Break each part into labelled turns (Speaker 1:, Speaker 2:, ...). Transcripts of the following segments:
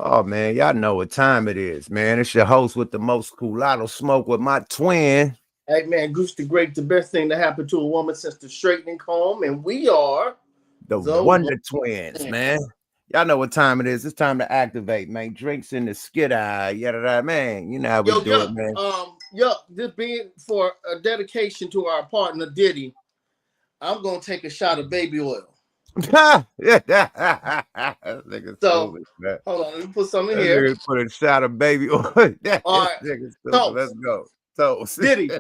Speaker 1: Oh man, y'all know what time it is, man. It's your host with the most culatto smoke with my twin,
Speaker 2: Hey man, Goose the Great, the best thing to happen to a woman since the straightening comb, and we are
Speaker 1: the
Speaker 2: the one.
Speaker 1: Wonder Twins, man. Y'all know what time it is. It's time to activate, man. Drinks in the skid eye, yada man. You know how we
Speaker 2: Yo,
Speaker 1: do it, man.
Speaker 2: this being for a dedication to our partner Diddy, I'm gonna take a shot of baby oil.
Speaker 1: Yeah, nigga
Speaker 2: So
Speaker 1: stupid, man.
Speaker 2: hold on, let me put some in
Speaker 1: That
Speaker 2: here.
Speaker 1: nigga put a shot of baby oil. That
Speaker 2: All right,
Speaker 1: nigga stupid. Let's
Speaker 2: toast,
Speaker 1: go. Toast.
Speaker 2: Diddy.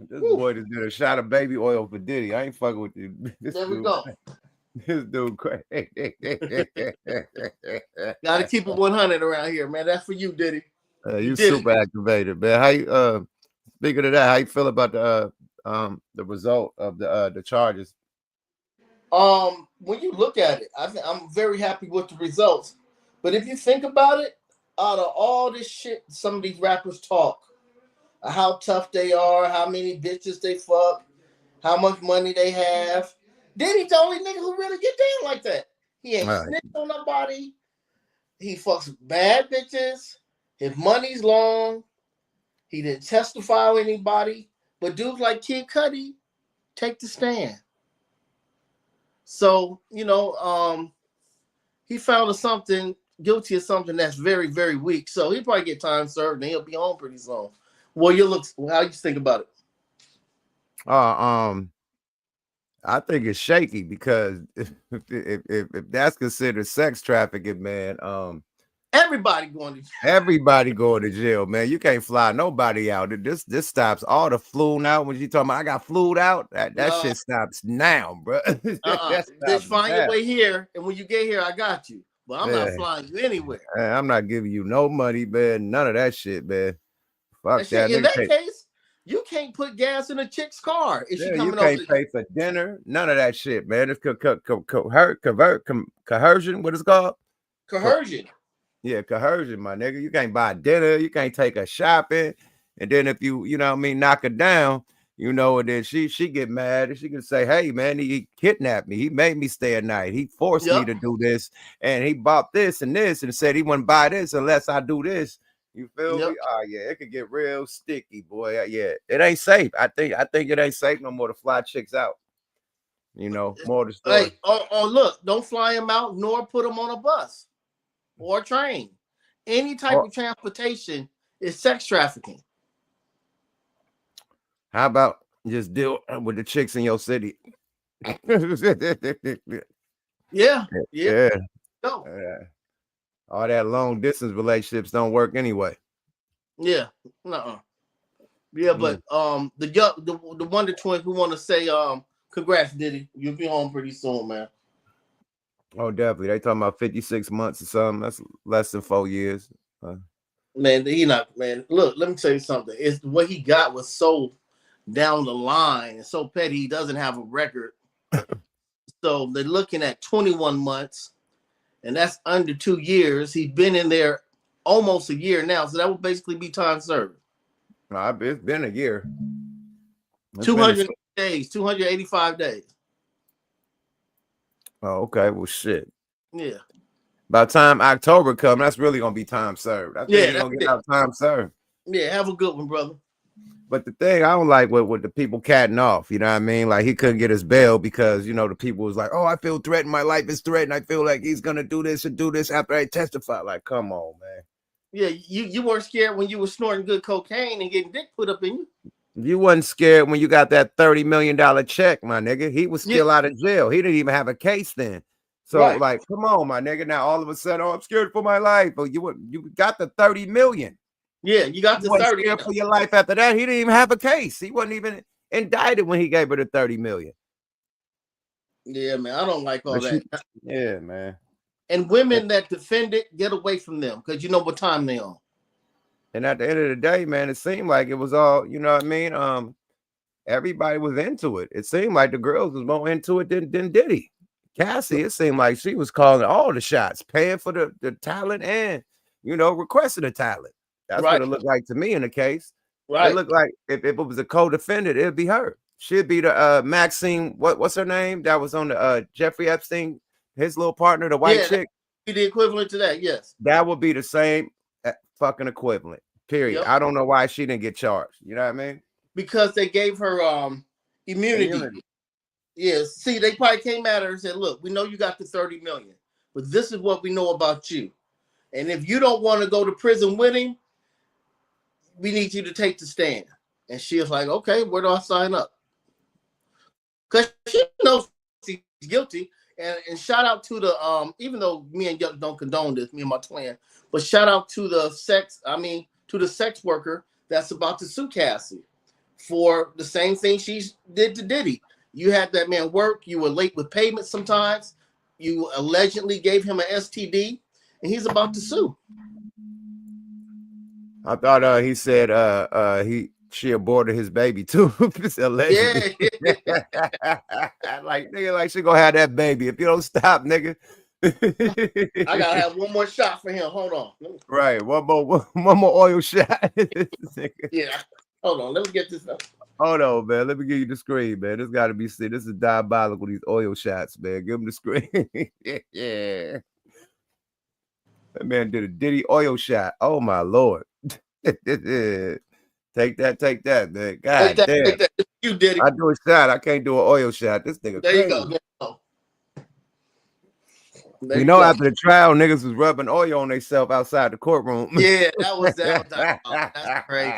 Speaker 1: This
Speaker 2: Whew,
Speaker 1: boy just did a shot of baby oil for Diddy. I ain't fucking with you. This
Speaker 2: there we
Speaker 1: dude,
Speaker 2: go.
Speaker 1: this dude crazy.
Speaker 2: Got to keep it 100 around here, man. That's for you, Diddy. You
Speaker 1: You
Speaker 2: did it.
Speaker 1: super activated, man. How you speaking of that, how you feel about the result of the charges?
Speaker 2: When you look at it, I'm very happy with the results. But if you think about it, out of all this shit, some of these rappers talk, how tough they are, how many bitches they fuck, how much money they have. Diddy's the only nigga who really get down like that. He ain't
Speaker 1: All right.
Speaker 2: snitched on nobody. He fucks bad bitches. His money's long. He didn't testify on anybody. But dudes like Kid Cudi take the stand. So, he found something guilty of something that's very, very weak. So he'll probably get time served and he'll be home pretty soon. Well, how you think about it?
Speaker 1: Uh, um, I think it's shaky because if that's considered sex trafficking, man,
Speaker 2: Everybody going to
Speaker 1: everybody going to jail, man. You can't fly nobody out. This stops all the flu out. When you talking about I got flued out, that
Speaker 2: no,
Speaker 1: shit stops now, bro. That
Speaker 2: Bitch,
Speaker 1: stops
Speaker 2: find your
Speaker 1: now.
Speaker 2: way here, and when you get here, I got you. But I'm not
Speaker 1: Yeah.
Speaker 2: flying you anywhere.
Speaker 1: I'm not giving you no money, man. None of that shit, man.
Speaker 2: And
Speaker 1: Fuck
Speaker 2: shit,
Speaker 1: that
Speaker 2: in
Speaker 1: nigga.
Speaker 2: that case, you can't put gas in a chick's car if she
Speaker 1: Yeah, you
Speaker 2: coming over.
Speaker 1: can't pay for dinner. None of that shit, man. It's coercion. What it's called? Co-
Speaker 2: Coercion.
Speaker 1: yeah, coercion, my nigga. You can't buy dinner. You can't take her shopping. And then if you know what I mean, knock her down, and then she get mad and she can say, hey, man, he kidnapped me. He made me stay at night. He forced me
Speaker 2: Yep.
Speaker 1: to do this. And he bought this and said he wouldn't buy this unless I do this. You feel me?
Speaker 2: Yep.
Speaker 1: Oh yeah, it could get real sticky, boy. Yeah, it ain't safe. I think it ain't safe no more to fly chicks out. More of the story.
Speaker 2: Hey, look, don't fly him out nor put him on a bus or a train. Any type
Speaker 1: Or
Speaker 2: of transportation is sex trafficking.
Speaker 1: how about just deal with the chicks in your city?
Speaker 2: Yeah. Yeah.
Speaker 1: Yeah,
Speaker 2: No.
Speaker 1: yeah. All that long distance relationships don't work anyway.
Speaker 2: Yeah. No. Yeah,
Speaker 1: Mm.
Speaker 2: but the Wonder Twins who want to say congrats, Diddy. You'll be home pretty soon, man.
Speaker 1: Oh, definitely. They talking about 56 months or something. That's less than 4 years. Uh,
Speaker 2: Man, he not man. Look, let me tell you something. It's what he got was so down the line and so petty. He doesn't have a record, so they're looking at 21 months, and that's under 2 years. He's been in there almost a year now, so that would basically be time served.
Speaker 1: it's been a year. It's been a.
Speaker 2: 200 days, 285 days.
Speaker 1: Oh, okay. Well, shit.
Speaker 2: Yeah,
Speaker 1: By the time October come, that's really gonna be time served. I think
Speaker 2: yeah,
Speaker 1: he's
Speaker 2: that's
Speaker 1: gonna get
Speaker 2: it.
Speaker 1: out time served.
Speaker 2: Yeah, have a good one, brother.
Speaker 1: But the thing I don't like with the people catting off, you know what I mean? Like he couldn't get his bail because the people was like, oh, I feel threatened, my life is threatened. I feel like he's gonna do this and do this after I testify. Like, come on, man.
Speaker 2: Yeah, you weren't scared when you were snorting good cocaine and getting dick put up in you.
Speaker 1: You wasn't scared when you got that $30 million check, my nigga. He was
Speaker 2: Yeah,
Speaker 1: still out of jail. He didn't even have a case then. So,
Speaker 2: right,
Speaker 1: like, come on, my nigga. Now all of a sudden, oh, I'm scared for my life. But you got the 30 million.
Speaker 2: yeah. You got
Speaker 1: You
Speaker 2: the
Speaker 1: wasn't
Speaker 2: 30
Speaker 1: scared
Speaker 2: now.
Speaker 1: for your life after that. He didn't even have a case. He wasn't even indicted when he gave her the 30 million.
Speaker 2: Yeah, man, I don't like all
Speaker 1: But she,
Speaker 2: that.
Speaker 1: yeah, man.
Speaker 2: And women that defend it, get away from them because you know what time they on.
Speaker 1: And at the end of the day, man, it seemed like it was all, you know what I mean? Everybody was into it. It seemed like the girls was more into it than Diddy. Cassie, it seemed like she was calling all the shots, paying for the talent and requesting the talent. That's what
Speaker 2: Right,
Speaker 1: it looked like to me in the case. It
Speaker 2: right.
Speaker 1: looked like if it was a co-defendant, it'd be her. Should be the Maxine. What's her name? That was on the Jeffrey Epstein, his little partner, the white
Speaker 2: Yeah,
Speaker 1: chick.
Speaker 2: be the equivalent to that. Yes.
Speaker 1: That would be the same fucking equivalent. Period.
Speaker 2: Yep.
Speaker 1: I don't know why she didn't get charged. You know what I mean?
Speaker 2: Because they gave her immunity. Yes. See, they probably came at her and said, "Look, we know you got the 30 million, but this is what we know about you. And if you don't want to go to prison with him, we need you to take the stand." And she was like, "Okay, where do I sign up?" Because she knows she's guilty. And shout out to the even though me and Yuck don't condone this, me and my twin, but shout out to the sex worker that's about to sue Cassie for the same thing she did to Diddy. You had that man work, you were late with payments sometimes, you allegedly gave him an STD, and he's about to sue.
Speaker 1: I thought he said she aborted his baby too. Allegedly. Yeah. Like nigga, like she gonna have that baby if you don't stop, nigga.
Speaker 2: I gotta have one more shot for him. Hold on.
Speaker 1: Right, one more oil shot.
Speaker 2: Yeah, hold on. Let me get this up.
Speaker 1: Hold on, man. Let me give you the screen, man. This got to be seen. This is diabolical. These oil shots, man. Give him the screen. Yeah. That man did a Diddy oil shot. Oh my Lord. Take that, man. God damn. Take that.
Speaker 2: You did it.
Speaker 1: I do a shot. I can't do an oil shot. This nigga
Speaker 2: there
Speaker 1: crazy.
Speaker 2: You go. There you go.
Speaker 1: You know, after the trial, niggas was rubbing oil on themselves outside the courtroom.
Speaker 2: Yeah, that was that's crazy.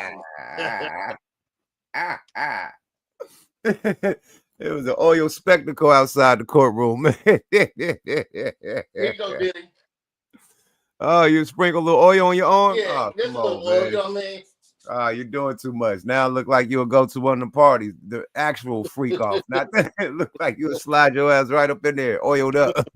Speaker 1: It was an oil spectacle outside the courtroom.
Speaker 2: Here you go, Diddy.
Speaker 1: Oh, you sprinkle a little oil on your arm?
Speaker 2: Yeah,
Speaker 1: oh, come on,
Speaker 2: oil, you know what I mean?
Speaker 1: Oh, you're doing too much. Now it look like you'll go to one of the parties, the actual freak off. Not that it look like you'll slide your ass right up in there, oiled up.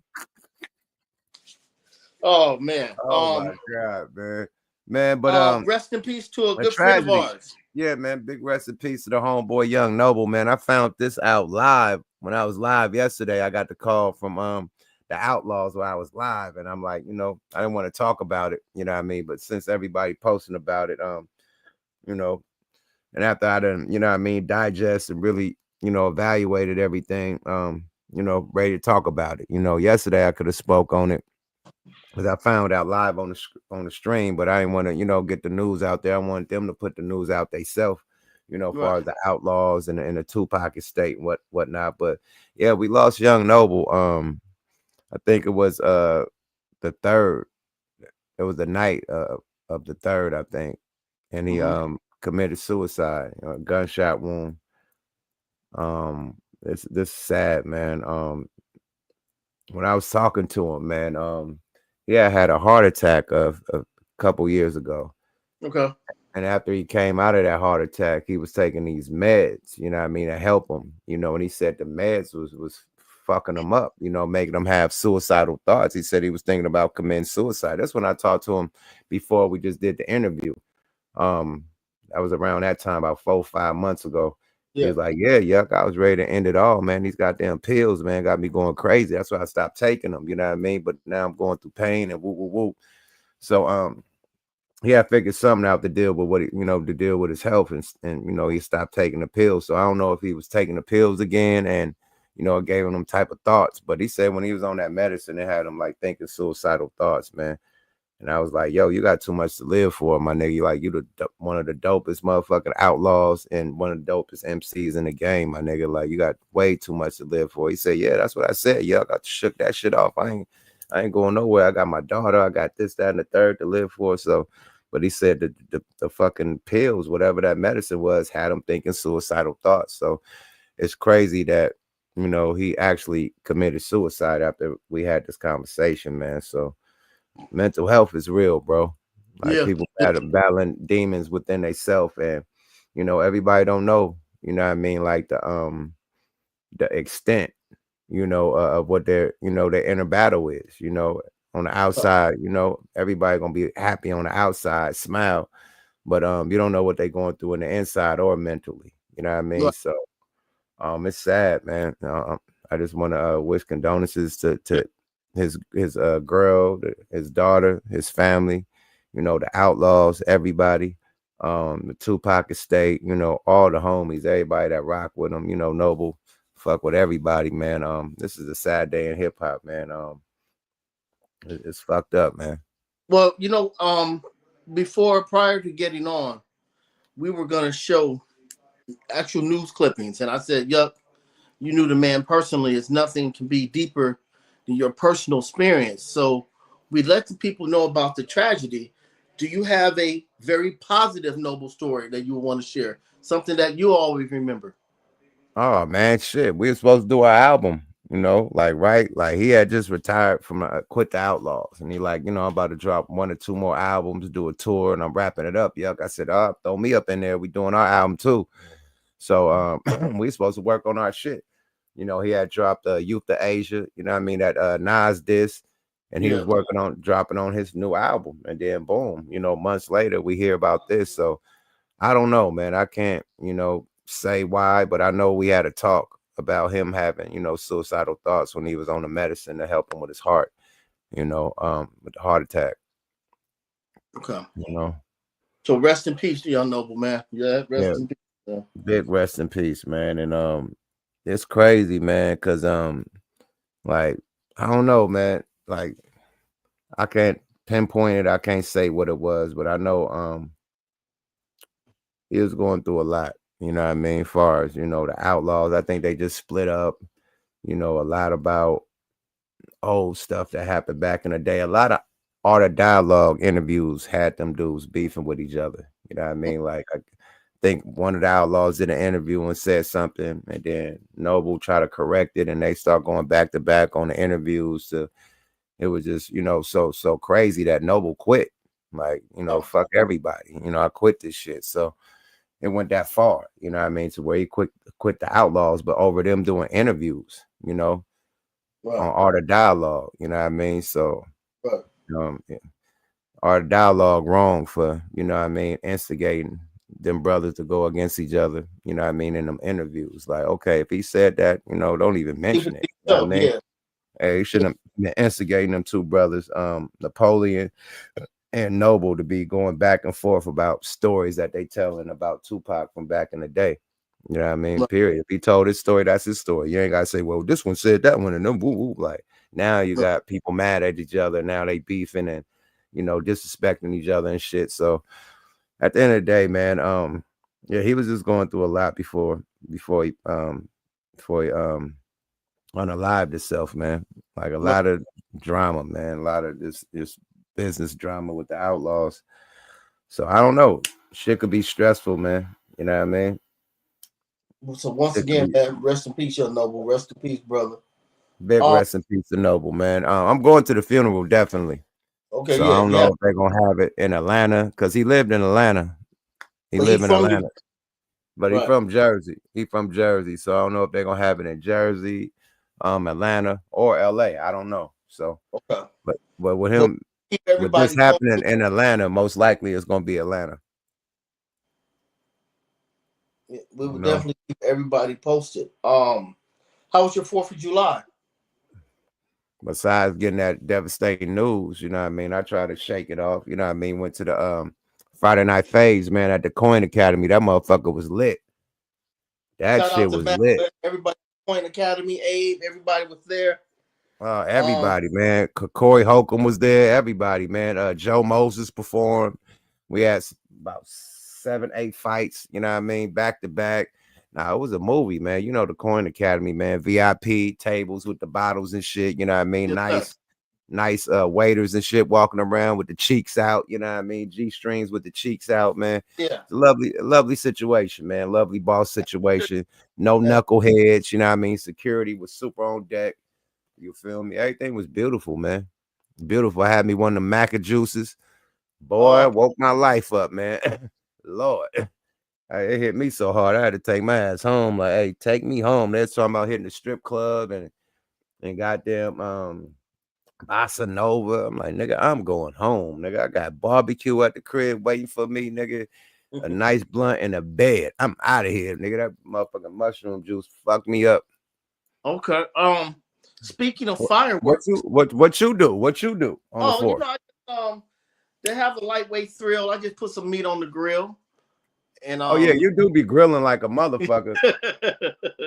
Speaker 2: Oh man.
Speaker 1: Oh my God, man. But
Speaker 2: rest in peace to a good friend of ours.
Speaker 1: Yeah, man. Big rest in peace to the homeboy Young Noble, man. I found this out live when I was live yesterday. I got the call from the Outlaws while I was live, and I'm like, I didn't want to talk about it, you know what I mean? But since everybody posting about it, and after I done, digest and really, evaluated everything, ready to talk about it. Yesterday I could have spoke on it because I found out live on the stream, but I didn't want to, get the news out there. I wanted them to put the news out themselves, as far as the Outlaws and the Tupac estate and whatnot. But yeah, we lost Young Noble. I think it was the 3rd. It was the night of the 3rd, I think, and he committed suicide, a gunshot wound. This is sad, man. When I was talking to him, man, he had a heart attack a couple years ago.
Speaker 2: Okay.
Speaker 1: And after he came out of that heart attack, he was taking these meds, to help him, and he said the meds was fucking him up, making him have suicidal thoughts. He said he was thinking about committing suicide. That's when I talked to him before we just did the interview. That was around that time, about 4 or 5 months ago. Yeah. He was like, yeah, Yuck, I was ready to end it all, man. These goddamn pills, man, got me going crazy. That's why I stopped taking them, you know what I mean? But now I'm going through pain and woo. So, I figured something out to deal with what, to deal with his health. And he stopped taking the pills. So I don't know if he was taking the pills again and, it gave him them type of thoughts. But he said when he was on that medicine, it had him like thinking suicidal thoughts, man. And I was like, yo, you got too much to live for, my nigga. Like, you one of the dopest motherfucking outlaws and one of the dopest MCs in the game, my nigga. Like, you got way too much to live for. He said, yeah, that's what I said. Yeah, I got shook that shit off. I ain't going nowhere. I got my daughter. I got this, that, and the third to live for. So, but he said the fucking pills, whatever that medicine was, had him thinking suicidal thoughts. So it's crazy that, he actually committed suicide after we had this conversation, man. So mental health is real, bro. Like people battling demons within themselves, and everybody don't know, what I mean, like the extent, of what their their inner battle is, on the outside, everybody gonna be happy on the outside, smile, but you don't know what they're going through in the inside or mentally, you know what I mean? Right. So it's sad, man. I just want to wish condolences to his girl, his daughter, his family, the Outlaws, everybody. the Tupac estate, all the homies, everybody that rock with him, Noble, fuck with everybody, man. This is a sad day in hip hop, man. It's fucked up, man.
Speaker 2: Well, prior to getting on, we were gonna show actual news clippings, and I said, "Yup, you knew the man personally. It's nothing can be deeper than your personal experience." So we let the people know about the tragedy. Do you have a very positive Noble story that you want to share? Something that you always remember?
Speaker 1: Oh man, shit. We were supposed to do our album, like right, like he had just retired from Quit the Outlaws, and he like, I'm about to drop 1 or 2 more albums, do a tour, and I'm wrapping it up. Yuck, I said, throw me up in there. We doing our album too. So we supposed to work on our shit. He had dropped Youth to Asia, what I mean, that Nas disc, and he
Speaker 2: Yeah.
Speaker 1: was working on dropping on his new album, and then boom, months later we hear about this. So I don't know, man. I can't, say why, but I know we had a talk about him having, suicidal thoughts when he was on the medicine to help him with his heart, with the heart attack.
Speaker 2: Okay.
Speaker 1: You know.
Speaker 2: So rest in peace, young Noble, man. Yeah,
Speaker 1: Yeah.
Speaker 2: rest in peace. Yeah.
Speaker 1: Big rest in peace, man. And it's crazy, man, because like, I don't know, man. Like, I can't pinpoint it. I can't say what it was, but I know he was going through a lot. You know what I mean? As far as, the Outlaws, I think they just split up, a lot about old stuff that happened back in the day. A lot of Art of Dialogue interviews had them dudes beefing with each other. You know what I mean? Like, I think one of the Outlaws did an interview and said something, and then Noble tried to correct it, and they start going back to back on the interviews. It was just, so crazy that Noble quit. Like, fuck everybody. I quit this shit. So it went that far, you know what I mean, to where he quit the Outlaws, but over them doing interviews, on Art of Dialogue, you know what I mean? So yeah, Art of Dialogue wrong for, what I mean, instigating them brothers to go against each other, you know what I mean, in them interviews. Like, okay, if he said that, don't even mention it. You know what I mean?
Speaker 2: Yeah.
Speaker 1: Hey, he shouldn't have been instigating them two brothers, Napoleon and Noble, to be going back and forth about stories that they telling about Tupac from back in the day. You know what I mean? Period. If he told his story, that's his story. You ain't gotta say, well, this one said that one, and then woo woo. Like, now you got people mad at each other. Now they beefing and disrespecting each other and shit. So at the end of the day, man, yeah, he was just going through a lot before he unalived himself, man. Like a lot of drama, man. A lot of this business drama with the Outlaws. So I don't know. Shit could be stressful, man. You know what I mean?
Speaker 2: So once again, man, rest in peace, young Noble. Rest in peace, brother.
Speaker 1: Big rest in peace to Noble, man. I'm going to the funeral, definitely.
Speaker 2: Okay,
Speaker 1: So I don't know if they're gonna have it in Atlanta, because he lived in Atlanta. He lived in Atlanta. But he's from Jersey. So I don't know if they're gonna have it in Jersey, Atlanta, or LA. I don't know. So but with him, with this happening in Atlanta, most likely it's gonna be Atlanta.
Speaker 2: We will definitely keep everybody posted. How was your 4th of July?
Speaker 1: Besides getting that devastating news, you know what I mean, I try to shake it off. You know what I mean? Went to the Friday Night Phase, man, at the Coin Academy. That motherfucker was lit. That
Speaker 2: Shout
Speaker 1: shit was lit.
Speaker 2: Everybody, Coin Academy, Abe, everybody was there.
Speaker 1: Everybody, man. Corey Holcomb was there. Everybody, man. Joe Moses performed. We had about 7, 8 fights. You know what I mean? Back to back. Nah, it was a movie, man. You know the Coin Academy, man. VIP tables with the bottles and shit. You know what I mean? Nice waiters and shit walking around with the cheeks out. You know what I mean? G-strings with the cheeks out, man.
Speaker 2: Yeah.
Speaker 1: It's a lovely situation, man. Lovely boss situation. No knuckleheads. You know what I mean? Security was super on deck. You feel me? Everything was beautiful, man. Beautiful. I had me one of the maca juices. Boy, woke my life up, man. Lord. It hit me so hard. I had to take my ass home. Like, hey, take me home. They're talking about hitting the strip club and goddamn Bossa Nova. I'm like, nigga, I'm going home. Nigga, I got barbecue at the crib waiting for me, nigga. A nice blunt and a bed. I'm out of here, nigga. That motherfucking mushroom juice fucked me up.
Speaker 2: Okay. Speaking of fireworks,
Speaker 1: what you do? What you do on the 4th?
Speaker 2: they have a lightweight thrill. I just put some meat on the grill. And
Speaker 1: Oh yeah, you do be grilling like a motherfucker.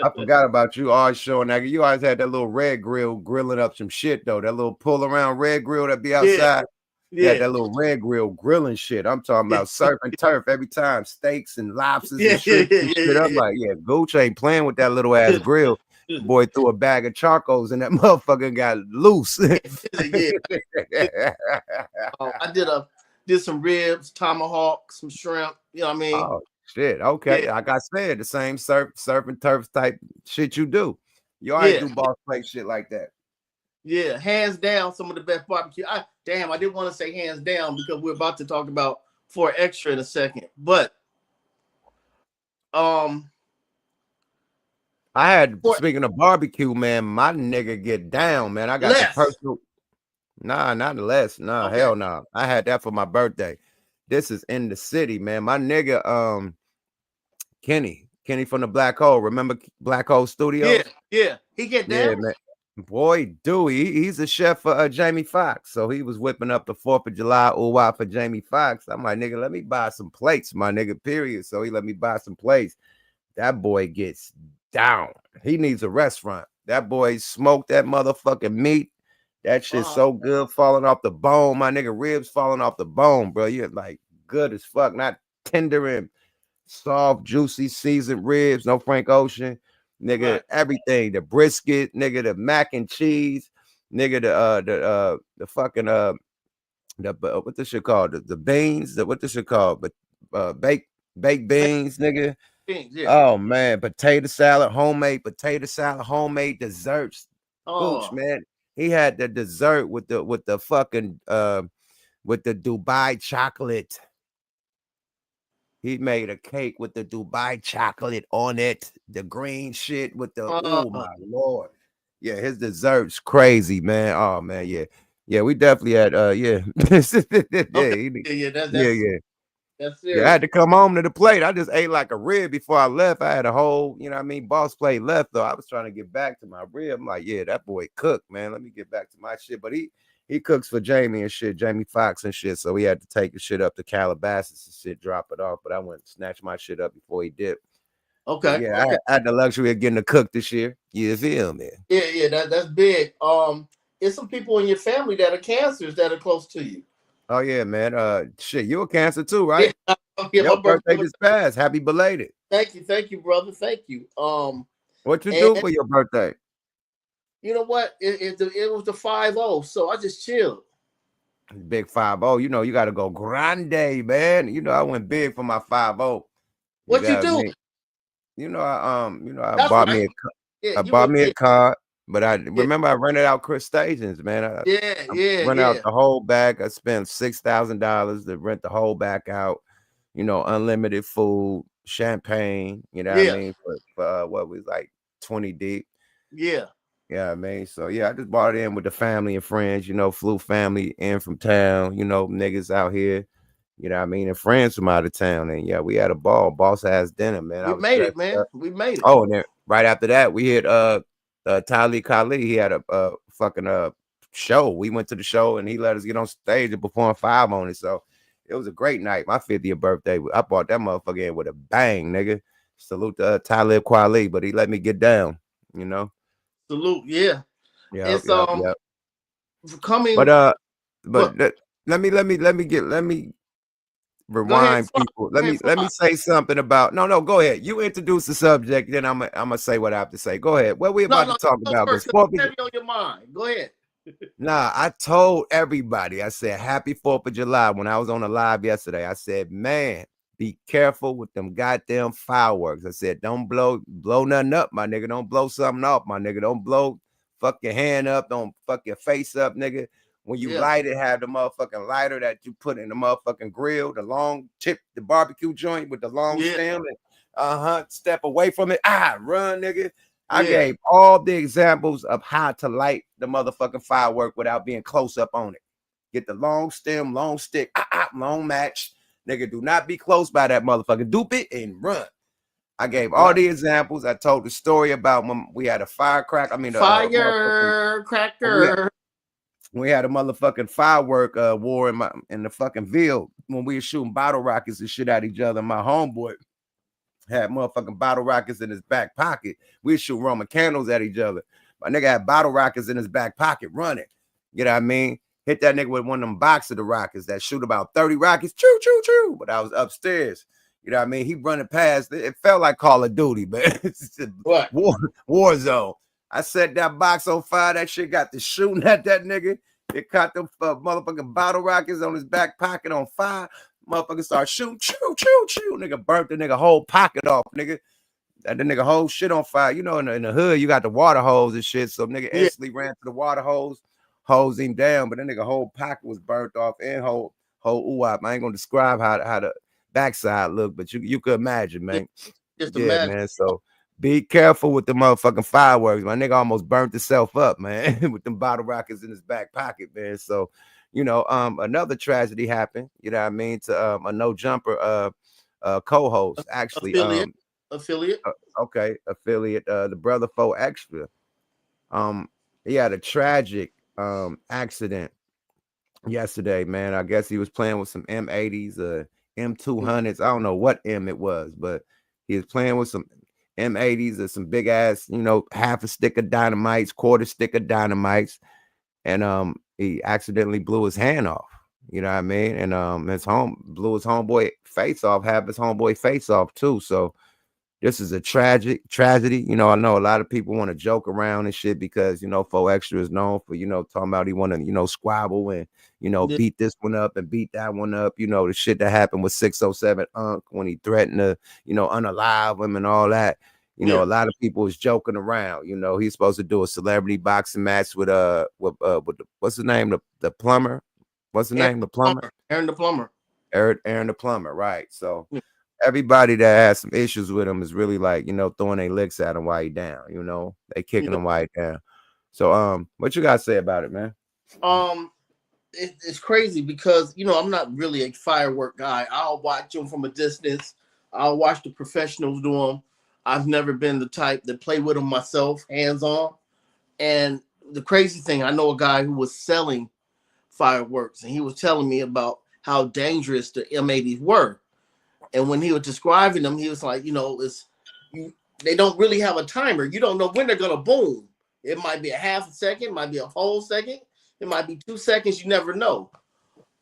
Speaker 1: I forgot about you always showing that. You always had that little red grill grilling up some shit though. That little pull around red grill that be
Speaker 2: yeah,
Speaker 1: outside. You had
Speaker 2: yeah,
Speaker 1: that little red grill grilling shit. I'm talking
Speaker 2: yeah,
Speaker 1: about surf and turf every time, steaks and lobsters and
Speaker 2: yeah, yeah,
Speaker 1: shrimp
Speaker 2: yeah,
Speaker 1: and shit. I'm
Speaker 2: yeah,
Speaker 1: like, yeah, Gooch ain't playing with that little ass grill.
Speaker 2: yeah.
Speaker 1: Boy threw a bag of charcoals and that motherfucker got loose.
Speaker 2: Yeah, I did some ribs, tomahawk, some shrimp. You know what I mean?
Speaker 1: Oh shit.
Speaker 2: Yeah,
Speaker 1: Okay. Like I said, the same surf and turf type shit you do. You always
Speaker 2: yeah,
Speaker 1: do boss play shit like that.
Speaker 2: yeah. Hands down, some of the best barbecue. I didn't want to say hands down because we're about to talk about for extra in a second. But um,
Speaker 1: I had,
Speaker 2: for
Speaker 1: speaking of barbecue, man, my nigga get down, man. I got the
Speaker 2: less.
Speaker 1: personal. Nah, not less. Nah,
Speaker 2: Okay.
Speaker 1: hell nah. I had that for my birthday. This is in the city, man. My nigga, Kenny from the Black Hole. Remember Black Hole
Speaker 2: Yeah,
Speaker 1: Studios?
Speaker 2: yeah. He get
Speaker 1: Yeah,
Speaker 2: down.
Speaker 1: man. Boy, Dewey, he's a chef for Jamie Foxx. So he was whipping up the 4th of July ooh for Jamie Foxx. I'm like, nigga, let me buy some plates, my nigga, period. So he let me buy some plates. That boy gets down. He needs a restaurant. That boy smoked that motherfucking meat. That shit's
Speaker 2: Uh,
Speaker 1: so good, falling off the bone. My nigga, ribs falling off the bone, bro. You're like good as fuck, not tender and soft, juicy, seasoned ribs. No Frank Ocean, nigga.
Speaker 2: right.
Speaker 1: Everything, the brisket, nigga, the mac and cheese, nigga, the fucking what this shit called? The beans, what this shit called? But baked beans, nigga.
Speaker 2: Things, yeah.
Speaker 1: Oh man, potato salad, homemade desserts. Gooch,
Speaker 2: Oh,
Speaker 1: man. He had the dessert with the fucking with the Dubai chocolate. He made a cake with the Dubai chocolate on it, the green shit with the oh
Speaker 2: uh,
Speaker 1: my lord. Yeah, his dessert's crazy, man. Oh man, yeah. Yeah, we definitely had yeah.
Speaker 2: okay.
Speaker 1: yeah,
Speaker 2: Yeah, yeah.
Speaker 1: yeah, yeah.
Speaker 2: That's
Speaker 1: Yeah, I
Speaker 2: serious.
Speaker 1: had to come home to the plate. I just ate like a rib before I left. I had a whole, you know what I mean, boss plate left though. I was trying to get back to my rib. I'm like, yeah, that boy cooked, man. Let me get back to my shit. But he cooks for Jamie and shit, Jamie Foxx and shit. So he had to take the shit up to Calabasas and shit, drop it off. But I went and snatched my shit up before he did. But
Speaker 2: Okay,
Speaker 1: yeah,
Speaker 2: okay.
Speaker 1: I had the luxury of getting to cook this year. You feel me?
Speaker 2: Yeah, yeah. That's big. It's some people in your family that are cancers that are close to you.
Speaker 1: Oh yeah, man. Shit, you a cancer too,
Speaker 2: Yeah,
Speaker 1: right?
Speaker 2: yeah.
Speaker 1: Your
Speaker 2: My
Speaker 1: birthday
Speaker 2: birthday.
Speaker 1: just passed. Happy belated.
Speaker 2: Thank you, brother. Thank you.
Speaker 1: What you
Speaker 2: And
Speaker 1: do for your birthday?
Speaker 2: you know what? It was the 5-0, so I just chilled.
Speaker 1: Big 5-0. You know, you got to go grande, man. You know, I went big for my 5-0. You
Speaker 2: What you
Speaker 1: got
Speaker 2: do?
Speaker 1: me. I
Speaker 2: That's
Speaker 1: bought
Speaker 2: right.
Speaker 1: me
Speaker 2: Yeah,
Speaker 1: I
Speaker 2: you
Speaker 1: bought
Speaker 2: went
Speaker 1: me a
Speaker 2: big.
Speaker 1: car, but I
Speaker 2: Yeah,
Speaker 1: remember I rented out Chris Stations, man.
Speaker 2: yeah,
Speaker 1: I
Speaker 2: yeah,
Speaker 1: rent out
Speaker 2: yeah,
Speaker 1: the whole bag. I spent $6,000 to rent the whole back out. You know, unlimited food, champagne. You know what I
Speaker 2: yeah,
Speaker 1: mean? For what was like 20 deep.
Speaker 2: yeah.
Speaker 1: Yeah, I mean, so yeah, I just bought it in with the family and friends, you know, flew family in from town, you know, niggas out here, you know what I mean, and friends from out of town. And yeah, we had a ball, boss ass dinner, man. I
Speaker 2: We
Speaker 1: was
Speaker 2: made it,
Speaker 1: dressed
Speaker 2: man.
Speaker 1: up.
Speaker 2: We made it.
Speaker 1: Oh, and then right after that, we hit Talib Kali. He had a fucking show. We went to the show and he let us get on stage and perform 5 on it. So it was a great night. My 50th birthday. I bought that motherfucker in with a bang, nigga. Salute to Talib Kweli, but he let me get down, you know.
Speaker 2: Salute. Yeah.
Speaker 1: Yep,
Speaker 2: It's
Speaker 1: yep, yep. But
Speaker 2: coming. Go,
Speaker 1: let me
Speaker 2: go ahead.
Speaker 1: rewind
Speaker 2: Swap.
Speaker 1: people.
Speaker 2: Go ahead.
Speaker 1: Let me
Speaker 2: Swap.
Speaker 1: say something about no, go ahead. You introduce the subject, then I'm gonna say what I have to say. Go ahead. What we
Speaker 2: No,
Speaker 1: about to
Speaker 2: no.
Speaker 1: talk
Speaker 2: Go
Speaker 1: about?
Speaker 2: first.
Speaker 1: Because
Speaker 2: 'Cause it's heavy on your mind. Go ahead.
Speaker 1: nah, I told everybody, I said happy 4th of July when I was on the live yesterday. I said, man, be careful with them goddamn fireworks. I said, don't blow nothing up, my nigga. Don't blow something off, my nigga. Don't blow fuck your hand up. Don't fuck your face up, nigga. When you
Speaker 2: Yeah.
Speaker 1: light it, have the motherfucking lighter that you put in the motherfucking grill, the long tip, the barbecue joint with the long
Speaker 2: Yeah.
Speaker 1: stem, and step away from it. Run, nigga. I
Speaker 2: Yeah.
Speaker 1: gave all the examples of how to light the motherfucking firework without being close up on it. Get the long stem, long stick, long match. Nigga, do not be close by that motherfucker. Dupe it and run. I gave all
Speaker 2: Right.
Speaker 1: the examples. I told the story about when we had a firecracker. I mean,
Speaker 2: Firecracker.
Speaker 1: we had a motherfucking firework war in the fucking Ville when we were shooting bottle rockets and shit at each other. My homeboy had motherfucking bottle rockets in his back pocket. We shoot Roman candles at each other. My nigga had bottle rockets in his back pocket running. You know what I mean? Hit that nigga with one of them box of the rockets that shoot about 30 rockets. Choo, choo, choo. But I was upstairs. You know what I mean? He running past. It felt like Call of Duty, but it's a
Speaker 2: What?
Speaker 1: war zone. I set that box on fire. That shit got to shooting at that nigga. It caught them motherfucking bottle rockets on his back pocket on fire. Motherfucker start shooting. Choo, choo, choo. Nigga burnt the nigga whole pocket off, nigga. That the nigga whole shit on fire. You know, in the hood, you got the water hose and shit. So nigga
Speaker 2: Yeah.
Speaker 1: instantly ran to the water hose, hose him down. But that nigga whole pocket was burnt off and whole ooh-wop. I ain't gonna describe how the backside look, but you could imagine, man.
Speaker 2: Just
Speaker 1: Yeah,
Speaker 2: imagine.
Speaker 1: man. So be careful with the motherfucking fireworks. My nigga almost burnt himself up, man, with them bottle rockets in his back pocket, man. So, you know, another tragedy happened, you know what I mean, to a no jumper co-host, actually.
Speaker 2: Affiliate.
Speaker 1: Okay, affiliate, the brother Fo Extra. He had a tragic accident yesterday, man. I guess he was playing with some M80s, M200s. I don't know what M it was, but he was playing with some M80s or some big ass, you know, half a stick of dynamites, quarter stick of dynamites, and he accidentally blew his hand off. You know what I mean? And blew his homeboy face off, have his homeboy face off too. So this is a tragedy. You know, I know a lot of people want to joke around and shit because, you know, Fo Extra is known for, you know, talking about he want to, you know, squabble and, you know,
Speaker 2: Yeah.
Speaker 1: beat this one up and beat that one up. You know, the shit that happened with 607 Unc when he threatened to, you know, unalive him and all that. You know, a lot of people is joking around. You know, he's supposed to do a celebrity boxing match with what's the name? The plumber. What's the name? The plumber.
Speaker 2: Aaron the plumber.
Speaker 1: Aaron the plumber, right. So
Speaker 2: Yeah.
Speaker 1: everybody that has some issues with him is really like, you know, throwing their licks at him while he down, you know, they kicking him while he down. So what you gotta say about it, man?
Speaker 2: It's crazy because, you know, I'm not really a firework guy. I'll watch them from a distance. I'll watch the professionals do them. I've never been the type that play with them myself, hands on. And the crazy thing, I know a guy who was selling fireworks, and he was telling me about how dangerous the M80s were. And when he was describing them, he was like, you know, they don't really have a timer. You don't know when they're gonna boom. It might be a half a second, it might be a whole second, it might be 2 seconds. You never know.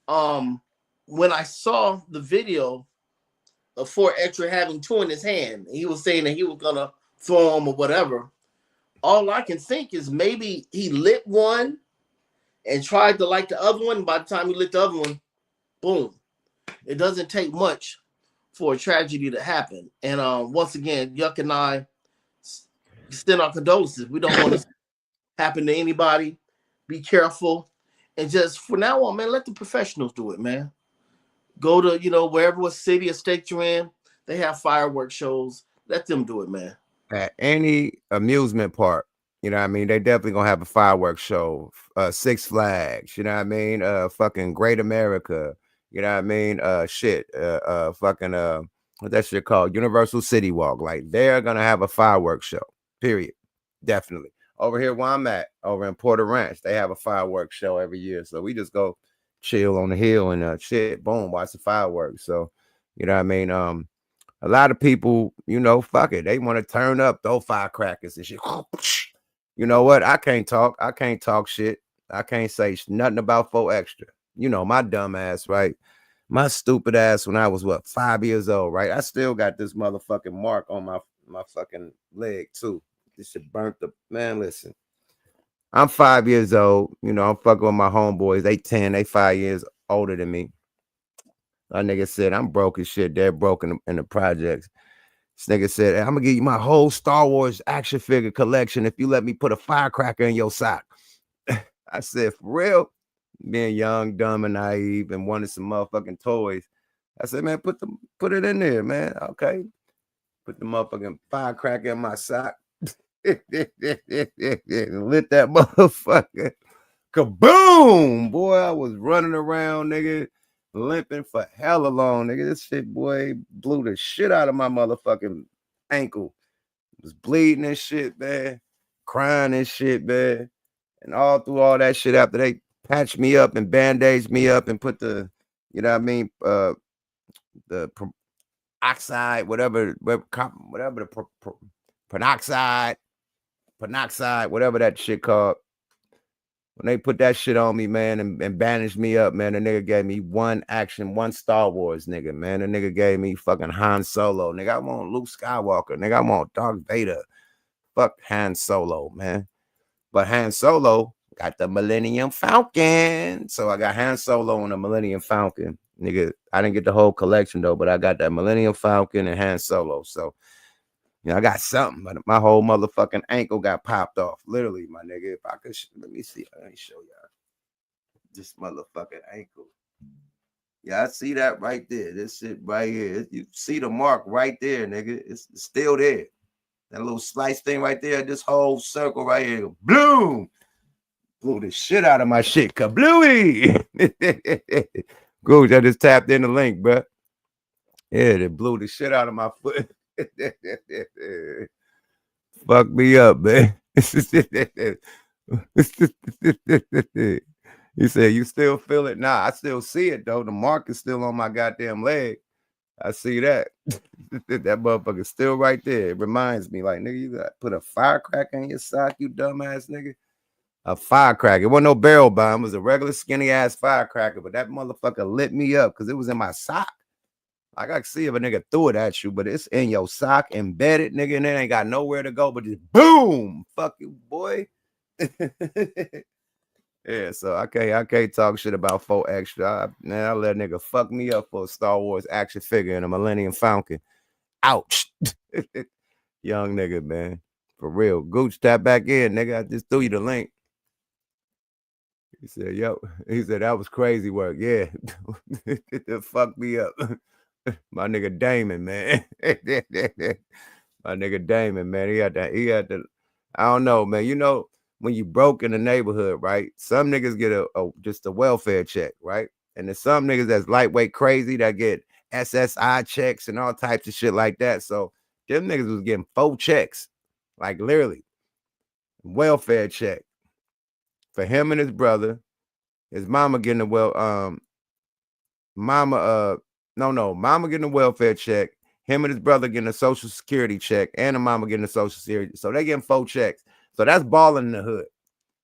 Speaker 2: When I saw the video of Fort Extra having two in his hand, he was saying that he was gonna throw them or whatever. All I can think is maybe he lit one and tried to light the other one. By the time he lit the other one, boom. It doesn't take much for a tragedy to happen. And once again, Yuck and I extend our condolences. We don't want to happen to anybody. Be careful. And just for now on, man, let the professionals do it, man. Go to, you know, wherever what city or state you're in, they have fireworks shows. Let them do it, man.
Speaker 1: At any amusement park, you know what I mean, they definitely gonna have a fireworks show. Six Flags, you know what I mean, fucking Great America, you know what I mean, fucking what that shit called, Universal City Walk. Like they're gonna have a fireworks show, period. Definitely. Over here where I'm at, over in Porter Ranch, they have a fireworks show every year. So we just go chill on the hill and shit, boom, watch the fireworks. So, you know what I mean? A lot of people, you know, fuck it. They want to turn up, throw firecrackers and shit. You know what? I can't talk. I can't talk shit. I can't say nothing about Fo Extra. You know, my dumb ass, right? My stupid ass when I was 5 years old, right? I still got this motherfucking mark on my fucking leg too. This shit burnt the man. Listen, I'm 5 years old. You know, I'm fucking with my homeboys. They 10, they 5 years older than me. A nigga said, I'm broke as shit. They're broken in the projects. This nigga said, I'm gonna give you my whole Star Wars action figure collection if you let me put a firecracker in your sock. I said, for real? Being young, dumb, and naive, and wanted some motherfucking toys. I said, man, put it in there, man. Okay. Put the motherfucking firecracker in my sock. Lit that motherfucker. Kaboom! Boy, I was running around, nigga, limping for hella long, nigga. This shit, boy, blew the shit out of my motherfucking ankle. Was bleeding and shit, man. Crying and shit, man. And all through all that shit after they patched me up and bandaged me up and put the, you know what I mean, the oxide, whatever the peroxide, whatever that shit called. When they put that shit on me, man, and bandaged me up, man, the nigga gave me one Star Wars, nigga, man. The nigga gave me fucking Han Solo, nigga. I want Luke Skywalker, nigga. I want Darth Vader. Fuck Han Solo, man. But Han Solo got the Millennium Falcon. So I got Han Solo and the Millennium Falcon. Nigga, I didn't get the whole collection, though, but I got that Millennium Falcon and Han Solo. So, you know, I got something, but my whole motherfucking ankle got popped off. Literally, my nigga. If I could, let me see. Let me show y'all this motherfucking ankle. Yeah, I see that right there. This shit right here. You see the mark right there, nigga. It's still there. That little slice thing right there. This whole circle right here. Bloom. Blew the shit out of my shit. Kablooey. Gooch, I just tapped in the link, bro. Yeah, they blew the shit out of my foot. Fuck me up, man. He said, you still feel it? Nah, I still see it, though. The mark is still on my goddamn leg. I see that. That motherfucker's still right there. It reminds me, like, nigga, you got to put a firecracker in your sock, you dumbass nigga. A firecracker. It wasn't no barrel bomb. It was a regular skinny ass firecracker, but that motherfucker lit me up because it was in my sock. Like, I can see if a nigga threw it at you, but it's in your sock, embedded, nigga, and it ain't got nowhere to go, but just boom. Fuck you, boy. Yeah, so I can't talk shit about 4 Extra. I let a nigga fuck me up for a Star Wars action figure and a Millennium Falcon. Ouch. Young nigga, man. For real. Gooch, tap back in, nigga. I just threw you the link. He said, yo. He said, that was crazy work. Yeah. It fucked me up. My nigga Damon, man. My nigga Damon, man. He had the, I don't know, man. You know, when you broke in the neighborhood, right? Some niggas get just a welfare check, right? And there's some niggas that's lightweight crazy that get SSI checks and all types of shit like that. So them niggas was getting 4 checks, like literally welfare check for him and his brother. His mama getting mama getting a welfare check. Him and his brother getting a social security check, and the mama getting a social security. So they getting 4 checks. So that's balling in the hood.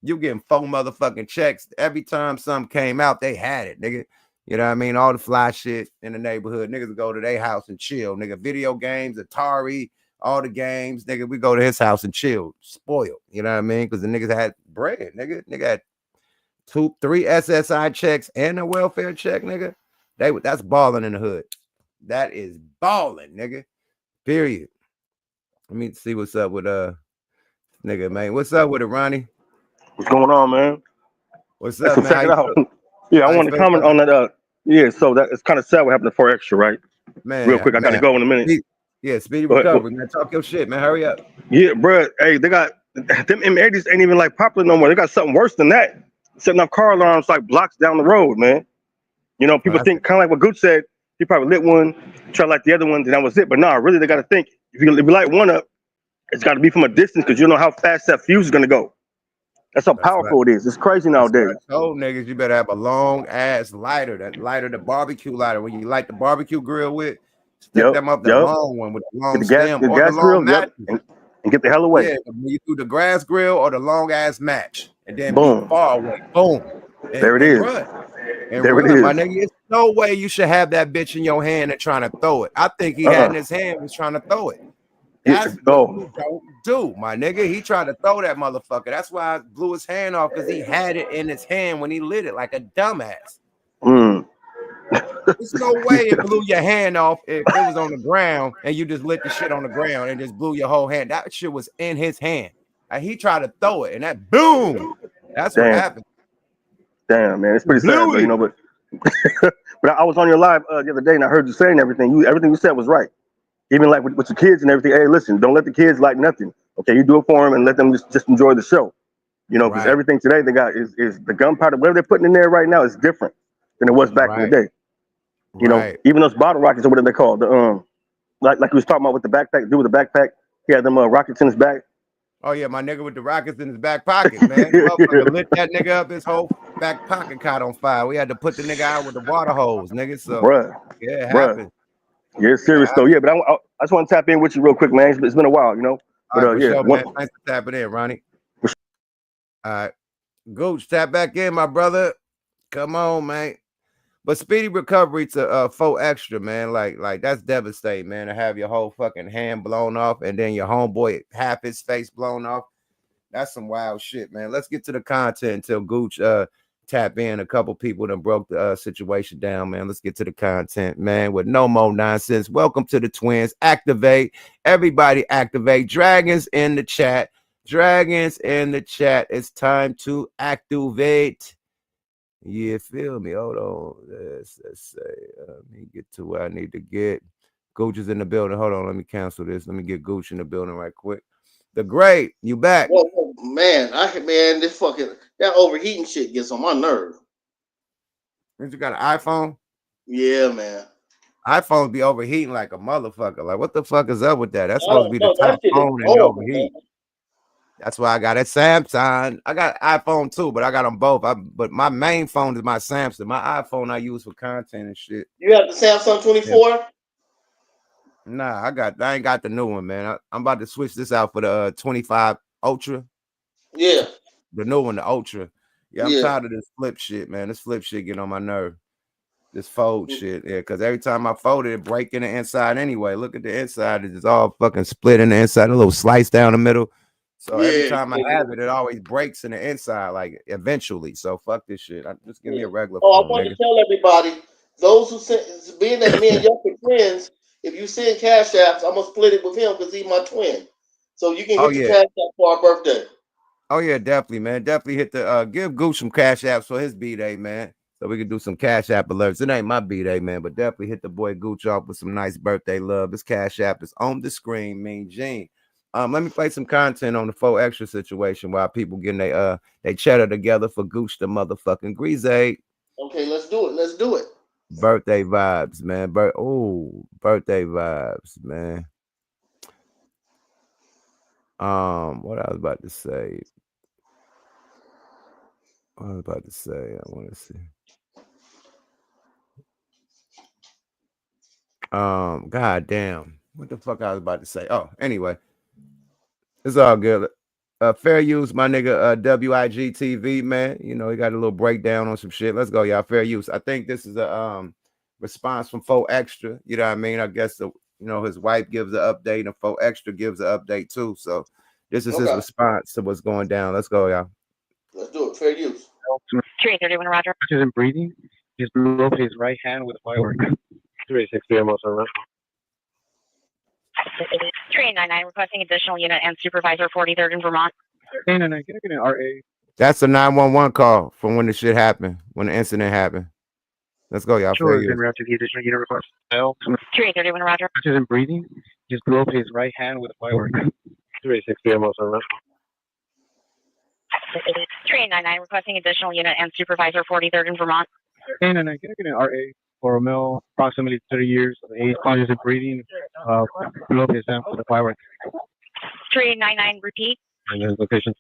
Speaker 1: You getting 4 motherfucking checks. Every time something came out, they had it, nigga. You know what I mean? All the fly shit in the neighborhood. Niggas would go to their house and chill. Nigga, video games, Atari, all the games. Nigga, we go to his house and chill. Spoiled. You know what I mean? Because the niggas had bread, nigga. Nigga had 2, 3 SSI checks and a welfare check, nigga. That's balling in the hood. That is balling, nigga. Period. Let me see what's up with nigga, man. What's up with it, Ronnie?
Speaker 3: What's going on, man?
Speaker 1: What's up, man?
Speaker 3: Check it out. Yeah, I want to comment on that. Yeah, so that it's kind of sad what happened to 4 Extra, right?
Speaker 1: Man,
Speaker 3: real quick, I gotta go in a minute.
Speaker 1: Speedy recovery, man. Talk your shit, man. Hurry up.
Speaker 3: Yeah, bro. Hey, they got them M80s ain't even like popular no more. They got something worse than that. Setting up car alarms like blocks down the road, man. You know, people think kind of like what Gooch said. He probably lit one, try to light the other one, then that was it. But nah, really, they got to think. If you light one up, it's got to be from a distance because you don't know how fast that fuse is gonna go. That's how powerful it is. It's crazy nowadays.
Speaker 1: I told niggas you better have a long ass lighter. That lighter, the barbecue lighter, when you light the barbecue grill with, stick them up the long one with the long stem or the long match.
Speaker 3: And get the hell away.
Speaker 1: Yeah, when you do the grass grill or the long ass match, and then
Speaker 3: boom,
Speaker 1: be far away. Boom.
Speaker 3: There it is.
Speaker 1: There it is. My nigga, it's no way you should have that bitch in your hand and trying to throw it. I think he had in his hand was trying to throw it. That's what you don't do, my nigga. He tried to throw that motherfucker. That's why I blew his hand off, because he had it in his hand when he lit it like a dumbass. There's no way it blew your hand off if it was on the ground and you just lit the shit on the ground and just blew your whole hand. That shit was in his hand. And he tried to throw it, and that boom. That's what happened.
Speaker 3: Damn, man, it's pretty sad, but you know, but but I was on your live the other day and I heard you saying everything. Everything you said was right. Even like with your kids and everything. Hey, listen, don't let the kids like nothing. Okay, you do it for them and let them just enjoy the show. You know, because everything today they got is the gunpowder. Whatever they're putting in there right now is different than it was back in the day. You know, even those bottle rockets or whatever they're called. Like you was talking about with the backpack, dude with the backpack. He had them rockets in his back.
Speaker 1: Oh yeah, my nigga with the rockets in his back pocket, man. Motherfucker lit that nigga up. His whole back pocket caught on fire. We had to put the nigga out with the water hose, nigga. So yeah, it happened.
Speaker 3: Yeah, it's serious though. Yeah, but I just want to tap in with you real quick, man. It's been a while, you know.
Speaker 1: All right, for
Speaker 3: yeah,
Speaker 1: sure, man. Thanks for tapping in, Ronnie. All right, Gooch, tap back in, my brother. Come on, man. But speedy recovery to 4 extra, man. Like that's devastating, man. To have your whole fucking hand blown off and then your homeboy half his face blown off. That's some wild shit, man. Let's get to the content until Gooch tap in. A couple people that broke the situation down, man. Let's get to the content, man, with no more nonsense. Welcome to the Twins. Activate. Everybody activate. Dragons in the chat. Dragons in the chat. It's time to activate. Yeah, feel me. Hold on. Let's say, let me get to where I need to get. Gooch is in the building. Hold on. Let me cancel this. Let me get Gooch in the building right quick. The Great, you back.
Speaker 2: Whoa, man, this fucking that overheating shit gets on my nerve.
Speaker 1: You got an iPhone?
Speaker 2: Yeah, man.
Speaker 1: iPhones be overheating like a motherfucker. Like, what the fuck is up with that? That's supposed to be the top phone and overheat. That's why I got a Samsung. I got iPhone too, but I got them both. But my main phone is my Samsung. My iPhone I use for content and shit.
Speaker 2: You have the Samsung 24?
Speaker 1: Yeah. Nah, I ain't got the new one, man. I'm about to switch this out for the 25 Ultra.
Speaker 2: Yeah.
Speaker 1: The new one, the Ultra. Yeah, I'm tired of this flip shit, man. This flip shit get on my nerve. This fold shit. Yeah, because every time I fold it break in the inside anyway. Look at the inside. It's all fucking split in the inside, a little slice down the middle. So every time I have it, it always breaks in the inside, like eventually. So fuck this shit. Just give me a regular phone.
Speaker 2: I want to tell everybody, those who send, being that me and Yucca twins, if you send cash apps, I'm gonna split it with him because he's my twin. So you can hit the cash app for our birthday.
Speaker 1: Oh yeah, definitely, man. Definitely hit the give Gooch some cash apps for his B-Day, man. So we can do some cash app alerts. It ain't my B-Day, man, but definitely hit the boy Gooch off with some nice birthday love. This cash app is on the screen, Mean Gene. Let me play some content on the 4 extra situation while people getting they cheddar together for Gooch the motherfucking Grease.
Speaker 2: Okay, let's do it. Let's do it.
Speaker 1: Birthday vibes, man. Birthday vibes, man. What I was about to say. I want to see. God damn. What the fuck I was about to say? Oh, anyway. It's all good. Fair use, my nigga, WIG TV, man. You know, he got a little breakdown on some shit. Let's go, y'all. Fair use. I think this is a response from 4 extra. You know what I mean? I guess his wife gives an update and 4 extra gives an update too. So this is his response to what's going down. Let's go, y'all.
Speaker 2: Let's do it. Fair use.
Speaker 4: 331 Roger. Isn't breathing. Just blew up his right hand with a firework. 360 almost around. 399 requesting additional unit and supervisor 43rd in Vermont. 399, can I get an RA?
Speaker 1: That's a 911 call from when the shit happened, when the incident happened. Let's go, y'all.
Speaker 4: Sure, in route to the additional unit request. 331 Roger. Isn't breathing. Just blew up his right hand with a firework. 360 almost around. 399 requesting additional unit and supervisor 43rd in Vermont. 399, can I get an RA for a male approximately 30 years of age, conscious and breathing, blew up his hand with a firework. 399 repeat. And his location.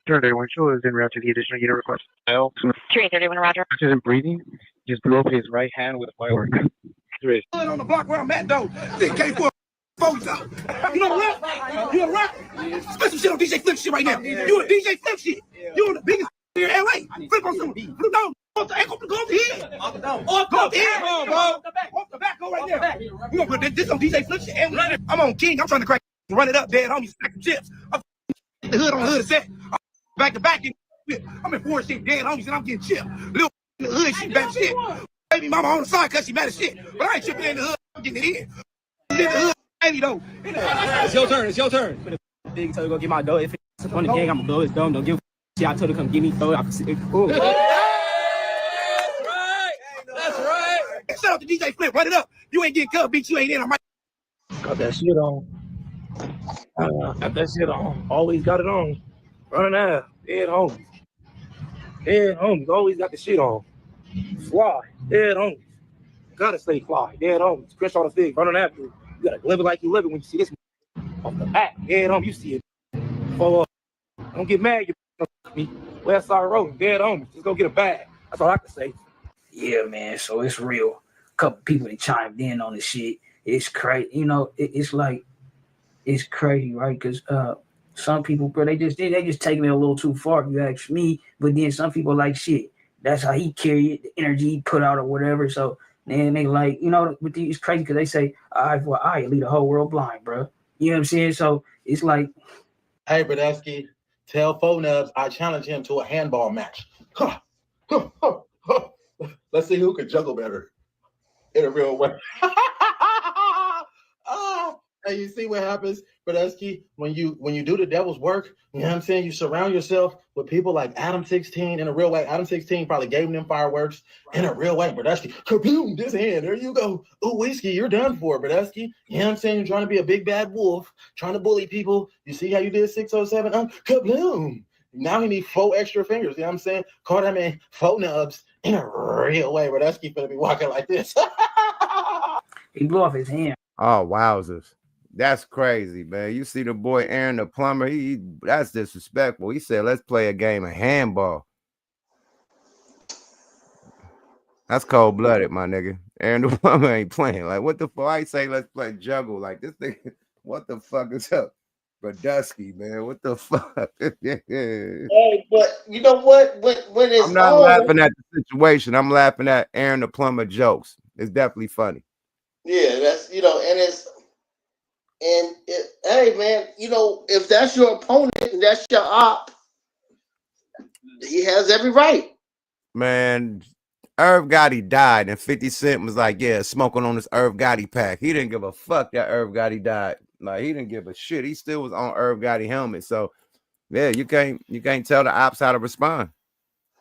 Speaker 4: 331 show is in route to the additional unit request. 331 Roger. Isn't breathing. Just blew up his right hand with a firework. 3.
Speaker 5: On the block where I'm at though, they came for folks out. You know the rap? You know the rap? Spend some shit on DJ Flip shit right now. You a DJ Flip shit. You on the biggest here in LA. Flip on some blue dog. Go to the head. Off the dome. Off the head. Off the back. Go right there. We gonna put this on DJ Flip shit. I'm on King. I'm trying to crack. Run it up, dead homies. Stack some chips. I'm the hood on the hood set. Back to back. I'm in 4 shit, dead homies, and I'm getting chipped. Little in the hood, she back shit. Baby mama on the side because she mad as shit. But I ain't tripping in the hood. I'm getting it in. In the hood, baby though.
Speaker 6: It's your turn. It's your turn. Big told go get my dough. If it's on the gang, I'm gonna blow his dome. Don't give a shit. I told her come get me throw it. I can see it. Cool. That's
Speaker 5: right. That's right. Shout out to DJ Flip. Run it up. You ain't getting cut, bitch. You ain't in. I'm right.
Speaker 6: Got that shit on. Got that shit on. Always got it on. Running out. Dead homies. Dead homies. Always got the shit on. Fly. Dead homies. Gotta stay fly. Dead homies. Chris on the stick. Running after you. You gotta live it like you live it when you see this off the back. Dead homies. You see it. Follow up. Don't get mad. You me. West Side Road. Dead homies. Just go get a bag. That's all I can say.
Speaker 7: Yeah, man. So it's real. couple people that chimed in on the shit. It's crazy, you know. It's like it's crazy, right? Because some people, bro, they just taking it a little too far, if you ask me. But then some people like shit. That's how he carry it, the energy he put out or whatever. So then they like, you know, but it's crazy because they say eye for eye, leave the whole world blind, bro. You know what I'm saying? So it's like,
Speaker 8: hey, Brodesky, tell Fo Nubs I challenge him to a handball match. Let's see who can juggle better in a real way. And you see what happens, Brodesky, when you do the devil's work, you know what I'm saying? You surround yourself with people like Adam 16 in a real way. Adam 16 probably gave them fireworks in a real way. Brodesky, kaboom, this hand, there you go. Ooh, Whiskey, you're done for, Brodesky. You know what I'm saying? You're trying to be a big bad wolf, trying to bully people. You see how you did 607? Kaboom. Now he needs 4 extra fingers. You know what I'm saying? Call that man Fo Nubs in a real way. Brodesky gonna be walking like this.
Speaker 7: he blew off his hand.
Speaker 1: Oh, wowzers. That's crazy, man. You see the boy Aaron the plumber, he that's disrespectful. He said, let's play a game of handball. That's cold-blooded, my nigga. Aaron the plumber ain't playing. Like, what the fuck? I say let's play juggle. Like, this thing, what the fuck is up? Brodesky, man. What the fuck?
Speaker 2: Hey, but you know what? When it's
Speaker 1: I'm not laughing at the situation. I'm laughing at Aaron the plumber jokes. It's definitely funny.
Speaker 2: Yeah, that's, you know, hey man, you know, if that's your opponent and that's your op, he has every right.
Speaker 1: Man, Irv Gotti died, and 50 Cent was like, yeah, smoking on this Irv Gotti pack. He didn't give a fuck that Irv Gotti died. Like, he didn't give a shit. He still was on Irv Gotti helmet. So yeah, you can't tell the ops how to respond.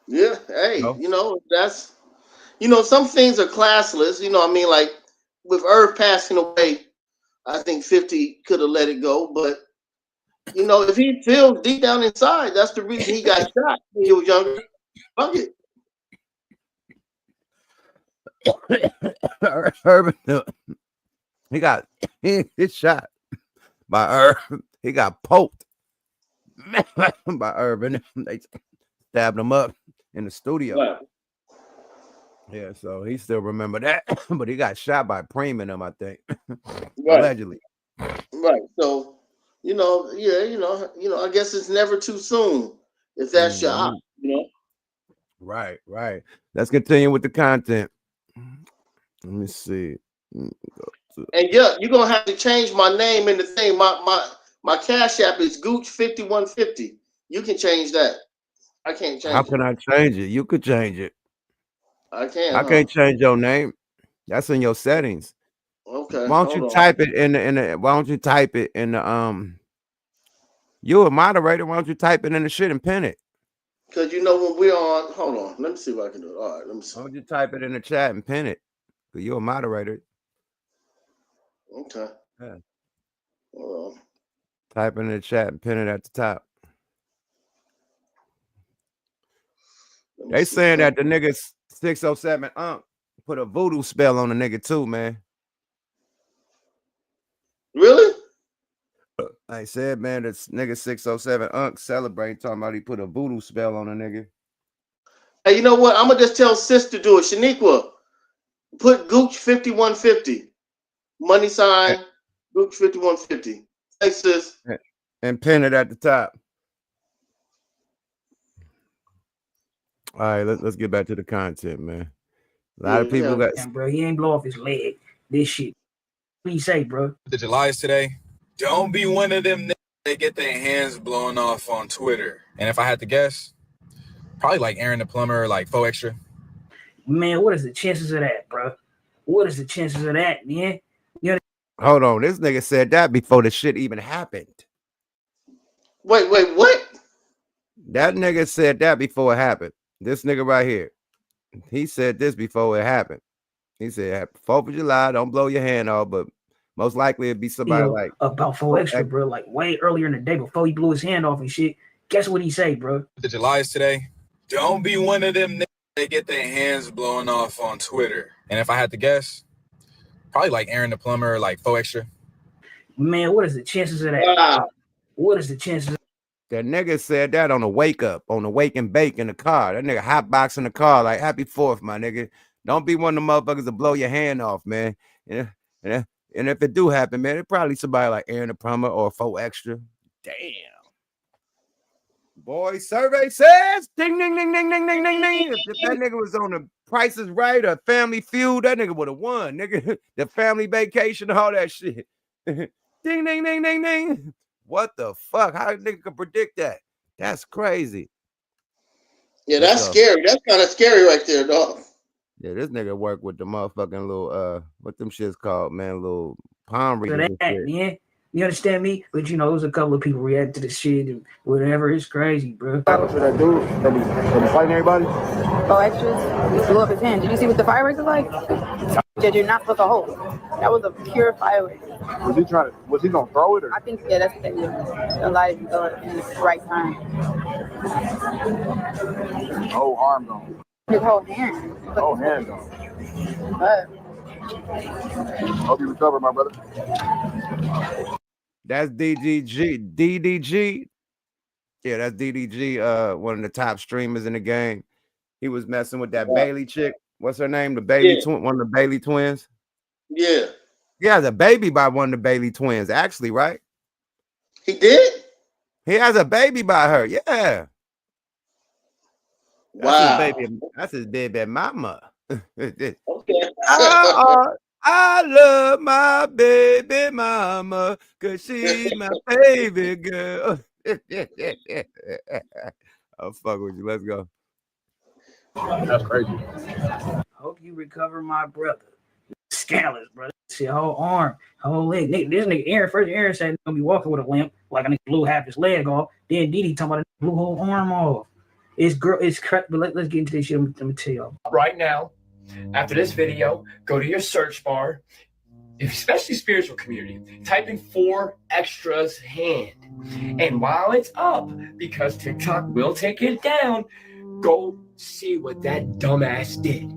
Speaker 2: Yeah, hey, you know, that's, you know, some things are classless. You know, I mean, like with Irv passing away, I think 50 could have let it go, but you know, if he feels deep down inside, that's the reason he got shot when he was younger. Fuck it.
Speaker 1: Urban, he got his shot by Irv. He got poked by Urban. They stabbed him up in the studio.
Speaker 2: Right.
Speaker 1: Yeah, so he still remember that, but he got shot by Preem and him, I think,
Speaker 2: Right.
Speaker 1: allegedly.
Speaker 2: Right. So, you know, yeah, you know, I guess it's never too soon if that's your op, you know.
Speaker 1: Right. Let's continue with the content. Let me see.
Speaker 2: And yeah, you're gonna have to change my name in the thing. My Cash App is Gooch5150. You can change that. I can't change it.
Speaker 1: How can I change it? You could change it.
Speaker 2: I can.
Speaker 1: I can't change your name. That's in your settings.
Speaker 2: Okay.
Speaker 1: Why don't you type it in the why don't you type it in the you're a moderator, why don't you type it in the shit and pin it?
Speaker 2: Because you know when we're on, hold on, let me see what I can do. All right, let me see.
Speaker 1: Why don't you type it in the chat and pin it? Because you're a moderator.
Speaker 2: Okay.
Speaker 1: Yeah.
Speaker 2: Hold on.
Speaker 1: Type it in the chat and pin it at the top. They saying that the nigga 607 put a voodoo spell on the nigga too, man.
Speaker 2: Really?
Speaker 1: I said, man, this nigga 607 celebrating, talking about he put a voodoo spell on a nigga.
Speaker 2: Hey, you know what? I'm gonna just tell sis to do it. Shaniqua, put Gooch5150. Money sign, Gooch5150. Thanks, sis.
Speaker 1: And pin it at the top. All right, let's get back to the content, man. A lot of people got.
Speaker 7: Bro, he ain't blow off his leg. This shit. What do you say, bro?
Speaker 9: The July's today. Don't be one of them that get their hands blown off on Twitter. And if I had to guess, probably like Aaron the plumber or like Fo Extra.
Speaker 7: Man, what is the chances of that, bro? What is the chances of that, man? You know,
Speaker 1: hold on, this nigga said that before the shit even happened.
Speaker 2: Wait, what?
Speaker 1: That nigga said that before it happened. This nigga right here. He said this before it happened. He said, 4th of July, don't blow your hand off, but most likely it'd be somebody like
Speaker 7: about Fo Extra, bro. Like way earlier in the day before he blew his hand off and shit. Guess what he say, bro?
Speaker 9: The July's today. Don't be one of them that get their hands blown off on Twitter. And if I had to guess, probably like Aaron the plumber or like Fo Extra.
Speaker 7: Man, what is the chances of that?
Speaker 2: Wow.
Speaker 7: What is the chances?
Speaker 1: That nigga said that on the wake and bake in the car. That nigga hotboxing the car like happy 4th, my nigga. Don't be one of the motherfuckers to blow your hand off, man. And if it do happen, man, it probably somebody like Aaron the Plumber or 4 Extra. Damn. Boy, survey says ding ding ding ding ding ding ding ding. If that nigga was on the Price is Right or Family Feud, that nigga would have won, nigga. The Family Vacation, all that shit. Ding ding ding ding ding. What the fuck? How a nigga can predict that? That's crazy.
Speaker 2: Yeah, that's scary. That's kind of scary right there, dog.
Speaker 1: Yeah, this nigga work with the motherfucking little what them shits called, man, little palm readers and shit.
Speaker 7: Yeah. You understand me? But you know, there's a couple of people react to the shit and whatever. It's crazy, bro.
Speaker 10: What happened to that dude that be fighting everybody?
Speaker 11: Oh, extras. He blew up his hand. Did you see what the fireworks are like? That you're not supposed to hold. That was a pure firework.
Speaker 10: Was he gonna throw it? Or?
Speaker 11: I think, yeah, that's what they do. They'll allow you to throw it in the right time.
Speaker 10: Whole arm gone.
Speaker 11: His whole hand.
Speaker 10: Whole hand gone.
Speaker 11: But
Speaker 10: hope you recover, my brother.
Speaker 1: That's DDG. Yeah, that's DDG, one of the top streamers in the game. He was messing with that Bailey chick. What's her name? The Bailey one of the Bailey twins.
Speaker 2: Yeah.
Speaker 1: He has a baby by one of the Bailey twins, actually, right?
Speaker 2: He did?
Speaker 1: He has a baby by her. Yeah.
Speaker 2: Wow.
Speaker 1: That's his baby mama.
Speaker 2: Okay.
Speaker 1: I love my baby mama because she's my favorite girl. I'll fuck with you. Let's go.
Speaker 10: That's crazy.
Speaker 7: Hope you recover, my brother. Scandalous, brother. See, whole arm, whole leg. This nigga Aaron said he's gonna be walking with a limp, like a nigga blew half his leg off. Then Didi talking about a blew whole arm off. It's crap, but let's get into this shit. Let me tell y'all.
Speaker 12: Right now, after this video, go to your search bar, especially spiritual community, type in 4 Extras hand. And while it's up, because TikTok will take it down, go see what that dumbass did.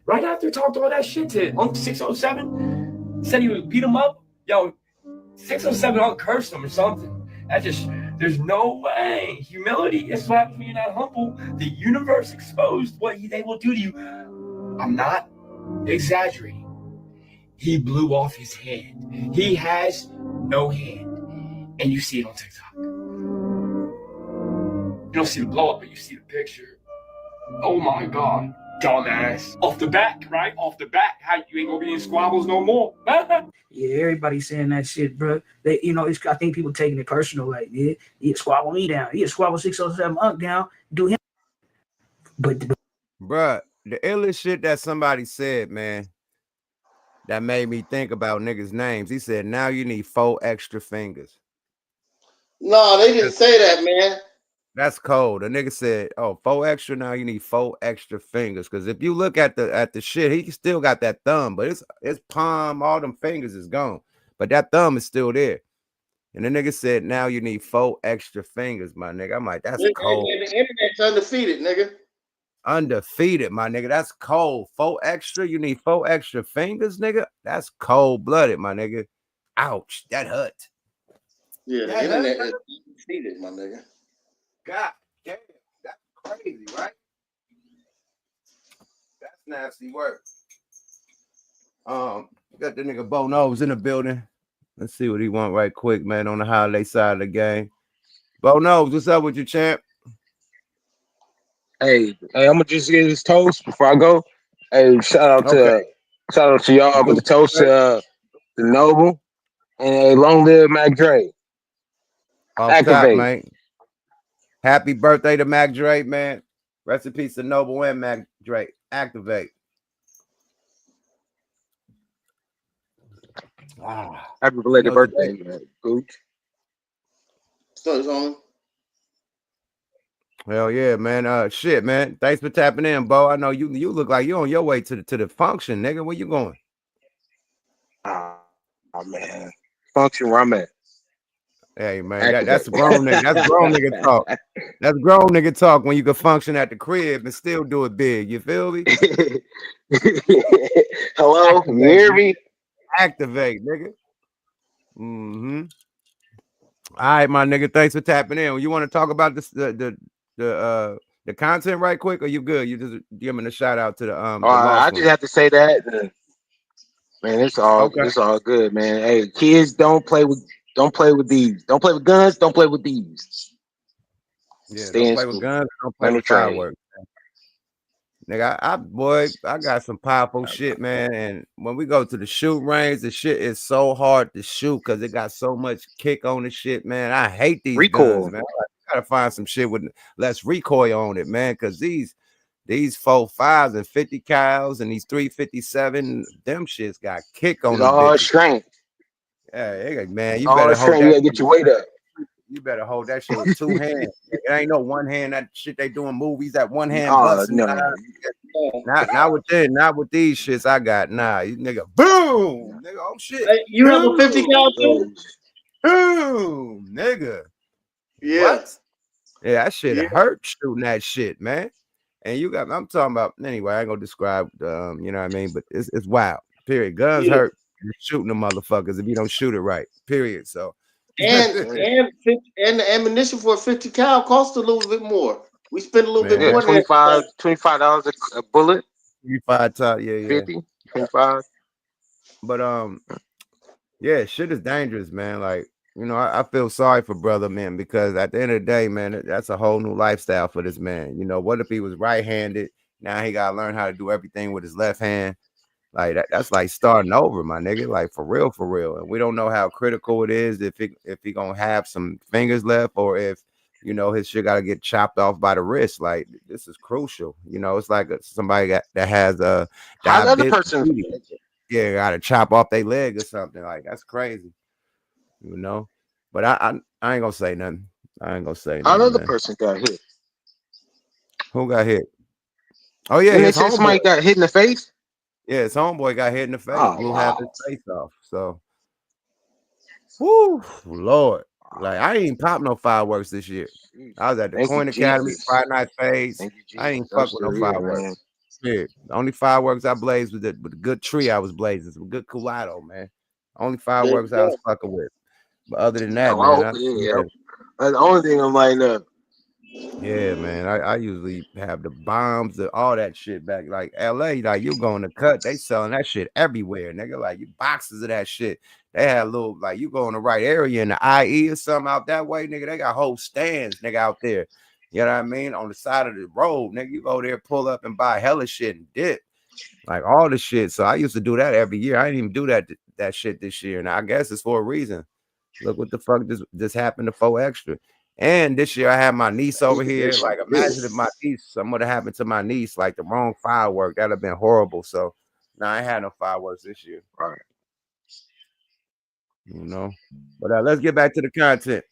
Speaker 12: Right after talked all that shit to Uncle 607, said he would beat him up. Yo, 607 cursed him or something. There's no way. Humility is what happens when you're not humble. The universe exposed what they will do to you. I'm not exaggerating. He blew off his hand. He has no hand. And you see it on TikTok. You don't see the blow up, but you see the picture. Oh my God. Dumbass. Off the back, right? Off the back. How you ain't gonna be in squabbles no more.
Speaker 7: Yeah, everybody's saying that shit, bro. They, I think people taking it personal, like, yeah, he squabble me down. He squabble 607 up down, do him. But
Speaker 1: bruh, the illest shit that somebody said, man, that made me think about niggas' names. He said, now you need 4 extra fingers.
Speaker 2: No, they didn't say that, man.
Speaker 1: That's cold. The nigga said, oh, 4 extra, now you need 4 extra fingers. Because if you look at the shit, he still got that thumb, but his palm, all them fingers is gone. But that thumb is still there. And the nigga said, now you need 4 extra fingers, my nigga. I'm like, that's cold.
Speaker 2: The internet's undefeated, nigga.
Speaker 1: Undefeated, my nigga. That's cold. 4 extra, you need 4 extra fingers, nigga. That's cold-blooded, my nigga. Ouch, that hurt.
Speaker 2: Yeah, the internet is undefeated, my nigga.
Speaker 1: God damn, that's crazy, right? That's nasty work. Got the nigga Bo Nose in the building. Let's see what he want right quick, man, on the holiday side of the game. Bo Nose, what's up with you, champ?
Speaker 13: Hey, I'm gonna just get this toast before I go. Hey, shout out to y'all with the toast to Noble and long live Mac Dre.
Speaker 1: Off top, man. Happy birthday to Mac Dre, man. Rest in peace to Noble and Mac Dre. Activate.
Speaker 13: Happy belated birthday, man. Gooch.
Speaker 1: Hell yeah, man. Shit, man. Thanks for tapping in, Bo. I know you look like you on your way to the function, nigga. Where you going?
Speaker 13: Oh man. Function where I'm at.
Speaker 1: Hey man, that's grown nigga. That's grown nigga talk. That's grown nigga talk when you can function at the crib and still do it big. You feel me?
Speaker 13: Hello,
Speaker 1: Activate,
Speaker 13: you hear me?
Speaker 1: Activate, nigga. All right, my nigga. Thanks for tapping in. You want to talk about this the the content right quick, or you good? You just giving a shout out to the
Speaker 13: I
Speaker 1: lost
Speaker 13: just
Speaker 1: one.
Speaker 13: have to say that, man. It's all good, man. Hey, kids, don't play with these. Don't play with guns. Don't play with these.
Speaker 1: Yeah,
Speaker 13: Stay
Speaker 1: don't
Speaker 13: in
Speaker 1: play with
Speaker 13: school.
Speaker 1: guns. Don't play
Speaker 13: Learn to
Speaker 1: with
Speaker 13: trade.
Speaker 1: fireworks. Nigga, I got some powerful shit, man. And when we go to the shoot range, the shit is so hard to shoot because it got so much kick on the shit, man. I hate these guns, man. I gotta find some shit with less recoil on it, man. Because these 4.5s and 50 cals and these 357, them shits got kick on
Speaker 13: It's
Speaker 1: them
Speaker 13: all
Speaker 1: bitches.
Speaker 13: strength.
Speaker 1: Yeah, man, you
Speaker 13: All
Speaker 1: better hold
Speaker 13: strength.
Speaker 1: that.
Speaker 13: You gotta get your weight up.
Speaker 1: You better hold that shit with two hands. It ain't no one hand. That shit they doing movies. That one hand busting.
Speaker 13: No.
Speaker 1: Not with these shits I got. Nah, you nigga, boom, nigga. Oh shit.
Speaker 2: Hey, you have a 50 cal too?
Speaker 1: Boom, nigga.
Speaker 2: Yeah.
Speaker 1: What? Yeah, that shit hurt shooting that shit, man. And I'm talking about anyway. I ain't gonna describe, you know what I mean. But it's wild. Period. Guns hurt. You're shooting the motherfuckers if you don't shoot it right. Period. So.
Speaker 2: And the ammunition for a 50 cal costs a little bit more. We spend a little bit more than
Speaker 13: $25 a bullet.
Speaker 1: 25 top, yeah.
Speaker 13: 50, 25.
Speaker 1: But yeah, shit is dangerous, man. Like, you know, I feel sorry for brother, man, because at the end of the day, man, that's a whole new lifestyle for this man. You know, what if he was right-handed? Now he gotta learn how to do everything with his left hand. Like that's like starting over, my nigga. Like for real. And we don't know how critical it is if he gonna have some fingers left or if you know his shit gotta get chopped off by the wrist. Like this is crucial. You know, it's like somebody that has a diabetes. Yeah, gotta chop off their leg or something. Like that's crazy. You know, but I ain't gonna say nothing.
Speaker 13: Another person got hit.
Speaker 1: Who got hit? Oh yeah,
Speaker 13: Didn't they
Speaker 1: his
Speaker 13: say somebody
Speaker 1: homeboy
Speaker 13: got hit in the face?
Speaker 1: Yeah, his homeboy got hit in the face,
Speaker 13: Oh,
Speaker 1: blew half his face off. So, whoo, Lord. Like, I ain't pop no fireworks this year. I was at the Coin Academy, Friday Night Fades. I ain't fuck with no fireworks. Yeah. The only fireworks I blazed with the good tree I was blazing, some good Culado, man. Only fireworks I was fucking with. But other than that, man,
Speaker 13: that's the only thing I'm lining up.
Speaker 1: Yeah, man. I usually have the bombs, all that shit back. Like LA, like you going to cut, they selling that shit everywhere, nigga. Like you boxes of that shit. They had a little, like you go in the right area in the IE or something out that way, nigga. They got whole stands, nigga, out there. You know what I mean? On the side of the road, nigga. You go there, pull up and buy hella shit and dip. Like all the shit. So I used to do that every year. I didn't even do that shit this year. And I guess it's for a reason. Look what the fuck this happened to 4 Extra. And this year I had my niece over here. Like, imagine if my niece, something would have happened to my niece, like the wrong firework. That'd have been horrible. So now I ain't had no fireworks this year.
Speaker 13: Right.
Speaker 1: You know. But let's get back to the content.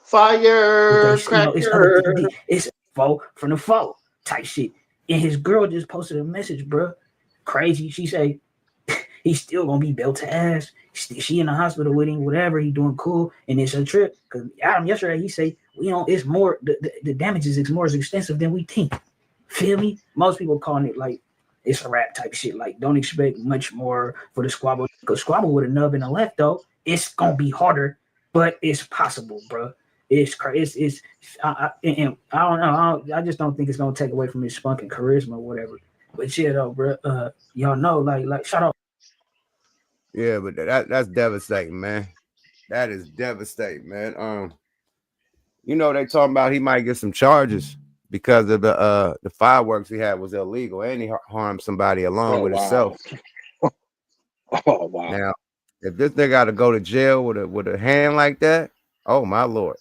Speaker 7: Firecracker. It's foe from the foe type shit. And his girl just posted a message, bro. Crazy. She say he's still gonna be built to ass. She in the hospital with him, whatever. He doing cool, and it's a trip. Cause Adam yesterday he say, you know, it's more the damage is more extensive than we think. Feel me? Most people calling it like it's a rap type shit. Like don't expect much more for the squabble. Cause squabble with a nub in the left though, it's gonna be harder, but it's possible, bro. It's crazy. I don't know. I just don't think it's gonna take away from his spunk and charisma or whatever. But yeah, though, bro. Y'all know, like, shout out.
Speaker 1: Yeah, but that's devastating, man. That is devastating, man. You know they talking about he might get some charges because of the fireworks he had was illegal and he harmed somebody along with himself.
Speaker 13: Oh wow!
Speaker 1: Now, if this nigga got to go to jail with a hand like that, oh my lord,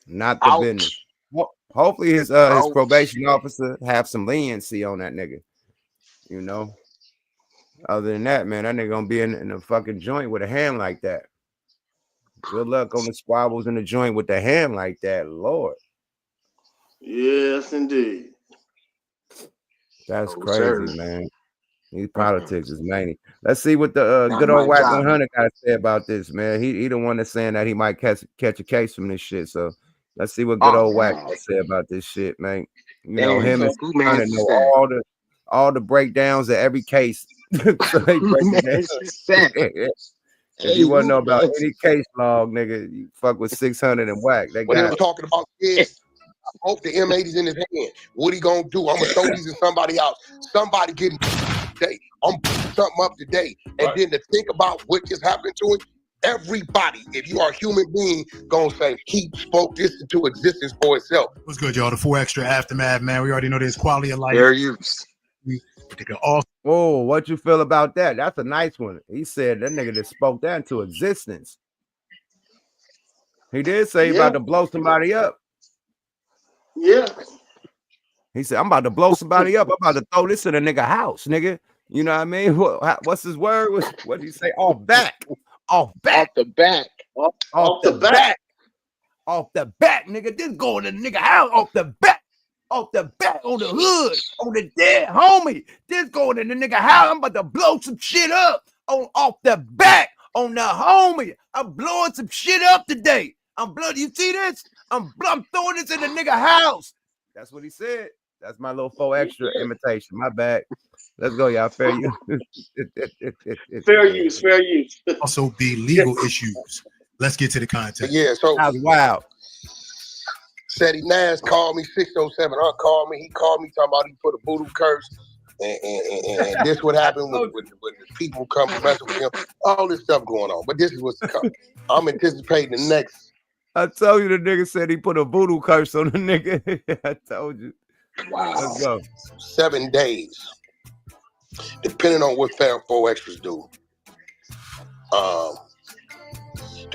Speaker 1: not the business. Well, hopefully his probation officer have some leniency on that nigga. You know. Other than that, man, that nigga gonna be in a fucking joint with a hand like that. Good luck on the squabbles in the joint with the hand like that, Lord.
Speaker 2: Yes, indeed.
Speaker 1: That's crazy, man. These politics is many. Let's see what the good old Whack 100 got to say about this, man. He the one that's saying that he might catch a case from this shit. So let's see what good old Whack got to say about this shit, man. You know, him and 100 know all the breakdowns of every case. So they break it down. If you want to know about any case log, nigga, you fuck with 600 and whack. They
Speaker 14: When they
Speaker 1: got
Speaker 14: was
Speaker 1: it.
Speaker 14: talking about I hope the M80's in his hand. What he gonna do? I'm gonna throw these in somebody else. Somebody getting today. I'm putting something up today. And then to think about what just happened to him, everybody, if you are a human being, gonna say he spoke this into existence for itself.
Speaker 15: What's good, y'all? The 4 Extra Aftermath, man. We already know there's quality of life.
Speaker 13: Fair use.
Speaker 1: Oh, what you feel about that? That's a nice one. He said that nigga just spoke that into existence. He did say he about to blow somebody up.
Speaker 2: Yeah.
Speaker 1: He said, I'm about to blow somebody up. I'm about to throw this in a nigga house, nigga. You know what I mean? What's his word? What did he say? Off back. Off back.
Speaker 13: Off the back.
Speaker 1: Off the back. Off the back, nigga. This going to the nigga house off the back. Off the back, on the hood, on the dead homie. This going in the nigga house. I'm about to blow some shit up off the back, on the homie. I'm blowing some shit up today. I'm blowing. You see this? I'm throwing this in the nigga house. That's what he said. That's my little 4 Extra imitation. My bad. Let's go, y'all. Fair use.
Speaker 2: Fair use. Fair use.
Speaker 15: Also, the legal issues. Let's get to the content.
Speaker 14: Yeah, so
Speaker 1: that was wild.
Speaker 14: Said he Nas called me 607. Called me. He called me talking about he put a voodoo curse, and this would happen when the people come to mess with him. All this stuff going on, but this is what's to come. I'm anticipating the next.
Speaker 1: I told you the nigga said he put a voodoo curse on the nigga. I told you.
Speaker 14: Wow.
Speaker 1: Let's go.
Speaker 14: 7 days, depending on what 4 Extras do, to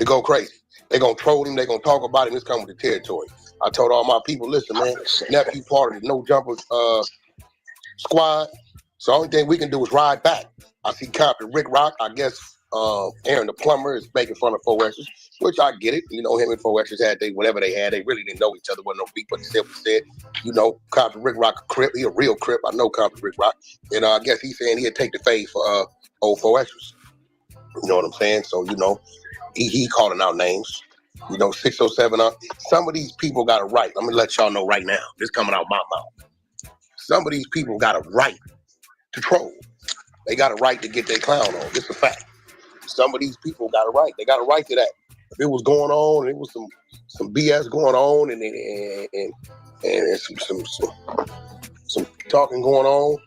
Speaker 14: go crazy. They're gonna troll him. They're gonna talk about him. It's coming with the territory. I told all my people, listen, man, nephew part of the No Jumpers squad. So the only thing we can do is ride back. I see Compton Rick Rock. I guess Aaron the plumber is making fun of 4 Extras, which I get it. You know, him and 4 Extras had whatever they had. They really didn't know each other. Wasn't no beef, but he said what he said. You know, Compton Rick Rock a crip. He a real crip. I know Compton Rick Rock. And I guess he's saying he'd take the fade for old 4 Extras. You know what I'm saying? So, you know, he calling out names. You know, 607 up. Some of these people got a right. Let me let y'all know right now. This coming out my mouth. Some of these people got a right to troll. They got a right to get their clown on. It's a fact. Some of these people got a right. They got a right to that. If it was going on, and it was some BS going on, and some talking going on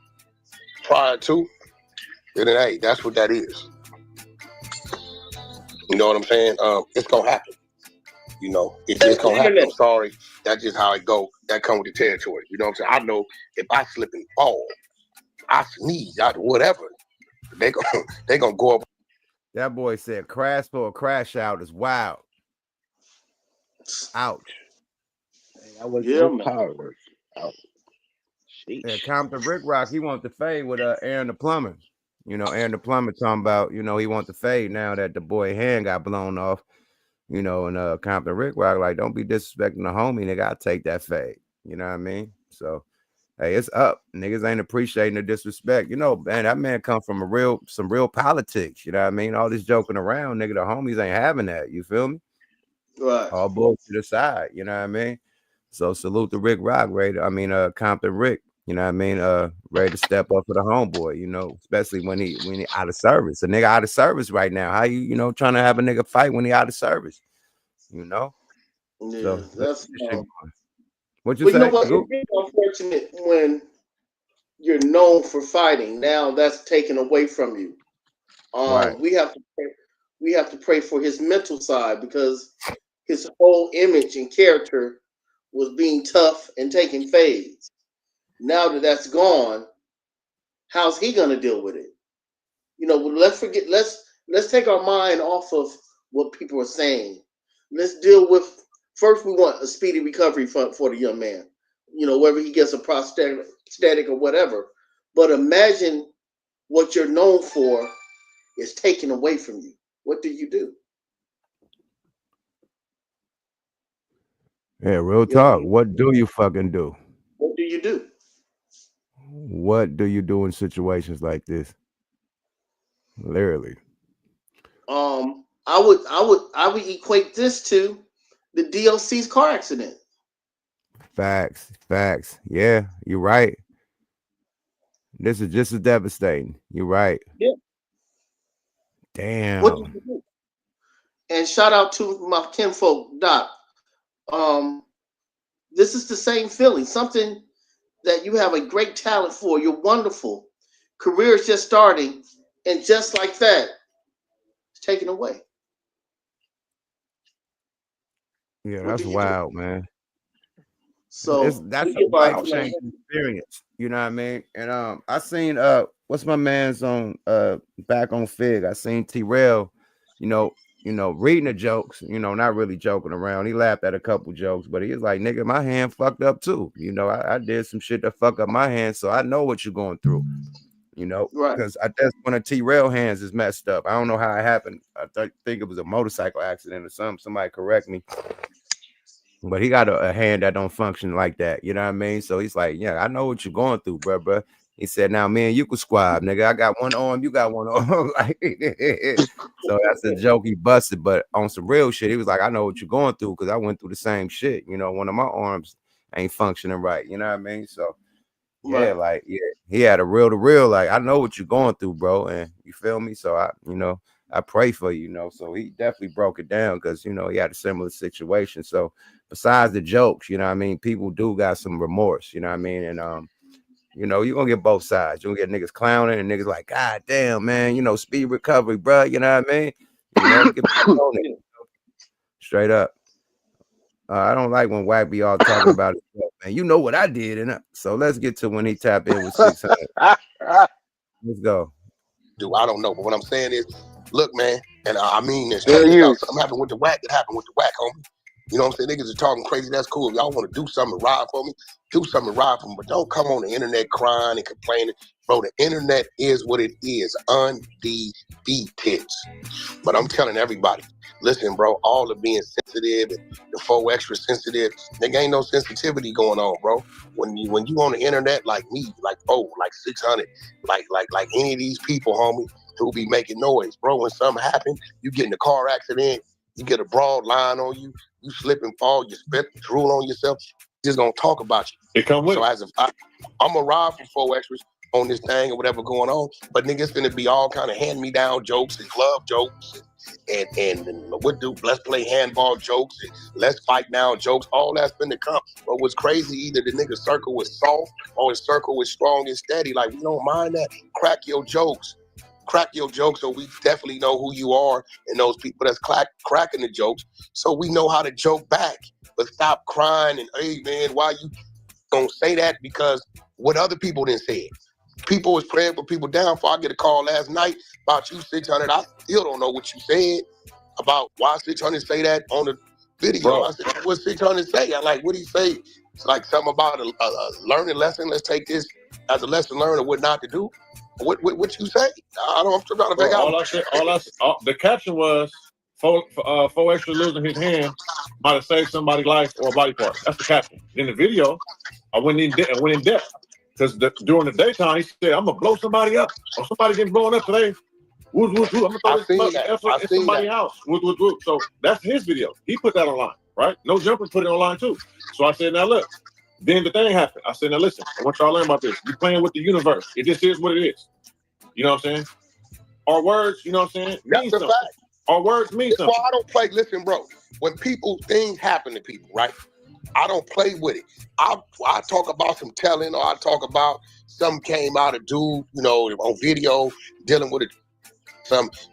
Speaker 14: prior to, then hey, that's what that is. You know what I'm saying? It's gonna happen. You know, it's just gonna happen. I'm sorry. That's just how it go. That come with the territory. You know what I'm saying? I know if I slip and fall, I sneeze, whatever, they gonna go up.
Speaker 1: That boy said crash for a crash out is wild. Ouch.
Speaker 13: That was power. Ouch.
Speaker 1: Yeah, Compton Rick Rock, he wants to fade with Aaron the plumber. You know, Aaron the plumber talking about, you know, he wants to fade now that the boy hand got blown off. You know, and Compton Rick Rock, like, don't be disrespecting the homie, nigga. I'll take that fade. You know what I mean? So, hey, it's up. Niggas ain't appreciating the disrespect. You know, man, that man come from some real politics. You know what I mean? All this joking around, nigga, the homies ain't having that. You feel me?
Speaker 2: Right.
Speaker 1: All bullshit aside. You know what I mean? So, salute to Rick Rock, Compton Rick. You know what I mean? Ready to step up for the homeboy, you know, especially when he out of service. A nigga out of service right now. How you know, trying to have a nigga fight when he out of service? You know?
Speaker 2: Yeah,
Speaker 1: so
Speaker 2: that's
Speaker 1: what you
Speaker 2: but
Speaker 1: say?
Speaker 2: You know what? It's unfortunate when you're known for fighting. Now that's taken away from you.
Speaker 1: Right.
Speaker 2: We have to pray for his mental side, because his whole image and character was being tough and taking fades. Now that that's gone, how's he gonna deal with it? You know, let's take our mind off of what people are saying. Let's deal with, first we want a speedy recovery for the young man. You know, whether he gets a prosthetic or whatever. But imagine what you're known for is taken away from you. What do you do?
Speaker 1: Yeah, real talk. What do you fucking do?
Speaker 2: What do you do?
Speaker 1: What do you do in situations like this? Literally.
Speaker 2: I would equate this to the DOC's car accident.
Speaker 1: Facts. Yeah, you're right. This is just as devastating. You're right.
Speaker 2: Yeah.
Speaker 1: Damn.
Speaker 2: What do you do? And shout out to my kinfolk, Doc. This is the same feeling. Something that you have a great talent for. You're wonderful. Career is just starting, and just like that, it's taken away.
Speaker 1: Yeah,
Speaker 2: What
Speaker 1: that's
Speaker 2: do you do?
Speaker 1: wild, man.
Speaker 2: So
Speaker 1: That's a life changing experience. You know what I mean? And I seen what's my man's on back on Fig. I seen T-Rail, reading the jokes, not really joking around. He laughed at a couple jokes, but he was like, nigga, my hand fucked up too. I did some shit to fuck up my hand, so I know what you're going through.
Speaker 2: Right.
Speaker 1: Because I guess one of T-Rail hands is messed up. I don't know how it happened. I think it was a motorcycle accident or something. Somebody correct me. But he got a hand that don't function like that. You know what I mean? So he's like, yeah, I know what you're going through, bro. He said, now, man, you can squab, nigga. I got one arm, you got one arm. So that's a joke he busted. But on some real shit, he was like, I know what you're going through because I went through the same shit. One of my arms ain't functioning right. You know what I mean? So yeah,
Speaker 2: right.
Speaker 1: he had a real to real, like, I know what you're going through, bro. And you feel me? So I pray for you, so he definitely broke it down because he had a similar situation. So besides the jokes, you know what I mean, people do got some remorse, you know what I mean? And you're gonna get both sides. You're gonna get niggas clowning and niggas like, God damn, man, speed recovery, bro. You know what I mean? Get on it. Straight up. I don't like when Wack be all talking about it, man. You know what I did, and so let's get to when he tapped in with 600. Let's go.
Speaker 14: Do I don't know, but what I'm saying is, look, man, and I mean this.
Speaker 3: Yeah,
Speaker 14: Check this
Speaker 3: you.
Speaker 14: out. Something happened with the Whack. It happened with the Whack, homie. You know what I'm saying? Niggas are talking crazy. That's cool. If y'all want to do something, ride for me. Do something, ride for me. But don't come on the internet crying and complaining. Bro, the internet is what it is. Undefeated. But I'm telling everybody, listen, bro, all of being sensitive and the 4 extra sensitive, nigga, ain't no sensitivity going on, bro. When you on the internet like me, like 600, like any of these people, homie, who be making noise, bro. When something happen, you get in a car accident, you get a broad line on you, you slip and fall, you spit drool on yourself, just gonna talk about you.
Speaker 16: It come with
Speaker 14: so
Speaker 16: it.
Speaker 14: as if I'm a ride for 4 extras on this thing or whatever going on, but niggas finna be all kind of hand-me-down jokes and glove jokes and what do let's play handball jokes and let's fight now jokes, all that's finna come. But what's crazy, either the nigga circle was soft or his circle was strong and steady. Like, we don't mind that. Crack your jokes so we definitely know who you are and those people that's cracking the jokes, so we know how to joke back. But stop crying and, hey man, why you gonna say that? Because what other people didn't say it. People was praying for people down. Before I get a call last night about you, 600. I still don't know what you said about why 600 say that on the video.
Speaker 16: Bro.
Speaker 14: I said, what 600 say? I like, what do you say? It's like something about a learning lesson. Let's take this as a lesson learned of what not to do. What you say? I'm trying to
Speaker 16: Bro,
Speaker 14: figure out.
Speaker 16: the caption was 4 extra losing his hand might have saved somebody's life or a body part. That's the caption. In the video, I went in depth because during the daytime he said, "I'm gonna blow somebody up or somebody getting blown up today. Woo, woo, woo. I'm gonna throw this effort in somebody's house. Woo, woo, woo." So that's his video. He put that online, right? No Jumper put it online too. So I said, now look. Then the thing happened. I said, now listen. I want y'all to learn about this. You're playing with the universe. It just is what it is. You know what I'm saying? Our words, you know what I'm saying, mean something. Fact. Our words mean something.
Speaker 14: Well, I don't play. Listen, bro. When things happen to people, right? I don't play with it. I talk about some telling, or I talk about something came out of dude, on video dealing with it.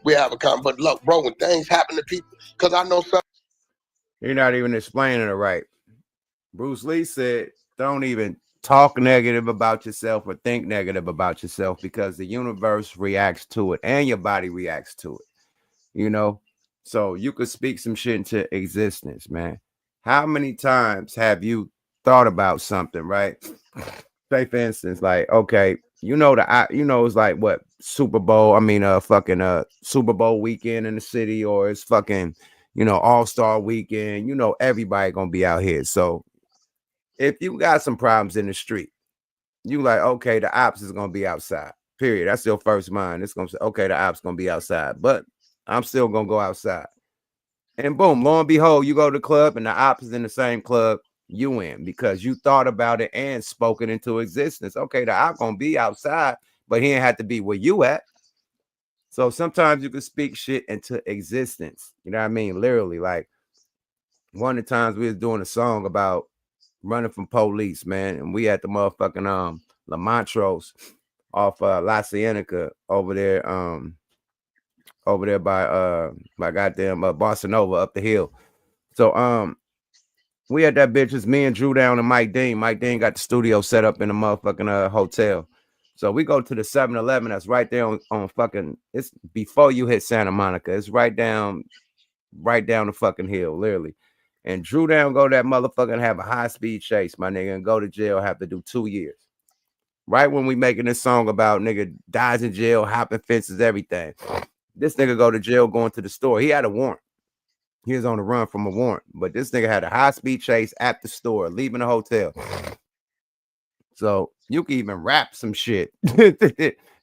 Speaker 14: We have a comment. But look, bro, when things happen to people, because I know some.
Speaker 1: You're not even explaining it right. Bruce Lee said, don't even talk negative about yourself or think negative about yourself, because the universe reacts to it and your body reacts to it, so you could speak some shit into existence, man. How many times have you thought about something, right? Say for instance, like, okay, it's like what Super Bowl weekend in the city, or it's fucking All-Star weekend, everybody gonna be out here. So if you got some problems in the street, you like, okay, the ops is gonna be outside. Period. That's your first mind. It's gonna say, okay, the ops gonna be outside, but I'm still gonna go outside. And boom, lo and behold, you go to the club and the ops is in the same club you in, because you thought about it and spoke it into existence. Okay, the op gonna be outside, but he ain't have to be where you at. So sometimes you can speak shit into existence. You know what I mean? Literally, like one of the times we was doing a song about running from police, man, and we had the motherfucking La Montrose off La Cienega over there by goddamn Bossa Nova up the hill. So we had that bitch. It's me and Drew Down and Mike Dean. Mike Dean got the studio set up in a motherfucking hotel. So we go to the 7-Eleven that's right there on fucking, it's before you hit Santa Monica. It's right down the fucking hill, literally. And Drew Down go that motherfucking have a high-speed chase, my nigga, and go to jail, have to do 2 years. Right when we making this song about nigga dies in jail, hopping fences, everything. This nigga go to jail going to the store. He had a warrant. He was on the run from a warrant. But this nigga had a high-speed chase at the store, leaving the hotel. So you can even rap some shit.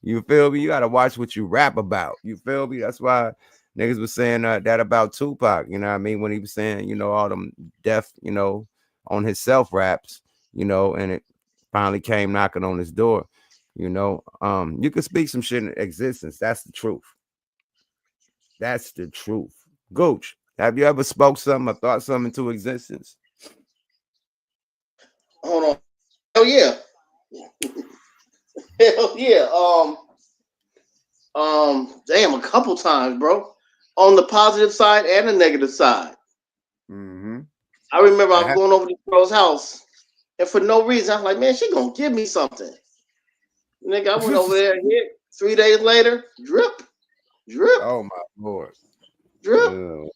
Speaker 1: You feel me? You got to watch what you rap about. You feel me? That's why niggas was saying that about Tupac. You know what I mean? When he was saying, you know, all them death, you know, on his self raps, you know, and it finally came knocking on his door. You know, you can speak some shit in existence. That's the truth. That's the truth. Gooch, have you ever spoke something or thought something into existence?
Speaker 2: Hold on. Hell yeah. Hell yeah. Damn, a couple times, bro. On the positive side and the negative side.
Speaker 1: Mm-hmm.
Speaker 2: I remember I was going over to this girl's house, and for no reason, I was like, man, she gonna give me something. Nigga, I went over there and hit. 3 days later, drip.
Speaker 1: Oh my lord.
Speaker 2: Drip.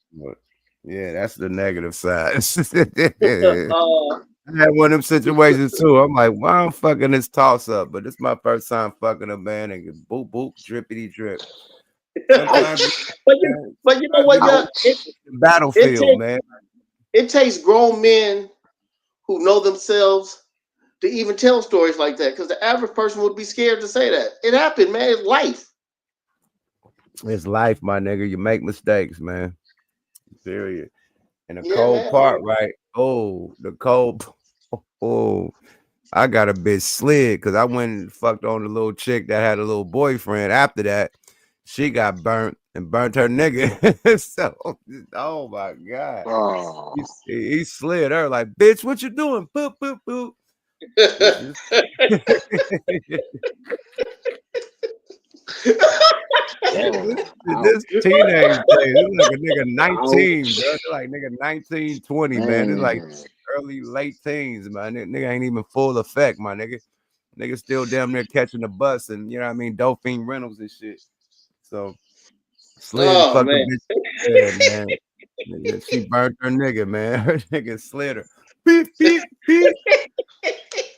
Speaker 1: Yeah, that's the negative side. I had one of them situations too. I'm like, why I'm fucking this toss up? But this is my first time fucking a man and get boop boop drippity drip. Sometimes,
Speaker 2: but you know what, yeah,
Speaker 1: battlefield, man.
Speaker 2: It takes grown men who know themselves to even tell stories like that, because the average person would be scared to say that. It happened, man. It's life.
Speaker 1: It's life, my nigga. You make mistakes, man. Period. And the
Speaker 2: Yeah,
Speaker 1: cold
Speaker 2: man.
Speaker 1: part, right? Oh, the cold. Oh, I got a bitch slid because I went and fucked on the little chick that had a little boyfriend. After that, she got burnt and burnt her nigga. So, oh my god,
Speaker 13: Oh.
Speaker 1: he slid her like, bitch, what you doing? Boop boop boop. This teenage day, this like a nigga 19, bro. They're like nigga 19, 20, man. It's like early, late teens, man. Nigga ain't even full effect, my nigga. Nigga still damn near catching the bus and you know what I mean, Dolphin Reynolds and shit. So slid and fucked the bitch. Yeah, man. Nigga, she burnt her nigga, man. Her nigga slid her. Beep, beep, beep.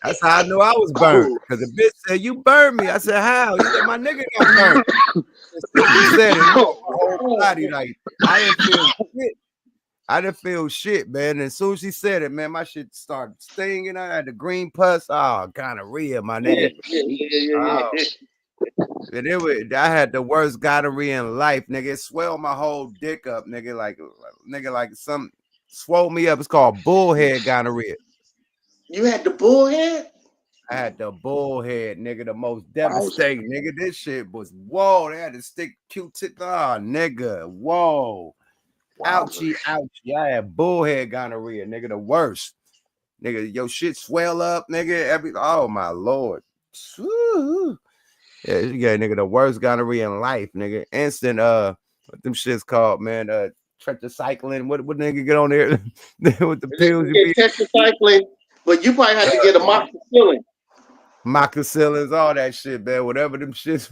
Speaker 1: That's how I knew I was burnt. Because the bitch said, you burned me. I said, how? He said, my nigga got burnt. She said it. My whole body, like, I didn't feel shit. I didn't feel shit, man. And as soon as she said it, man, my shit started stinging. I had the green pus. Oh, gonorrhea, my nigga. Oh. And I had the worst gonorrhea in life, nigga. It swelled my whole dick up, nigga. Like some swole me up. It's called bullhead gonorrhea.
Speaker 2: You had the bullhead?
Speaker 1: I had the bullhead, nigga, the most devastating, nigga. This shit was whoa. They had to stick Q-tip. Oh, nigga, whoa. Ouchie, ouchie. I had bullhead gonorrhea, nigga, the worst. Nigga, your shit swell up, nigga. Oh my lord. Woo. Yeah, you got nigga the worst gonorrhea in life, nigga. Instant what them shit's called, man. Tetracycline. What nigga get on there with the pills?
Speaker 2: You get tetracycline, but you probably have to get a moxicillin.
Speaker 1: Moxicillins, all that shit, man. Whatever them shits,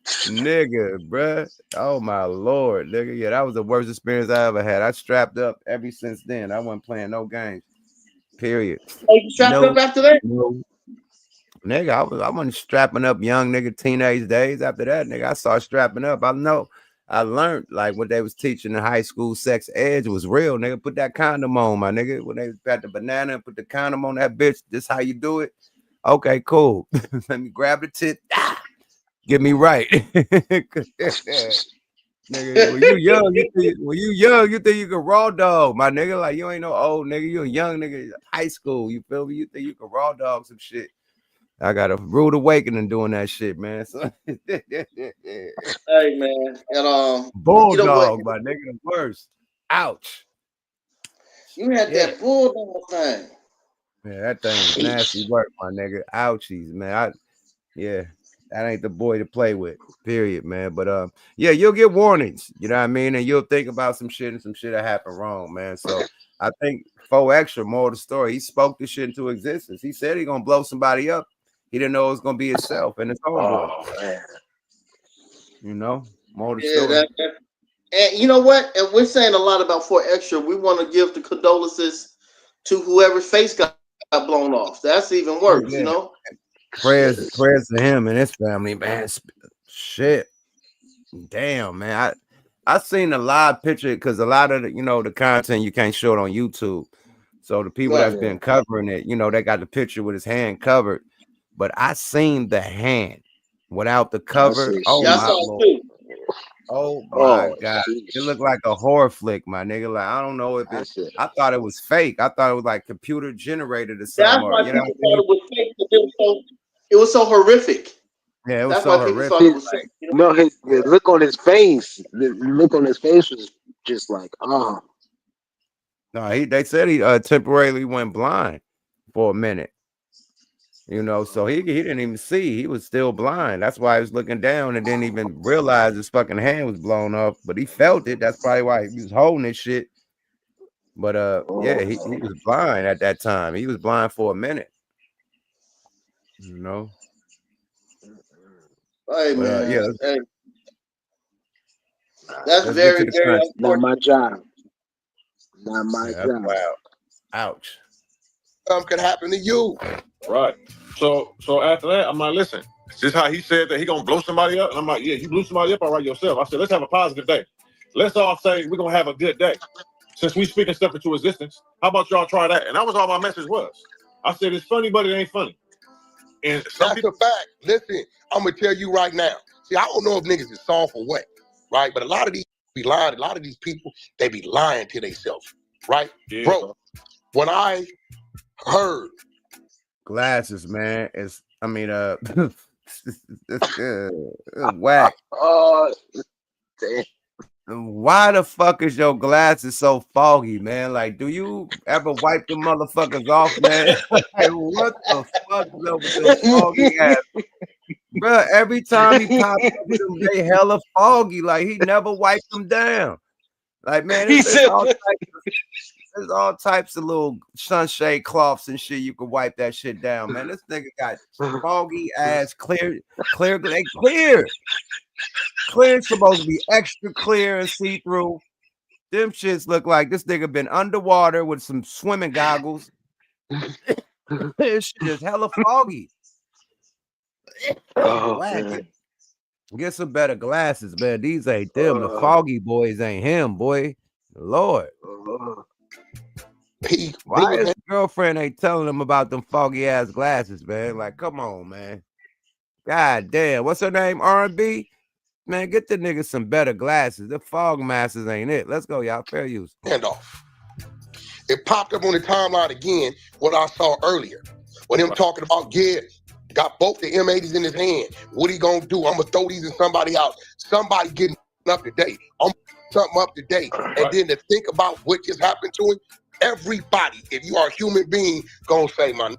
Speaker 1: nigga, bruh. Oh my lord, nigga. Yeah, that was the worst experience I ever had. I strapped up ever since then. I wasn't playing no games. Period.
Speaker 2: Oh, you strapped up after that?
Speaker 1: No. Nigga, I wasn't strapping up young nigga teenage days. After that, nigga, I started strapping up. I learned like what they was teaching in high school. Sex edge was real, nigga. Put that condom on, my nigga. When they got the banana and put the condom on that bitch, this how you do it. Okay, cool. Let me grab the tit. Get me right. Nigga, when you young, you think you can raw dog, my nigga. Like you ain't no old nigga, you a young nigga, high school. You feel me? You think you can raw dog some shit. I got a rude awakening doing that shit, man. So,
Speaker 2: Hey man, and you know what?
Speaker 1: bulldog, my nigga, the worst. Ouch.
Speaker 2: You had
Speaker 1: Yeah.
Speaker 2: that bulldog thing.
Speaker 1: Man, that thing was nasty work, my nigga. Ouchies, man. Yeah, that ain't the boy to play with. Period, man. But yeah, you'll get warnings. You know what I mean, and you'll think about some shit and some shit that happened wrong, man. So I think 4Extra, more of the story, he spoke this shit into existence. He said he gonna blow somebody up. He didn't know it was gonna be himself and his homeboy.
Speaker 13: Oh man.
Speaker 1: You know, more of the
Speaker 2: Yeah,
Speaker 1: story.
Speaker 2: and you know what? And we're saying a lot about 4Extra. We want to give the condolences to whoever's face got blown off. That's even
Speaker 1: Oh
Speaker 2: worse,
Speaker 1: yeah.
Speaker 2: you know.
Speaker 1: Prayers to him and his family, man. Shit. Damn, man. I seen a live picture because a lot of the content you can't show it on YouTube. So the people that's
Speaker 2: Right.
Speaker 1: been covering it, they got the picture with his hand covered. But I seen the hand without the cover. Oh
Speaker 2: Yeah, I
Speaker 1: my
Speaker 2: saw it
Speaker 1: Lord.
Speaker 2: too.
Speaker 1: Oh my
Speaker 13: Oh
Speaker 1: God. It
Speaker 13: jeez.
Speaker 1: looked like a horror flick, my nigga. Like, I don't know if
Speaker 13: That's it.
Speaker 1: I thought it was fake. I thought it was like computer generated or
Speaker 2: That's
Speaker 1: something, or
Speaker 2: why
Speaker 1: you know
Speaker 2: people
Speaker 1: what I
Speaker 2: thought
Speaker 1: mean?
Speaker 2: it was fake. Because it was so horrific.
Speaker 1: Yeah, it was
Speaker 2: That's
Speaker 1: so
Speaker 2: why people thought
Speaker 1: horrific.
Speaker 2: it was fake. You know?
Speaker 13: No, the look on his face. The look on his face was just like, oh.
Speaker 1: No, they said he temporarily went blind for a minute. So he didn't even see. He was still blind. That's why he was looking down and didn't even realize his fucking hand was blown off. But he felt it. That's probably why he was holding this shit. But yeah, he was blind at that time. He was blind for a minute.
Speaker 2: Hey
Speaker 1: But
Speaker 2: man,
Speaker 1: yeah,
Speaker 2: hey, that's
Speaker 1: let's get to
Speaker 2: very,
Speaker 1: the
Speaker 2: very
Speaker 1: content.
Speaker 13: Not
Speaker 2: unfortunate.
Speaker 13: my job. Not my
Speaker 1: Yeah, that's
Speaker 13: job.
Speaker 1: wild. Ouch.
Speaker 14: Could happen to you.
Speaker 16: Right. So after that, I'm like, listen, it's just how he said that he gonna blow somebody up. And I'm like, yeah, you blew somebody up all right yourself. I said, let's have a positive day. Let's all say we're gonna have a good day. Since we speaking stuff into existence, how about y'all try that? And that was all my message was. I said it's funny, but it ain't funny. And some
Speaker 14: That's
Speaker 16: people
Speaker 14: a fact. Listen, I'm gonna tell you right now. See, I don't know if niggas is soft or what, right? But a lot of these be lying. A lot of these people, they be lying to themselves, right?
Speaker 16: Yeah.
Speaker 14: Bro, when I heard
Speaker 1: Glasses, man. Whack.
Speaker 13: Oh, damn.
Speaker 1: Why the fuck is your glasses so foggy, man? Like, do you ever wipe the motherfuckers off, man? Like, what the fuck is up with them foggy ass? Bro, every time he pops up with them, they hella foggy. Like, he never wiped them down. Like, man,
Speaker 13: He
Speaker 1: it's
Speaker 13: said,
Speaker 1: there's all types of little sunshade cloths and shit you can wipe that shit down, man. This nigga got foggy ass clear. They clear. Clear's supposed to be extra clear and see-through. Them shits look like this nigga been underwater with some swimming goggles. This shit is hella foggy.
Speaker 13: oh,
Speaker 1: Whack.
Speaker 13: man.
Speaker 1: Get some better glasses, man. These ain't them. The foggy boys ain't him, boy. Lord. Why his girlfriend ain't telling him about them foggy ass glasses, man? Like, come on, man. God damn. What's her name? R&B? Man, get the nigga some better glasses. The fog masters ain't it. Let's go, y'all. Fair use.
Speaker 14: handoff. It popped up on the timeline again, what I saw earlier. When him talking about, yeah, got both the M80s in his hand. What he gonna do? I'm gonna throw these in somebody else. Somebody getting up today. I'm something up today. And then to think about what just happened to him, everybody, if you are a human being, gonna say, man,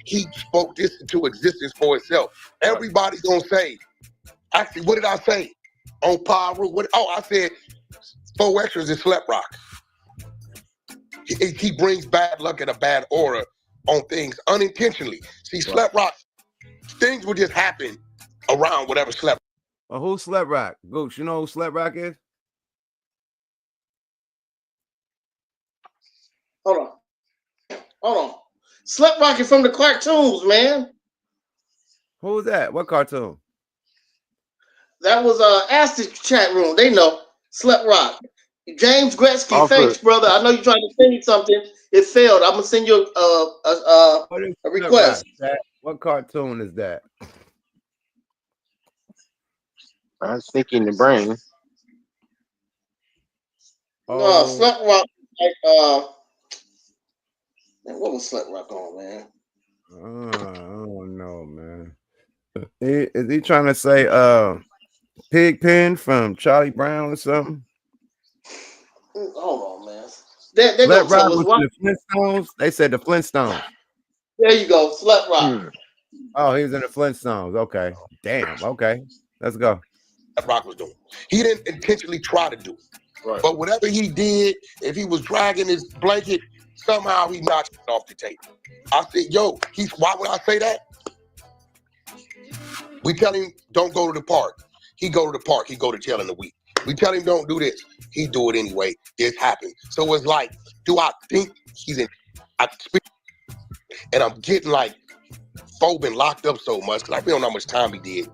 Speaker 14: he spoke this into existence for itself. Everybody gonna say, actually, what did I say? On Pyro, I said 4Extras is Slep Rock. He brings bad luck and a bad aura on things unintentionally. See, Slep Rock, things will just happen around whatever Slep.
Speaker 1: Well, who's Slep Rock? Gooch, you know who Slep Rock is?
Speaker 2: Hold on. Slep Rocket from the cartoons, man.
Speaker 1: Who was that? What cartoon?
Speaker 2: That was ask the chat room. They know. Slep Rock. James Gretzky,
Speaker 13: Offer.
Speaker 2: thanks, brother. I know you're trying to send me something. It failed. I'm gonna send you a request.
Speaker 1: What cartoon is that?
Speaker 13: I was thinking the brain.
Speaker 2: No, Slep Rock. Man, what was Slep Rock on, man?
Speaker 1: I don't know, man. Is he trying to say Pigpen from Charlie Brown or something?
Speaker 2: Hold on, man. They're
Speaker 1: Let
Speaker 2: gonna
Speaker 1: Rock
Speaker 2: tell us
Speaker 1: was
Speaker 2: what.
Speaker 1: in the Flintstones. They said the Flintstones.
Speaker 2: There you go, Slut Rock.
Speaker 1: Oh, he was in the Flintstones. Okay. Damn. Okay. Let's go.
Speaker 14: That Rock was doing. He didn't intentionally try to do it.
Speaker 16: Right.
Speaker 14: But whatever he did, if he was dragging his blanket, somehow he knocked it off the table. I said, yo, why would I say that? We tell him don't go to the park. He go to the park. He go to jail in a week. We tell him don't do this. He do it anyway. This happened. So it's like, do I think he's in? I speak, and I'm getting like, Fo been locked up so much because I don't know how much time he did.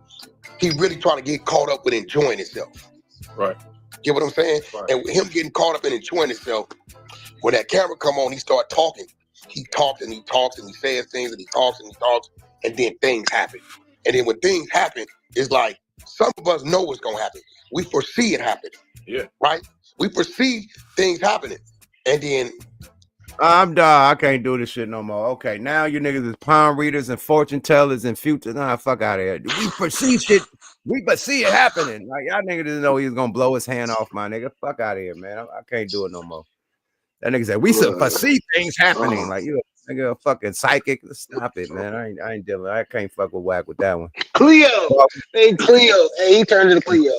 Speaker 14: He really trying to get caught up with enjoying himself.
Speaker 16: Right.
Speaker 14: Get what I'm saying?
Speaker 16: Right.
Speaker 14: And him getting caught up in enjoying himself, when that camera come on, he start talking. He talks and he talks and he says things and he talks and he talks, and then things happen. And then when things happen, it's like some of us know what's gonna happen. We foresee it happening.
Speaker 16: Yeah.
Speaker 14: Right? We foresee things happening. And then
Speaker 1: I'm done. I can't do this shit no more. Okay, now you niggas is palm readers and fortune tellers and future. Nah, fuck out of here. We perceive shit. We but see it happening. Like y'all niggas didn't know he was gonna blow his hand off, my nigga. Fuck out of here, man. I can't do it no more. That nigga said we should foresee things happening. Like you a nigga a fucking psychic. Stop it, man. I ain't dealing. I can't fuck with whack with that one.
Speaker 13: Cleo. Hey, Cleo. Hey, he turned into Cleo.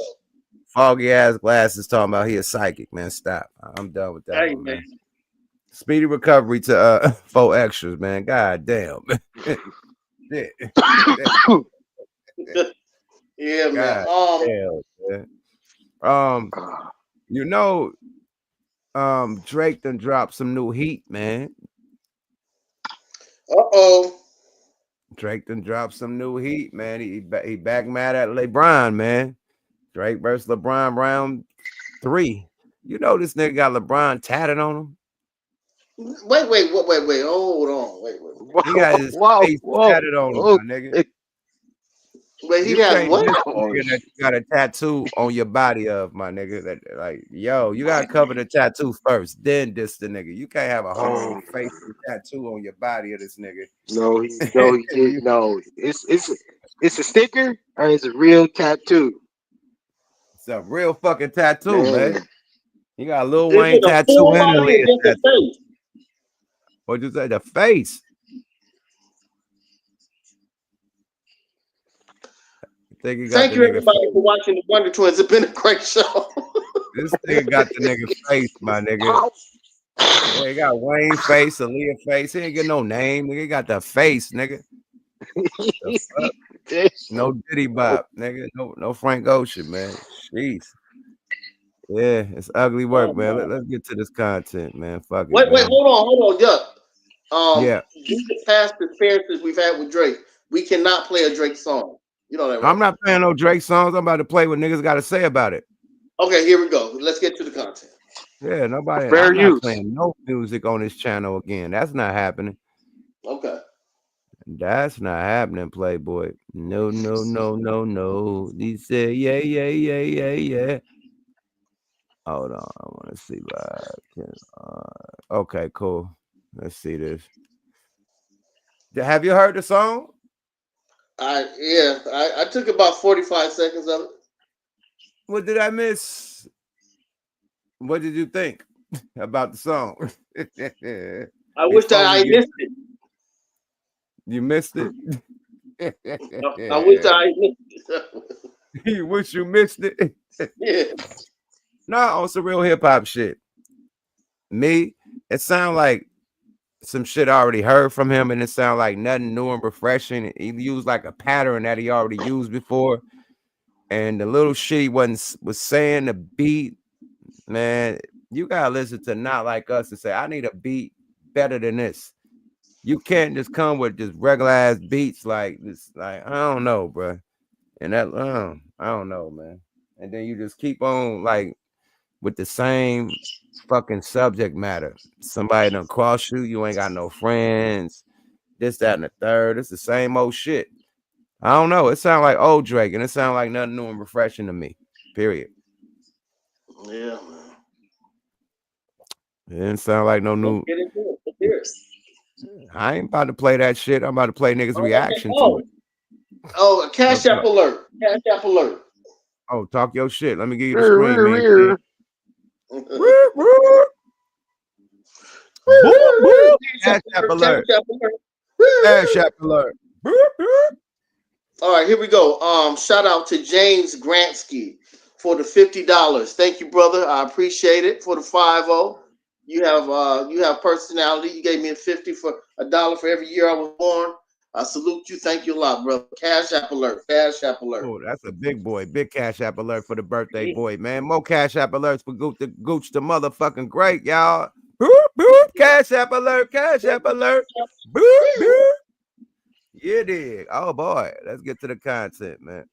Speaker 1: Foggy ass glasses talking about he a psychic, man. Stop. I'm done with that one, man. Speedy recovery to 4 extras, man. God damn. Yeah.
Speaker 2: Yeah, man.
Speaker 1: Damn, man. You know, Drake done dropped some new heat, man. Drake done dropped some new heat, man. He back mad at LeBron, man. Drake versus LeBron round 3. You know this nigga got LeBron tatted on him.
Speaker 2: Wait. Hold on. Wait.
Speaker 1: He got his face tatted on him, my nigga.
Speaker 2: Wait, he
Speaker 1: You
Speaker 2: has
Speaker 1: can't
Speaker 2: what?
Speaker 1: diss the nigga that you got a tattoo on your body of, my nigga. That like, yo, you gotta cover the tattoo first, then diss the nigga. You can't have a whole face tattoo on your body of this nigga.
Speaker 13: No, he did no. It's a sticker or it's a real tattoo.
Speaker 1: It's a real fucking tattoo, man. You got a Lil
Speaker 2: Is
Speaker 1: Wayne
Speaker 2: it a
Speaker 1: tattoo
Speaker 2: full
Speaker 1: and a
Speaker 2: body or
Speaker 1: Leah
Speaker 2: just the
Speaker 1: tattoo.
Speaker 2: face?
Speaker 1: What'd you say? The face. Think he got
Speaker 2: Thank
Speaker 1: the
Speaker 2: you,
Speaker 1: nigga
Speaker 2: everybody,
Speaker 1: face.
Speaker 2: for watching the Wonder Twins. It's been a great show.
Speaker 1: This nigga got the nigga face, my nigga. Yeah, he got Wayne face, Aaliyah face. He ain't get no name. Nigga, he got the face, nigga. The fuck? No Diddy Bop, nigga. No Frank Ocean, man. Jeez. Yeah, it's ugly work, man. Let's get to this content, man. Fuck it,
Speaker 2: Wait,
Speaker 1: man.
Speaker 2: hold on, Yuck.
Speaker 1: Yeah.
Speaker 2: Due to past experiences we've had with Drake, we cannot play a Drake song. You know that, right?
Speaker 1: I'm not playing no Drake songs. I'm about to play what niggas got to say about it.
Speaker 2: Okay, here we go. Let's get to the content.
Speaker 1: Yeah, nobody.
Speaker 13: Fair
Speaker 1: I'm
Speaker 13: use.
Speaker 1: not playing no music on this channel again. That's not happening.
Speaker 2: Okay.
Speaker 1: That's not happening, Playboy. No. He said, yeah. Hold on, I want to see if I can. Okay, cool. Let's see this. Have you heard the song?
Speaker 2: I took about 45 seconds of it.
Speaker 1: What did I miss? What did you think about the song?
Speaker 2: I wish that I missed it.
Speaker 1: You missed it?
Speaker 2: I wish I missed it.
Speaker 1: You wish you missed it?
Speaker 2: Yeah.
Speaker 1: No, on some real hip hop shit. Me, it sound like some shit I already heard from him, and it sound like nothing new and refreshing. He used like a pattern that he already used before, and the little shit he was saying, the beat, man, you gotta listen to Not Like Us and say, I need a beat better than this. You can't just come with just regular ass beats like this. Like, I don't know, bro. And that, I don't know, man. And then you just keep on like with the same fucking subject matter. Somebody done cross you ain't got no friends, this, that, and the third. It's the same old shit. I don't know. It sounds like old Drake, and it sounds like nothing new and refreshing to me. Period.
Speaker 2: Yeah, man.
Speaker 1: It didn't sound like no new.
Speaker 2: Get into it. Let's hear it.
Speaker 1: I ain't about to play that shit. I'm about to play niggas' reaction to it.
Speaker 2: Oh, Cash App alert. Cash App alert.
Speaker 1: Oh, talk your shit. Let me give you the screen, man. Boop, boop. Cash App alert. Cash App alert. Boop, boop.
Speaker 2: All right, here we go. Shout out to James Gransky for the $50. Thank you, brother. I appreciate it. For the 50. You have personality. You gave me $50 for every year I was born. I salute you. Thank you a lot, brother. Cash App alert. Cash App alert.
Speaker 1: Oh, that's a big boy. Big Cash App alert for the birthday boy, man. More Cash App alerts for Gooch the motherfucking great, y'all. Boop, boop. Cash App alert. Cash App alert. Boop, boop. Yeah, dig. Oh boy, let's get to the content, man.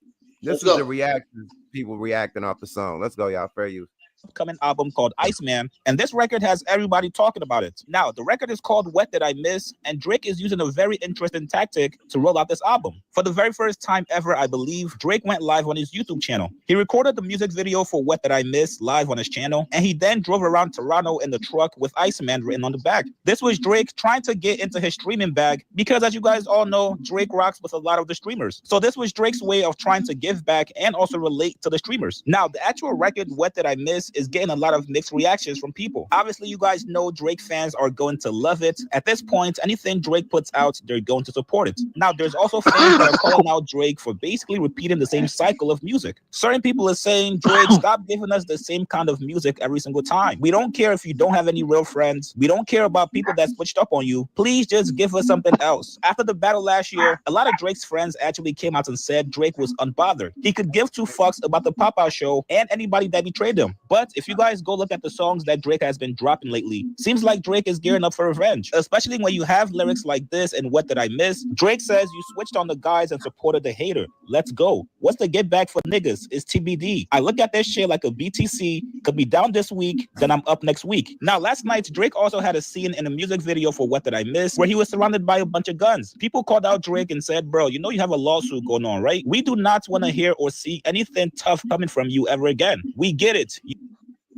Speaker 1: This is the reactions, people reacting off the song. Let's go, y'all. Fair use.
Speaker 17: Upcoming album called Iceman, and this record has everybody talking about it. Now, the record is called What Did I Miss, and Drake is using a very interesting tactic to roll out this album. For the very first time ever, I believe, Drake went live on his YouTube channel. He recorded the music video for What Did I Miss live on his channel, and he then drove around Toronto in the truck with Iceman written on the back. This was Drake trying to get into his streaming bag, because as you guys all know, Drake rocks with a lot of the streamers. So this was Drake's way of trying to give back and also relate to the streamers. Now, the actual record, What Did I Miss, is getting a lot of mixed reactions from people. Obviously, you guys know Drake fans are going to love it. At this point, anything Drake puts out, they're going to support it. Now, there's also fans that are calling out Drake for basically repeating the same cycle of music. Certain people are saying, Drake, stop giving us the same kind of music every single time. We don't care if you don't have any real friends. We don't care about people that switched up on you. Please just give us something else. After the battle last year, a lot of Drake's friends actually came out and said Drake was unbothered. He could give two fucks about the pop-out show and anybody that betrayed him. But if you guys go look at the songs that Drake has been dropping lately, seems like Drake is gearing up for revenge, especially when you have lyrics like this and What Did I Miss? Drake says you switched on the guys and supported the hater. Let's go. What's the get back for niggas? Is TBD. I look at this shit like a BTC, could be down this week, then I'm up next week. Now, last night, Drake also had a scene in a music video for What Did I Miss, where he was surrounded by a bunch of guns. People called out Drake and said, bro, you know you have a lawsuit going on, right? We do not want to hear or see anything tough coming from you ever again. We get it.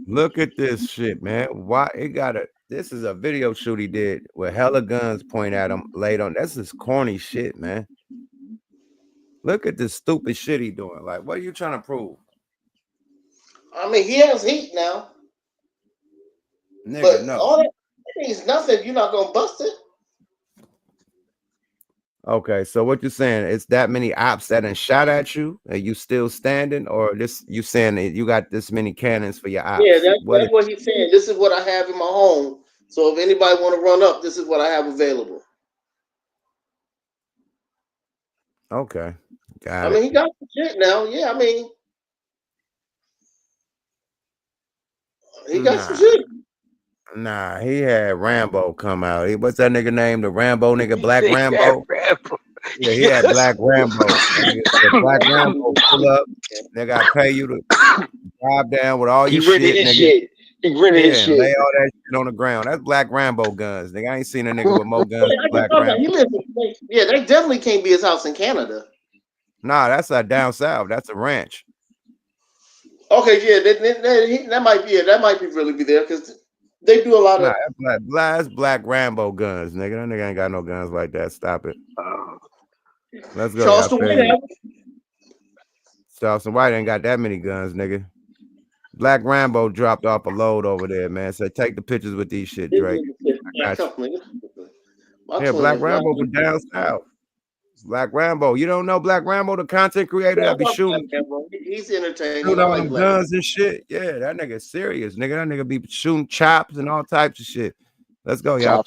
Speaker 1: Look at this shit, man. Why it got a this is a video shoot he did with hella guns point at him laid on. That's this corny shit, man. Look at this stupid shit he doing. Like, what are you trying to prove?
Speaker 2: I mean, he has heat now.
Speaker 1: Nigga,
Speaker 2: but
Speaker 1: no.
Speaker 2: all that means nothing if you're not gonna bust it.
Speaker 1: Okay, so what you saying? It's that many ops that done shot at you, and you still standing, or this you saying that you got this many cannons for your ops?
Speaker 2: Yeah, that's what he's saying. This is what I have in my home. So if anybody want to run up, this is what I have available.
Speaker 1: Okay, got
Speaker 2: I
Speaker 1: it.
Speaker 2: mean, he got some shit now. Yeah, I mean, he got some shit.
Speaker 1: Nah, he had Rambo come out. What's that nigga name? The Rambo nigga, Black Rambo. Yeah, he had Black Rambo. Black Rambo pull up. They gotta pay you to drive down with all your shit, nigga.
Speaker 13: He rented his shit.
Speaker 1: Lay all that shit on the ground. That's Black Rambo guns. Nigga, I ain't seen a nigga with more guns than Black Rambo.
Speaker 2: Yeah, they definitely can't be his house in Canada.
Speaker 1: Nah, that's down south. That's a ranch.
Speaker 2: Okay, yeah, that might be it. That might be really be there because they do a lot of
Speaker 1: that's Black Rambo guns, nigga. That nigga ain't got no guns like that. Stop it. Let's go. Charleston White ain't got that many guns, nigga. Black Rambo dropped off a load over there, man. So take the pictures with these shit, Drake. I got you. Yeah, Black Rambo from down south. Black Rambo. You don't know Black Rambo, the content creator that be shooting.
Speaker 2: He's entertaining.
Speaker 1: Shooting all them guns and shit. Yeah, that nigga serious, nigga. That nigga be shooting chops and all types of shit. Let's go, y'all.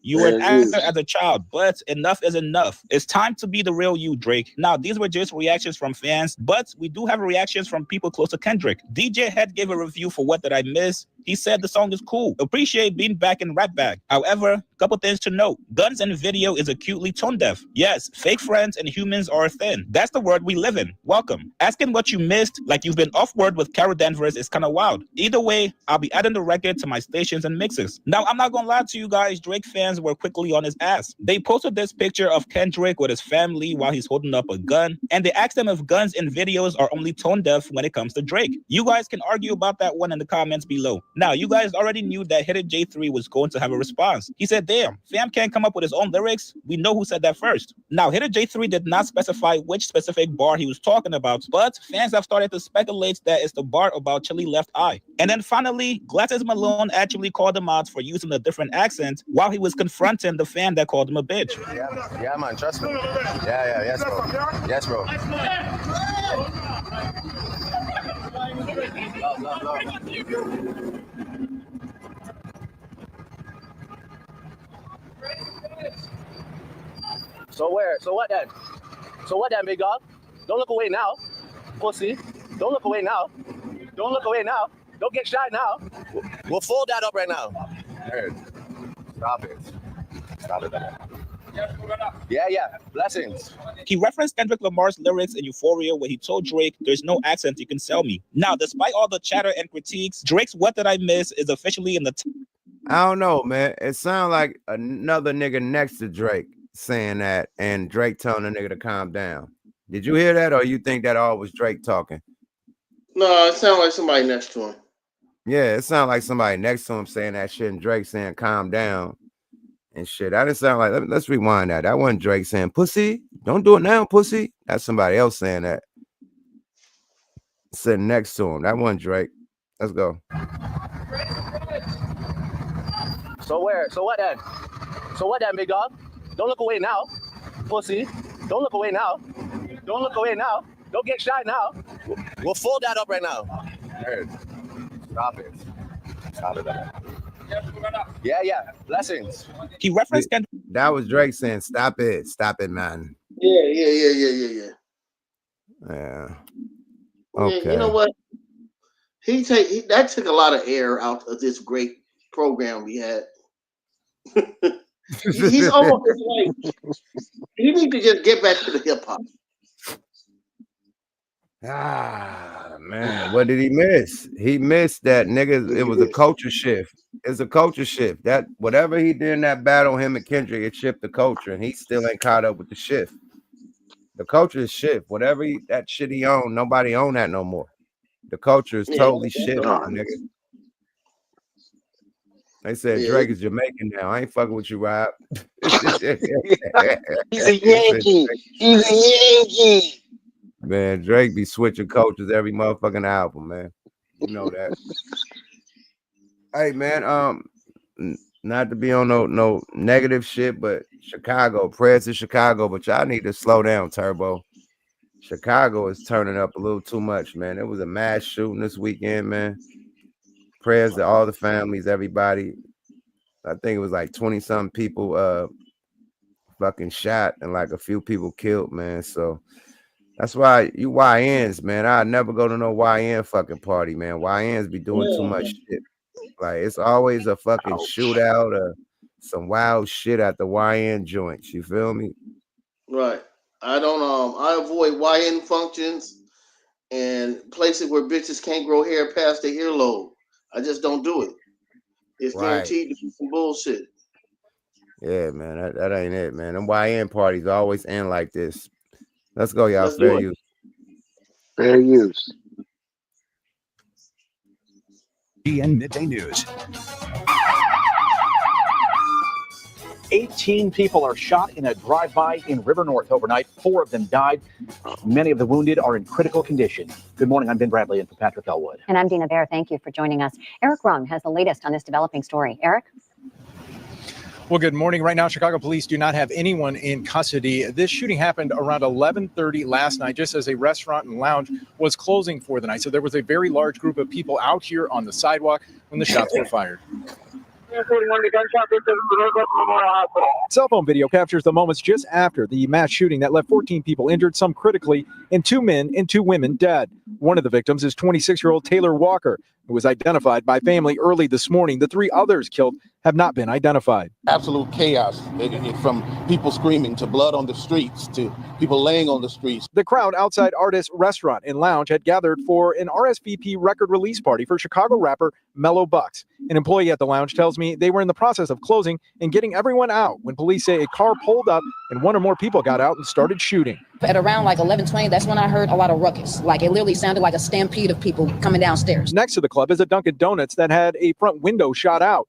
Speaker 17: You were an actor as a child, but enough is enough. It's time to be the real you, Drake. Now, these were just reactions from fans, but we do have reactions from people close to Kendrick. DJ Head gave a review for What Did I Miss? He said the song is cool. Appreciate being back in Rap Bag. However, couple things to note. Guns and video is acutely tone deaf. Yes, fake friends and humans are thin. That's the world we live in. Welcome. Asking what you missed like you've been off word with Carol Danvers is kind of wild. Either way, I'll be adding the record to my stations and mixes. Now, I'm not gonna lie to you guys, Drake fans were quickly on his ass. They posted this picture of Kendrick with his family while he's holding up a gun, and they asked him if guns and videos are only tone deaf when it comes to Drake. You guys can argue about that one in the comments below. Now, you guys already knew that Hidden J3 was going to have a response. He said, damn, fam can't come up with his own lyrics. We know who said that first. Now, Hidden J3 did not specify which specific bar he was talking about, but fans have started to speculate that it's the bar about Chili Left Eye. And then finally, Glasses Malone actually called him out for using a different accent while he was confronting the fan that called him a bitch.
Speaker 18: Yeah, man, trust me. Yeah, yes, bro. Yes, bro.
Speaker 19: So where? So what then? So what then, big dog? Don't look away now, pussy. Don't look away now. Don't look away now. Don't get shy now. We'll fold that up right now.
Speaker 18: Hey, stop it. Stop it.
Speaker 19: Yeah. Blessings.
Speaker 17: He referenced Kendrick Lamar's lyrics in Euphoria where he told Drake, there's no accent you can sell me. Now, despite all the chatter and critiques, Drake's What Did I Miss is officially in the
Speaker 1: I don't know, man. It sounds like another nigga next to Drake saying that, and Drake telling the nigga to calm down. Did you hear that, or you think that all was Drake talking?
Speaker 2: No, it sounded like somebody next to him.
Speaker 1: Yeah, it sounded like somebody next to him saying that shit, and Drake saying calm down and shit. That didn't sound like. Let's rewind that. That wasn't Drake saying pussy. Don't do it now, pussy. That's somebody else saying that. Sitting next to him. That wasn't Drake. Let's go.
Speaker 19: So where? So what then? So what then, big dog? Don't look away now, pussy. Don't look away now. Don't look away now. Don't get shy now. We'll fold that up right now.
Speaker 18: Hey, stop it. Stop it.
Speaker 19: Yeah. Blessings.
Speaker 17: He referenced
Speaker 1: that was Drake saying, "Stop it, man."
Speaker 2: Yeah.
Speaker 1: Yeah.
Speaker 2: Okay. Yeah, you know what? That took a lot of air out of this great program we had. He's almost like he needs to just get back to the hip hop.
Speaker 1: Man, what did he miss? He missed that, nigga. It was a culture shift. It's a culture shift. That whatever he did in that battle, him and Kendrick, it shifted the culture, and he still ain't caught up with the shift. The culture is shift. Whatever that shit he owned, nobody own that no more. The culture is totally shifted, nigga. They said Drake is Jamaican now. I ain't fucking with you, Rob.
Speaker 13: He's a Yankee. He's a Yankee.
Speaker 1: Man, Drake be switching cultures every motherfucking album, man. You know that. Hey, man, not to be on no negative shit, but Chicago, prayers to Chicago, but y'all need to slow down, Turbo. Chicago is turning up a little too much, man. It was a mass shooting this weekend, man. Prayers to all the families, everybody. I think it was like 20-something people fucking shot and like a few people killed, man. So that's why you YNs, man. I never go to no YN fucking party, man. YNs be doing too much shit. Like it's always a fucking shootout or some wild shit at the YN joints. You feel me?
Speaker 2: Right. I don't I avoid YN functions and places where bitches can't grow hair past their earlobe. I just don't do it. It's guaranteed to be some bullshit.
Speaker 1: Yeah, man. That ain't it, man. Them YN parties always end like this. Let's go, y'all. Fair use.
Speaker 13: Fair use.
Speaker 20: EN Midday News.
Speaker 21: 18 people are shot in a drive-by in River North overnight. 4 of them died. Many of the wounded are in critical condition. Good morning. I'm Ben Bradley in for Patrick Elwood.
Speaker 22: And I'm Dina Bear. Thank you for joining us. Eric Rum has the latest on this developing story. Eric?
Speaker 23: Well, good morning. Right now, Chicago police do not have anyone in custody. This shooting happened around 11:30 last night, just as a restaurant and lounge was closing for the night. So there was a very large group of people out here on the sidewalk when the shots were fired. Cell phone video captures the moments just after the mass shooting that left 14 people injured, some critically, and 2 men and 2 women dead. One of the victims is 26-year-old Taylor Walker, who was identified by family early this morning. The 3 others killed have not been identified.
Speaker 4: Absolute chaos, from people screaming to blood on the streets to people laying on the streets.
Speaker 23: The crowd outside Artist Restaurant and Lounge had gathered for an RSVP record release party for Chicago rapper Mellow Bucks. An employee at the lounge tells me they were in the process of closing and getting everyone out when police say a car pulled up and one or more people got out and started shooting.
Speaker 11: At around like 11:20, that's when I heard a lot of ruckus. Like it literally sounded like a stampede of people coming downstairs.
Speaker 23: Next to the club is a Dunkin' Donuts that had a front window shot out.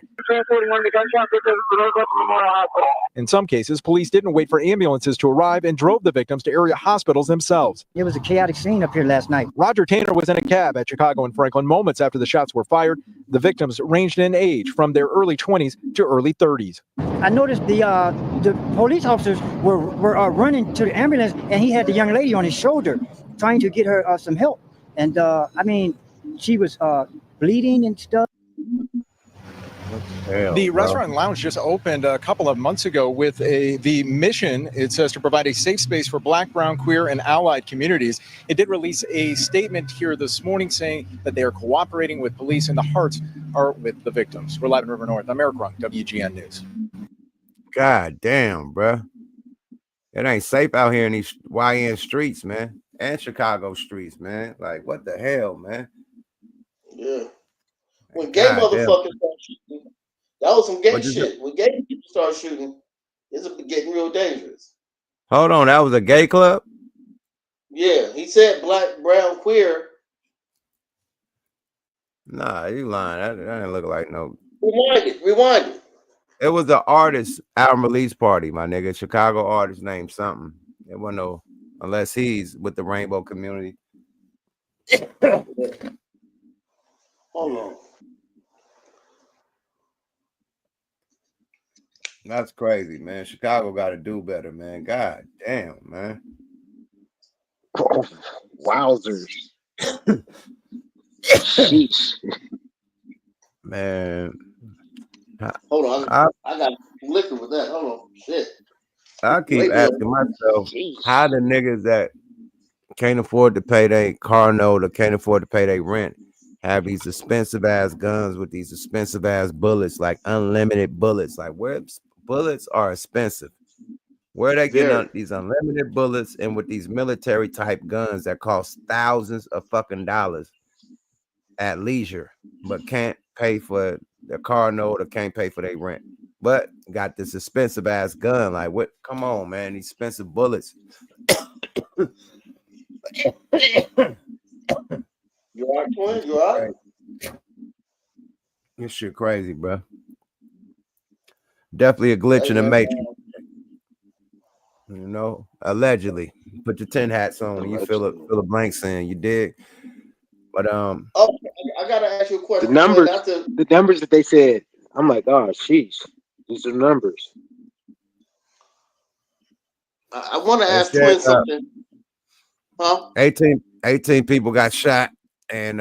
Speaker 23: In some cases, police didn't wait for ambulances to arrive and drove the victims to area hospitals themselves.
Speaker 5: It was a chaotic scene up here last night.
Speaker 23: Roger Tanner was in a cab at Chicago and Franklin moments after the shots were fired. The victims ranged in age from their early 20s to early 30s.
Speaker 5: I noticed the police officers were running to the ambulance, and he had the young lady on his shoulder trying to get her some help. And I mean, she was bleeding and stuff.
Speaker 23: The restaurant and lounge just opened a couple of months ago with the mission, it says, to provide a safe space for Black, brown, queer, and allied communities. It did release a statement here this morning saying that they are cooperating with police and the hearts are with the victims. We're live in River North. I'm Eric Rung, WGN News.
Speaker 1: God damn, bro. It ain't safe out here in these YN streets, man. And Chicago streets, man. Like, what the hell, man?
Speaker 2: Yeah. When gay motherfuckers start shooting, that was some gay shit. When gay people start shooting, it's getting real dangerous.
Speaker 1: Hold on, that was a gay club?
Speaker 2: Yeah, he said black, brown, queer.
Speaker 1: Nah, you lying. That didn't look like no.
Speaker 2: Rewind it.
Speaker 1: It was the artist album release party, my nigga. Chicago artist named something. It wasn't no, unless he's with the rainbow community.
Speaker 2: Hold on.
Speaker 1: That's crazy, man. Chicago got to do better, man. God damn, man.
Speaker 13: Oh, wowzers. Sheesh.
Speaker 1: Man.
Speaker 2: Hold on. I got liquor with that. Hold on. Shit.
Speaker 1: I keep asking myself, how the niggas that can't afford to pay their car note or can't afford to pay their rent have these expensive ass guns with these expensive ass bullets, like unlimited bullets. Like, where bullets are expensive, where they getting these unlimited bullets and with these military type guns that cost thousands of fucking dollars at leisure, but can't pay for their car note or can't pay for their rent, but got this expensive ass gun. Like, what? Come on, man, these expensive bullets.
Speaker 2: You all right, twin? You all right?
Speaker 1: This shit crazy, bro. Definitely a glitch in the matrix. You know, allegedly. Put your 10 hats on and you fill a blank saying you dig. But
Speaker 2: Oh, I gotta ask you a question.
Speaker 13: The numbers that they said, I'm like, oh, sheesh. These are numbers.
Speaker 2: I want to ask twin something. Huh?
Speaker 1: 18 people got shot and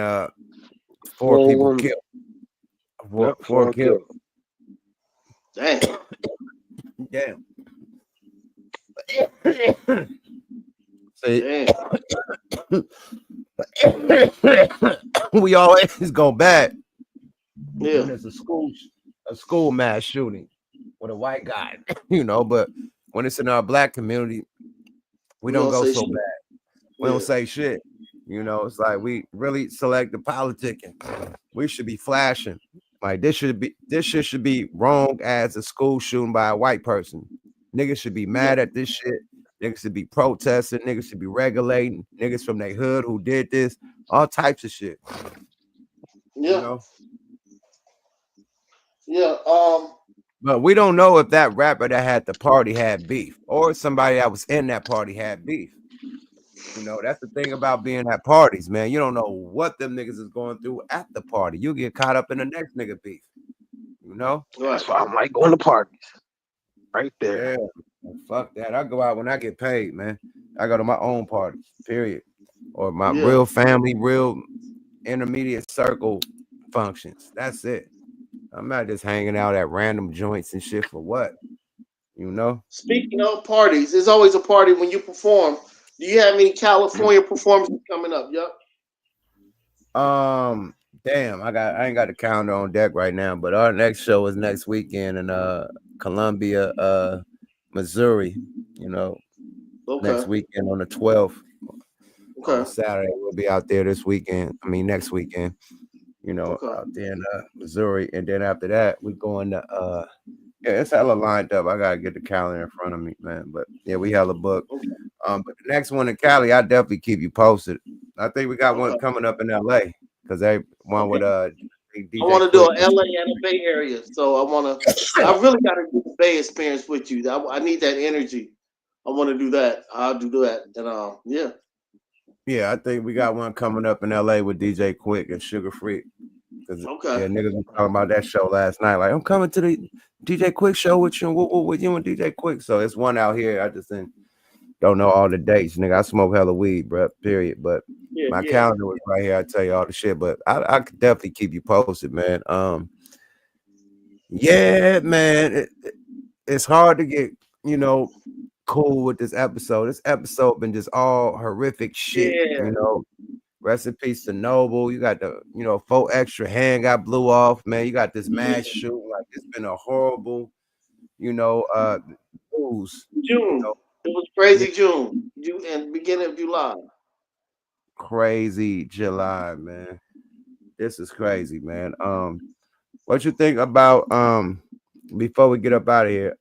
Speaker 1: 4 people killed. Four killed.
Speaker 2: Damn.
Speaker 1: Damn. We always go bad.
Speaker 2: Yeah.
Speaker 1: When there's a school mass shooting with a white guy, you know, but when it's in our black community, we don't go so bad. We don't say shit. You know, it's like we really select the politicking. We should be flashing. Like this shit should be wrong as a school shooting by a white person. Niggas should be mad at this shit. Niggas should be protesting. Niggas should be regulating. Niggas from their hood who did this. All types of shit.
Speaker 2: Yeah.
Speaker 1: You know?
Speaker 2: Yeah.
Speaker 1: But we don't know if that rapper that had the party had beef or somebody that was in that party had beef. You know, that's the thing about being at parties, man. You don't know what them niggas is going through at the party. You get caught up in the next nigga beef. You know?
Speaker 13: That's why I might go to parties. Right there.
Speaker 1: Yeah. Fuck that. I go out when I get paid, man. I go to my own parties, period. Or my real family, real intermediate circle functions. That's it. I'm not just hanging out at random joints and shit for what? You know?
Speaker 2: Speaking of parties, there's always a party when you perform. Do you have any California performances coming up? Yep.
Speaker 1: Damn, I ain't got the calendar on deck right now, but our next show is next weekend in Columbia, Missouri. You know, next
Speaker 2: Okay.
Speaker 1: weekend on the 12th. On
Speaker 2: Okay.
Speaker 1: a Saturday, we'll be out there this weekend. I mean, next weekend. You know,
Speaker 2: Okay.
Speaker 1: out there in Missouri, and then after that, we going to yeah, it's hella lined up. I gotta get the calendar in front of me, man. But yeah, we hella booked. But the next one in Cali, I definitely keep you posted. I think we got one coming up in LA because they one with
Speaker 2: I
Speaker 1: DJ
Speaker 2: want to do
Speaker 1: Quick.
Speaker 2: an LA and a Bay Area, so I really got to get the Bay experience with you. I need that energy. I want to do that. I'll do that, and yeah.
Speaker 1: Yeah, I think we got one coming up in LA with DJ Quick and Sugar Free.
Speaker 2: Okay.
Speaker 1: Yeah, niggas was talking about that show last night. Like, I'm coming to the DJ Quick show with you and with you and DJ Quick. So it's one out here. I just don't know all the dates, nigga. I smoke hella weed, bro. Period. But my calendar was right here. I tell you all the shit. But I could definitely keep you posted, man. Yeah, man. It's hard to get, cool with this episode. This episode been just all horrific shit,
Speaker 2: Yeah.
Speaker 1: Rest in peace to Noble. You got the, 4 extra hand got blew off, man. You got this mass shooting. Like, it's been a horrible, news.
Speaker 2: June. It was crazy June. And beginning of July.
Speaker 1: Crazy July, man. This is crazy, man. What you think about before we get up out of here?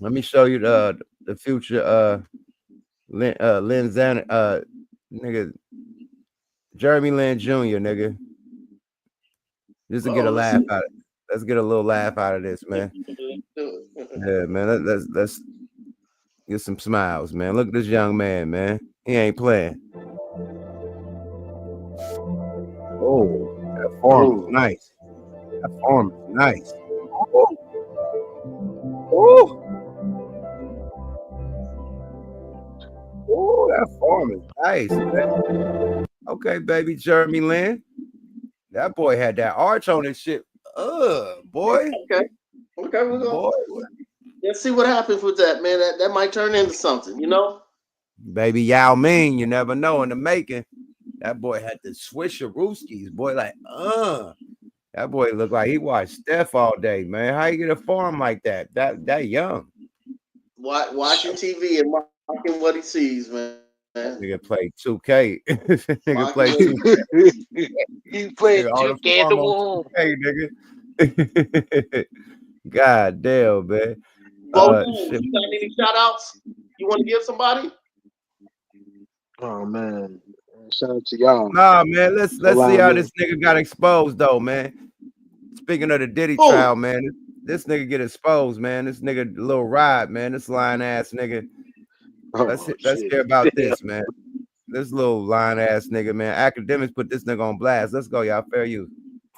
Speaker 1: Let me show you the future Lynn Zan nigga Jeremy Lin Jr. nigga. Just to get a laugh out of it. Let's get a little laugh out of this, man. Yeah, man. Let's get some smiles, man. Look at this young man. He ain't playing. Oh, that form is nice. That form is nice. Oh. Oh, that form is nice, man. Okay, baby Jeremy Lin. That boy had that arch on his shit. Boy.
Speaker 2: Okay, we're going. Let's see what happens with that, man. That might turn into something,
Speaker 1: Baby Yao Ming, you never know in the making. That boy had the Swisherooskies, boy. Like, that boy looked like he watched Steph all day, man. How you get a form like that? That young.
Speaker 2: Watching TV and marking what he sees, man.
Speaker 1: Nigga played 2K. Nigga played 2K.
Speaker 13: He played 2K the wall.
Speaker 1: 2K, nigga. God damn, man.
Speaker 2: You got any shout outs you want to give somebody?
Speaker 13: Oh man. Shout out to y'all.
Speaker 1: Nah, man. Let's see how this nigga got exposed though, man. Speaking of the Diddy trial, man, this nigga get exposed, man. This nigga Lil Rod, man. This lying ass nigga. Let's hear about this, man. This little lying ass nigga, man. Academics put this nigga on blast. Let's go, y'all. Fair use.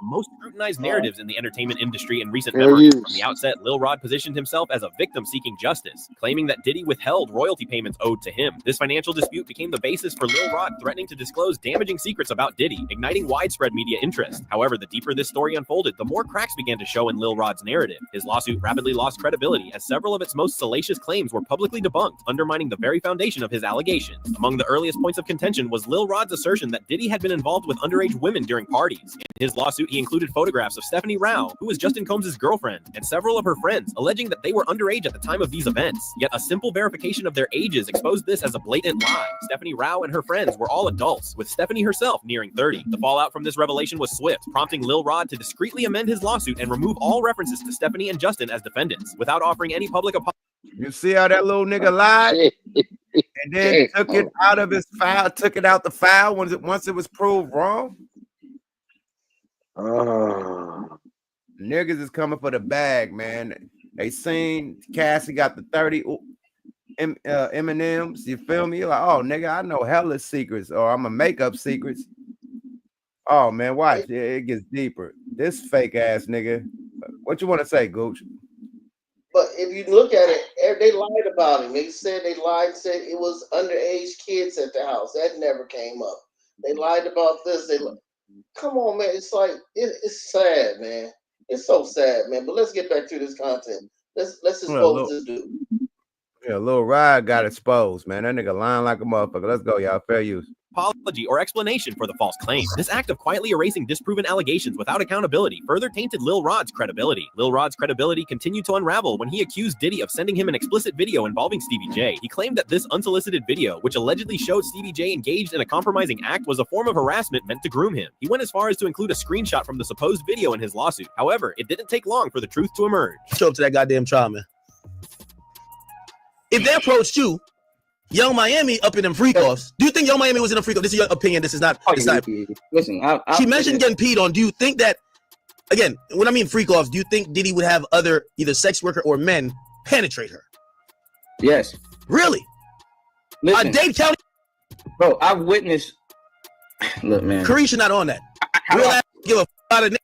Speaker 6: Most scrutinized narratives in the entertainment industry in recent memory. From the outset, Lil Rod positioned himself as a victim seeking justice, claiming that Diddy withheld royalty payments owed to him. This financial dispute became the basis for Lil Rod threatening to disclose damaging secrets about Diddy, igniting widespread media interest. However, the deeper this story unfolded, the more cracks began to show in Lil Rod's narrative. His lawsuit rapidly lost credibility as several of its most salacious claims were publicly debunked, undermining the very foundation of his allegations. Among the earliest points of contention was Lil Rod's assertion that Diddy had been involved with underage women during parties. In his lawsuit, he included photographs of Stephanie Rao, who was Justin Combs' girlfriend, and several of her friends, alleging that they were underage at the time of these events. Yet a simple verification of their ages exposed this as a blatant lie. Stephanie Rao and her friends were all adults, with Stephanie herself nearing 30. The fallout from this revelation was swift, prompting Lil Rod to discreetly amend his lawsuit and remove all references to Stephanie and Justin as defendants, without offering any public apology.
Speaker 1: You see how that little nigga lied? And then took it out of his file, took it out the file once it was proved wrong? Niggas is coming for the bag, man. They seen Cassie got the 30 M&Ms. You feel me? You're like, oh, nigga, I know hella secrets, or I'm going to make up secrets. Oh, man, watch. It gets deeper. This fake ass nigga. What you want to say, Gooch?
Speaker 2: But if you look at it, they lied about him. They said it was underage kids at the house. That never came up. They lied about this. Come on, man. It's like it's sad, man. It's so sad, man. But let's get back to this content. Let's expose this dude.
Speaker 1: Yeah, Lil Rod got exposed, man. That nigga lying like a motherfucker. Let's go, y'all. Fair use.
Speaker 6: apology or explanation for the false claim. This act of quietly erasing disproven allegations without accountability further tainted Lil Rod's credibility. Lil Rod's credibility continued to unravel when he accused Diddy of sending him an explicit video involving Stevie J. He claimed that this unsolicited video, which allegedly showed Stevie J engaged in a compromising act, was a form of harassment meant to groom him. He went as far as to include a screenshot from the supposed video in his lawsuit. However, it didn't take long for the truth to emerge.
Speaker 8: Show up to that goddamn trial, man. If they approached you, Young Miami up in them freak offs. Do you think Young Miami was in a freak off? This is your opinion. This is not.
Speaker 9: Oh,
Speaker 8: it's not.
Speaker 9: Listen,
Speaker 8: She mentioned getting peed on. Do you think that? Again, when I mean freak offs, do you think Diddy would have other either sex worker or men penetrate her?
Speaker 9: Yes.
Speaker 8: Really?
Speaker 9: Listen,
Speaker 8: Dade County.
Speaker 9: Bro, I've witnessed. Look, man.
Speaker 8: Carisha not on that. Real ass give a out of.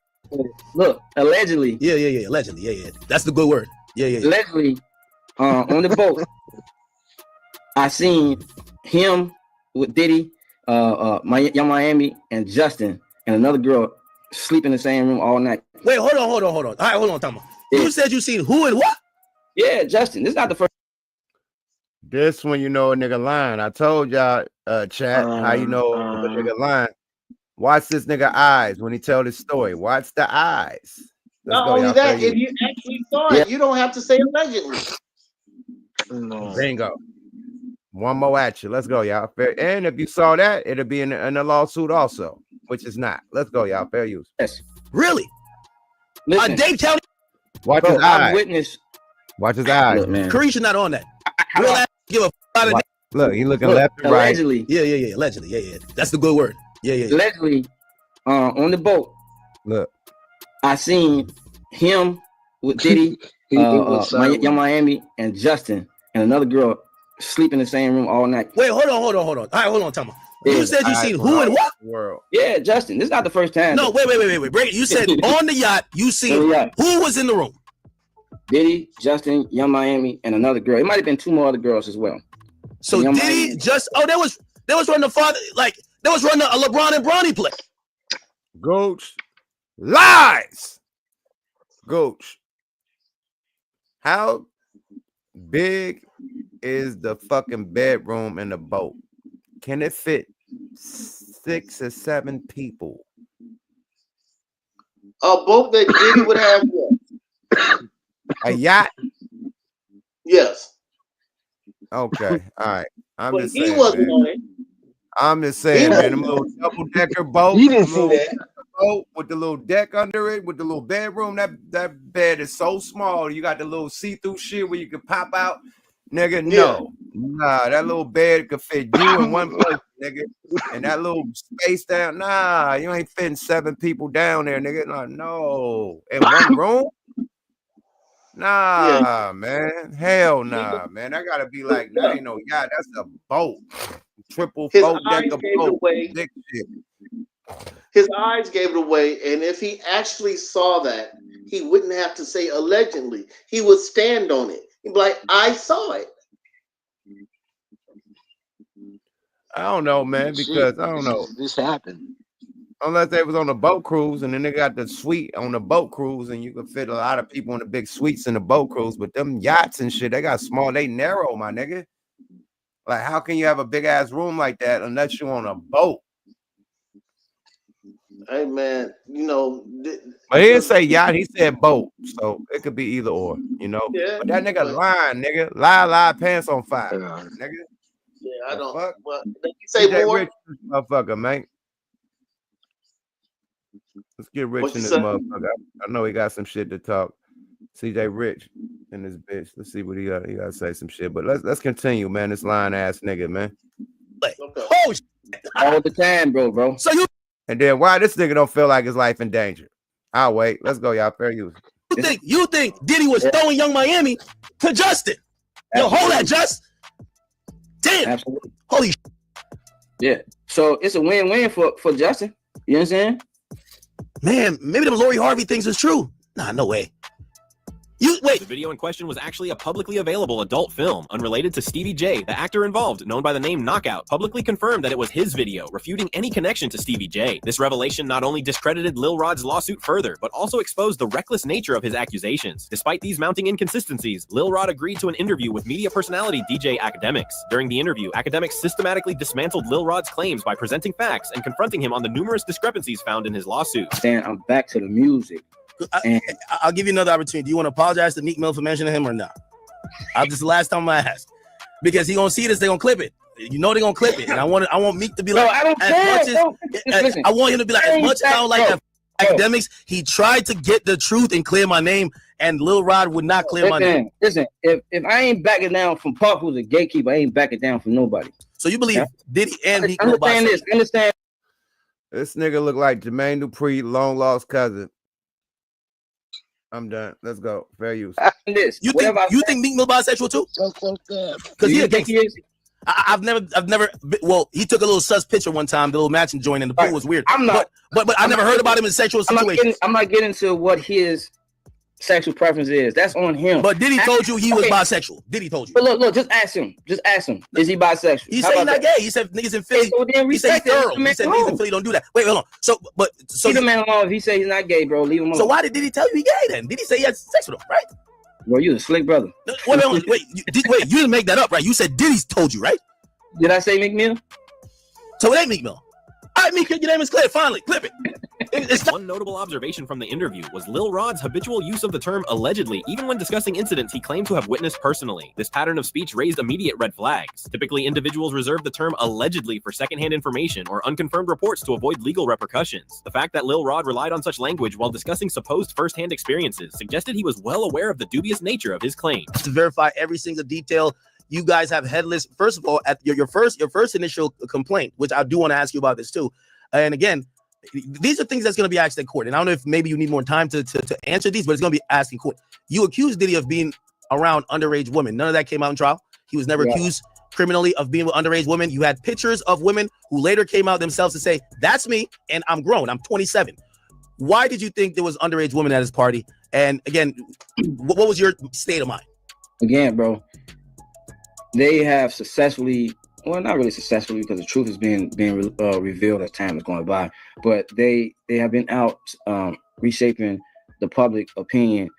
Speaker 9: Look, allegedly.
Speaker 8: Yeah. Allegedly. Yeah. That's the good word. Yeah.
Speaker 9: Allegedly, on the boat. I seen him with Diddy, Young Miami, and Justin, and another girl sleep in the same room all night.
Speaker 8: Wait, hold on. All right, hold on, Tama. You said you seen who and what?
Speaker 9: Yeah, Justin. This is not the first.
Speaker 1: This when you know a nigga lying. I told y'all, chat, how you know a nigga lying. Watch this nigga eyes when he tell this story. Watch the eyes.
Speaker 2: Not only that, if you actually saw it, you don't have to say allegedly.
Speaker 1: Bingo. One more at you. Let's go, y'all. And if you saw that, it'll be in a lawsuit also, which is not. Let's go, y'all. Fair use.
Speaker 9: Yes.
Speaker 8: Really?
Speaker 9: Listen,
Speaker 8: Dade County.
Speaker 1: Watch
Speaker 9: bro,
Speaker 1: his eyes.
Speaker 9: Witness.
Speaker 1: Watch his eyes.
Speaker 9: Look, man.
Speaker 8: Carisha not on that. Real ass give a out of.
Speaker 1: Look, he looking left and right.
Speaker 9: Allegedly.
Speaker 8: Yeah. Allegedly. Yeah. That's the good word. Yeah.
Speaker 9: Allegedly, on the boat.
Speaker 1: Look.
Speaker 9: I seen him with Diddy, Young Miami, and Justin, and another girl sleep in the same room all night.
Speaker 8: Wait, hold on. All right, hold on, Tama. You said you seen who and what?
Speaker 1: World.
Speaker 9: Yeah, Justin. This is not the first time.
Speaker 8: No, wait. Break it. You said on the yacht, you seen who was in the room?
Speaker 9: Diddy, Justin, Young Miami, and another girl. It might have been two more other girls as well.
Speaker 8: So
Speaker 9: Young
Speaker 8: Diddy
Speaker 9: Miami.
Speaker 8: they was running the father, like they was running a LeBron and Bronny play.
Speaker 1: Gooch. Lies. Gooch. How big is the fucking bedroom in the boat? Can it fit 6 or 7 people?
Speaker 2: A boat that Diddy would have what?
Speaker 1: A yacht?
Speaker 2: Yes.
Speaker 1: Okay. All right.
Speaker 2: But he wasn't on it.
Speaker 1: I'm just saying, man, them little double-decker boat.
Speaker 13: You didn't see that.
Speaker 1: Boat with the little deck under it, with the little bedroom. That bed is so small. You got the little see-through shit where you can pop out. Nigga, no. Nah, that little bed could fit you in one place, nigga. And that little space down, nah, you ain't fitting 7 people down there, nigga. No. In one room? Nah, man. Hell nah, man. That gotta be like, that ain't no yacht. That's a boat. Triple
Speaker 2: His
Speaker 1: 4-decker
Speaker 2: eyes gave it
Speaker 1: boat.
Speaker 2: away.
Speaker 1: Dick shit.
Speaker 2: His eyes gave it away, and if he actually saw that, he wouldn't have to say allegedly. He would stand on it. He'd be like, I saw it.
Speaker 1: I don't know, man, because I don't know.
Speaker 13: This happened.
Speaker 1: Unless they was on a boat cruise and then they got the suite on the boat cruise and you can fit a lot of people in the big suites in the boat cruise, but them yachts and shit, they got small, they narrow, my nigga. Like, how can you have a big ass room like that unless you're on a boat?
Speaker 2: Hey, man, you know.
Speaker 1: But he didn't say yacht, he said boat. So it could be either or, you know.
Speaker 2: Yeah,
Speaker 1: but that nigga lying, nigga. Lie, pants on fire, nigga.
Speaker 2: Yeah, I don't.
Speaker 1: Fuck?
Speaker 2: Well, let me say
Speaker 1: Get
Speaker 2: more.
Speaker 1: rich, motherfucker, man. Let's get rich
Speaker 2: What
Speaker 1: in
Speaker 2: you
Speaker 1: this
Speaker 2: say?
Speaker 1: motherfucker. I know he got some shit to talk. CJ Rich in this bitch. Let's see what he got. He got to say some shit. But let's continue, man. This lying ass nigga, man.
Speaker 8: Oh,
Speaker 9: all the time, bro.
Speaker 8: So you
Speaker 1: and then why this nigga don't feel like his life in danger? I'll wait. Let's go, y'all. Fair use.
Speaker 8: You think Diddy was throwing Young Miami to Justin? Yo, hold that, Just. Damn.
Speaker 9: Absolutely.
Speaker 8: Holy.
Speaker 9: Yeah. So it's a win-win for Justin. You know what I'm saying?
Speaker 8: Man, maybe them Lori Harvey things was true. Nah, no way.
Speaker 6: The video in question was actually a publicly available adult film, unrelated to Stevie J. The actor involved, known by the name Knockout, publicly confirmed that it was his video, refuting any connection to Stevie J. This revelation not only discredited Lil Rod's lawsuit further, but also exposed the reckless nature of his accusations. Despite these mounting inconsistencies, Lil Rod agreed to an interview with media personality DJ Academics. During the interview, Academics systematically dismantled Lil Rod's claims by presenting facts and confronting him on the numerous discrepancies found in his lawsuit.
Speaker 9: Then I'm back to the music.
Speaker 8: I'll give you another opportunity. Do you want to apologize to Meek Mill for mentioning him or not? This is the last time I ask, because he gonna see this, they gonna clip it. You know they're gonna clip it, and I want Meek to be like,
Speaker 9: I don't care. Listen,
Speaker 8: I want him to be like, as much as I don't like that Academics, he tried to get the truth and clear my name, and Lil Rod would not clear my name.
Speaker 9: Listen, if I ain't backing down from Puff, who's a gatekeeper, I ain't backing down from nobody.
Speaker 8: So you believe Diddy and Meek Mill?
Speaker 9: Understand?
Speaker 1: This nigga look like Jermaine Dupri, long lost cousin. I'm done. Let's go. Fair use.
Speaker 8: You think Meek Mill bisexual too? Because he a gangster. I've never. Well, he took a little sus picture one time. The little matching joint in the pool was weird.
Speaker 9: I'm not.
Speaker 8: But I never heard about him in sexual situations.
Speaker 9: I'm not getting to what his sexual preference is. That's on him.
Speaker 8: But Diddy told you he was bisexual. Diddy told you.
Speaker 9: But look, just ask him. Just ask him. Is he bisexual?
Speaker 8: He said he's not gay. He said niggas in Philly. He said he's thorough. He said niggas in Philly don't do that. Wait, hold on. So
Speaker 9: leave the man alone. If he say he's not gay, bro, leave him alone.
Speaker 8: So why did Diddy tell you he gay then? Did he say he had sex with him, right?
Speaker 9: Bro, you a slick brother.
Speaker 8: Wait, you didn't make that up, right? You said Diddy's told you, right?
Speaker 9: Did I say Meek Mill?
Speaker 8: So it ain't Meek Mill. All right, Meek, your name is clear. Finally, clip it.
Speaker 6: One notable observation from the interview was Lil Rod's habitual use of the term allegedly, even when discussing incidents he claimed to have witnessed personally. This pattern of speech raised immediate red flags. Typically, individuals reserve the term allegedly for secondhand information or unconfirmed reports to avoid legal repercussions. The fact that Lil Rod relied on such language while discussing supposed firsthand experiences suggested he was well aware of the dubious nature of his claims.
Speaker 8: To verify every single detail, you guys have headless. First of all, at your first initial complaint, which I do want to ask you about this too. And again, these are things that's going to be asked in court. And I don't know if maybe you need more time to answer these, but it's going to be asked in court. You accused Diddy of being around underage women. None of that came out in trial. He was never accused criminally of being with underage women. You had pictures of women who later came out themselves to say, that's me, and I'm grown. I'm 27. Why did you think there was underage women at his party? And again, what was your state of mind?
Speaker 9: Again, bro, they have successfully, well, not really successfully, because the truth is being revealed as time is going by, but they have been out reshaping the public opinion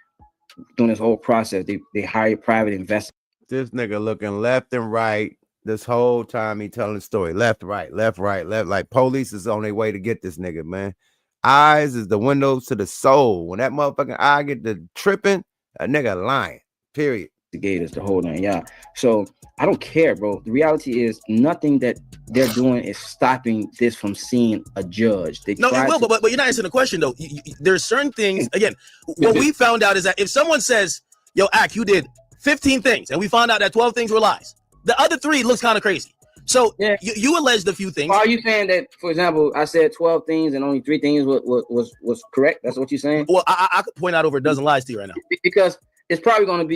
Speaker 9: during this whole process. They hired private investors.
Speaker 1: This nigga looking left and right this whole time he telling the story. Left, right, left, right, left. Like police is on their way to get this nigga, man. Eyes is the windows to the soul. When that motherfucking eye get to tripping, a nigga lying. Period.
Speaker 9: The gators, the whole nine, yeah. So I don't care, bro. The reality is nothing that they're doing is stopping this from seeing a judge.
Speaker 8: No, it will, but you're not answering the question though. There's certain things. Again, what we found out is that if someone says, "Yo, Ak, you did 15 things," and we found out that 12 things were lies, the other 3 looks kind of crazy. So you alleged a few things.
Speaker 9: Are you saying that, for example, I said 12 things and only 3 things was correct? That's what you're saying?
Speaker 8: Well, I could point out over a dozen lies to you right now.
Speaker 9: Because it's probably going to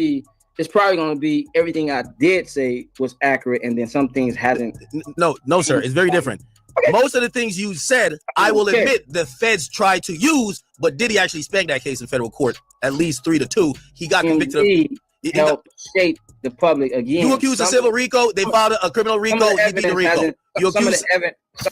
Speaker 9: be everything I did say was accurate, and then some things hasn't.
Speaker 8: No, sir. It's very different. Okay. Most of the things you said, I will admit the feds tried to use, but Diddy actually spanked that case in federal court at least 3-2. He got convicted.
Speaker 9: Help shape the public again.
Speaker 8: You accused of civil RICO. They filed a criminal RICO. You beat the RICO.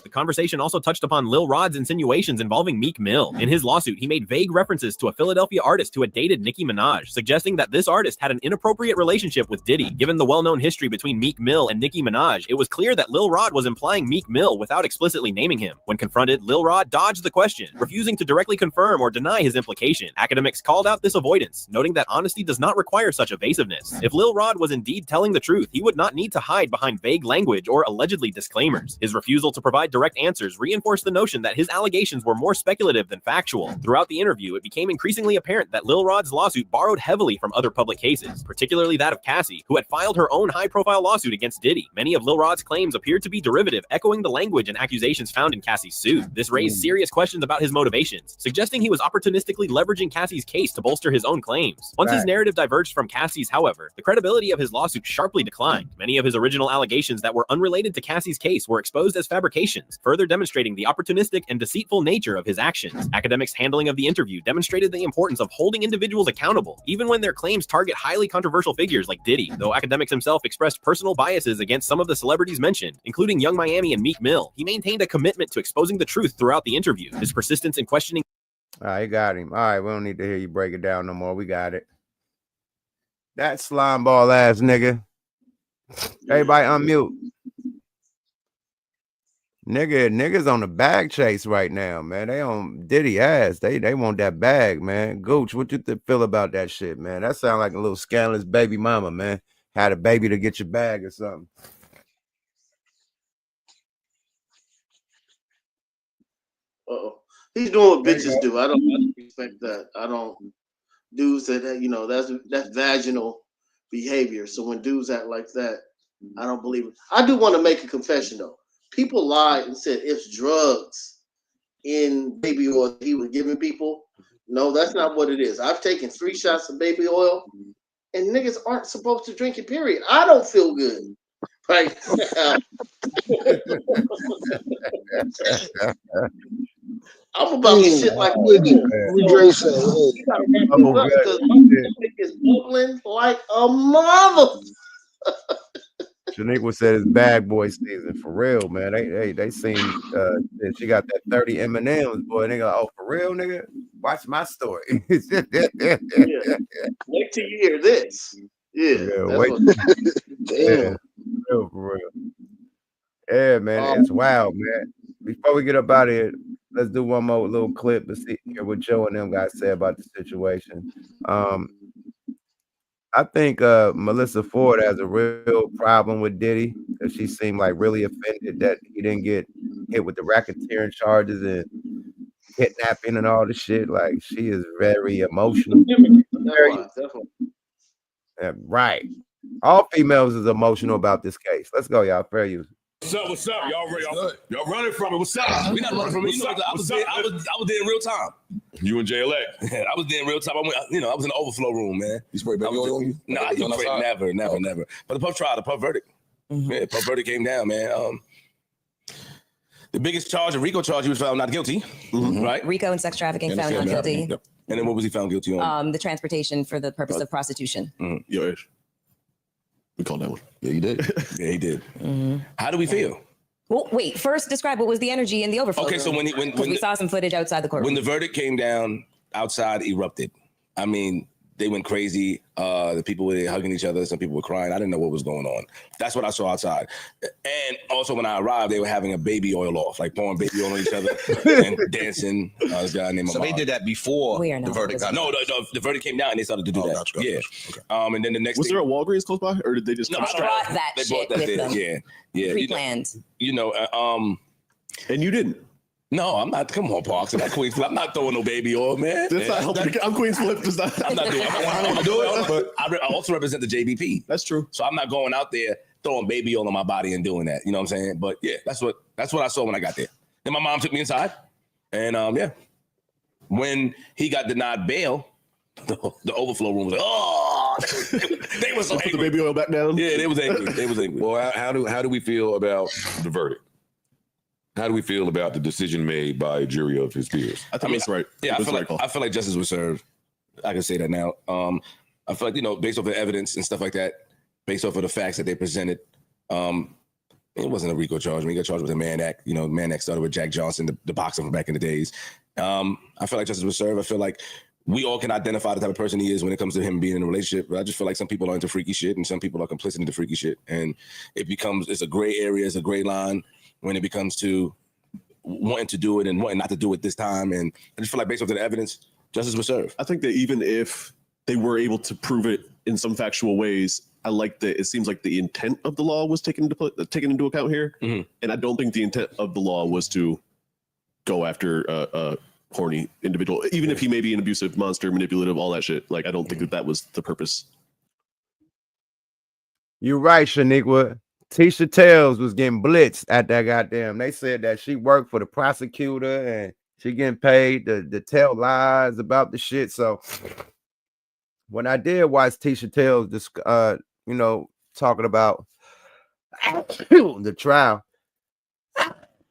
Speaker 6: The conversation also touched upon Lil Rod's insinuations involving Meek Mill. In his lawsuit, he made vague references to a Philadelphia artist who had dated Nicki Minaj, suggesting that this artist had an inappropriate relationship with Diddy. Given the well-known history between Meek Mill and Nicki Minaj, it was clear that Lil Rod was implying Meek Mill without explicitly naming him. When confronted, Lil Rod dodged the question, refusing to directly confirm or deny his implication. Academics called out this avoidance, noting that honesty does not require such evasiveness. If Lil Rod was indeed telling the truth, he would not need to hide behind vague language or allegedly disclaimers. His refusal to provide direct answers reinforced the notion that his allegations were more speculative than factual. Throughout the interview, it became increasingly apparent that Lil Rod's lawsuit borrowed heavily from other public cases, particularly that of Cassie, who had filed her own high-profile lawsuit against Diddy. Many of Lil Rod's claims appeared to be derivative, echoing the language and accusations found in Cassie's suit. This raised serious questions about his motivations, suggesting he was opportunistically leveraging Cassie's case to bolster his own claims. Once his narrative diverged from Cassie's, however, the credibility of his lawsuit sharply declined. Many of his original allegations that were unrelated to Cassie's case were exposed as fabrications implications, further demonstrating the opportunistic and deceitful nature of his actions. Academics' handling of the interview demonstrated the importance of holding individuals accountable, even when their claims target highly controversial figures like Diddy, though Academics himself expressed personal biases against some of the celebrities mentioned, including Young Miami and Meek Mill. He maintained a commitment to exposing the truth throughout the interview. His persistence in questioning.
Speaker 1: All right, got him. All right, we don't need to hear you break it down no more. We got it. That slime ball ass nigga. Everybody unmute. Niggas on the bag chase right now, man. They on Diddy ass. They want that bag, man. Gooch, what you feel about that shit, man? That sound like a little scandalous baby mama, man. Had a baby to get your bag or something.
Speaker 2: He's doing what bitches do. I don't respect that. I don't. Dudes that that's vaginal behavior. So when dudes act like that, I don't believe it. I do want to make a confession though. People lied and said it's drugs in baby oil he was giving people. No, that's not what it is. I've taken 3 shots of baby oil, and niggas aren't supposed to drink it. Period. I don't feel good. Right. I'm about shit like it's bubbling like a mother.
Speaker 1: Shaniqua said it's bag boy season for real, man. They seen she got that 30 M&Ms, boy. They go, oh, for real, nigga. Watch my story.
Speaker 2: Wait till you hear this.
Speaker 1: Wait.
Speaker 2: Damn.
Speaker 1: For real. Yeah, man, it's wild, man. Before we get up out of here, let's do one more little clip to hear what Joe and them guys say about the situation. I think Melissa Ford has a real problem with Diddy because she seemed like really offended that he didn't get hit with the racketeering charges and kidnapping and all the shit. Like, she is very emotional. Yeah, right. All females is emotional about this case. Let's go, y'all. Fair use.
Speaker 7: What's up? Y'all running from it. What's up?
Speaker 10: We not running from it. You know, I was there in real time.
Speaker 7: You and JLA.
Speaker 10: I was there in real time. I was in the overflow room, man.
Speaker 7: You sprayed baby oil on you?
Speaker 10: No, never. But the puff trial, the puff verdict. Yeah, puff verdict came down, man. The biggest charge, a RICO charge, he was found not guilty, right?
Speaker 12: RICO and sex trafficking found not guilty.
Speaker 10: Yep. And then what was he found guilty on?
Speaker 12: The transportation for the purpose of prostitution.
Speaker 7: Your age. We called that one.
Speaker 10: Yeah, you did. Yeah, he did. How do we feel?
Speaker 12: Well, wait. First, describe what was the energy in the overflow.
Speaker 10: Okay, so when
Speaker 12: we saw some footage outside the courtroom.
Speaker 10: When the verdict came down, outside erupted. I mean, they went crazy. The people were hugging each other. Some people were crying. I didn't know what was going on. That's what I saw outside. And also when I arrived, they were having a baby oil off, like pouring baby oil on each other and dancing. This guy named
Speaker 7: So they did that before the verdict got
Speaker 10: No, the verdict came down and they started to do that.
Speaker 7: Gotcha.
Speaker 10: Yeah.
Speaker 7: Okay.
Speaker 10: And then the next
Speaker 7: Was there a Walgreens close by, or did they just
Speaker 10: No,
Speaker 7: come
Speaker 10: they
Speaker 7: straight?
Speaker 12: brought that
Speaker 10: They
Speaker 12: shit
Speaker 10: brought that
Speaker 12: with
Speaker 10: there.
Speaker 12: them.
Speaker 10: Yeah.
Speaker 12: Pre-planned.
Speaker 7: And you didn't?
Speaker 10: No, I'm not. Come on, Parks. I'm not Queens Flip. I'm not throwing no baby oil, man.
Speaker 7: That's not helping. I'm Queens Flip.
Speaker 10: I'm not doing it. I don't want to do it, but I also represent the JBP.
Speaker 7: That's true.
Speaker 10: So I'm not going out there throwing baby oil on my body and doing that. You know what I'm saying? But yeah, that's what I saw when I got there. Then my mom took me inside, and when he got denied bail, the overflow room was like, oh, they were so angry.
Speaker 7: Put the baby oil back down.
Speaker 10: Yeah, they was angry.
Speaker 24: Well, how do we feel about the verdict? How do we feel about the decision made by a jury of his peers?
Speaker 7: I think that's right.
Speaker 10: Yeah, I feel like justice was served. I can say that now. I feel like, based off the evidence and stuff like that, based off of the facts that they presented, it wasn't a RICO charge. RICO charge was a Mann Act. Mann Act started with Jack Johnson, the boxer from back in the days. I feel like justice was served. I feel like we all can identify the type of person he is when it comes to him being in a relationship. But I just feel like some people are into freaky shit and some people are complicit into freaky shit. And it's a gray area, it's a gray line when it becomes to wanting to do it and wanting not to do it this time. And I just feel like based off the evidence, justice was served.
Speaker 7: I think that even if they were able to prove it in some factual ways, I like that it seems like the intent of the law was taken into account here. And I don't think the intent of the law was to go after a horny individual, even if he may be an abusive, monster, manipulative, all that shit. Like, I don't think that was the purpose.
Speaker 1: You're right, Shaniqua. Tisha Tales was getting blitzed at that goddamn. They said that she worked for the prosecutor and she getting paid to tell lies about the shit. So when I did watch Tisha Tales, talking about the trial,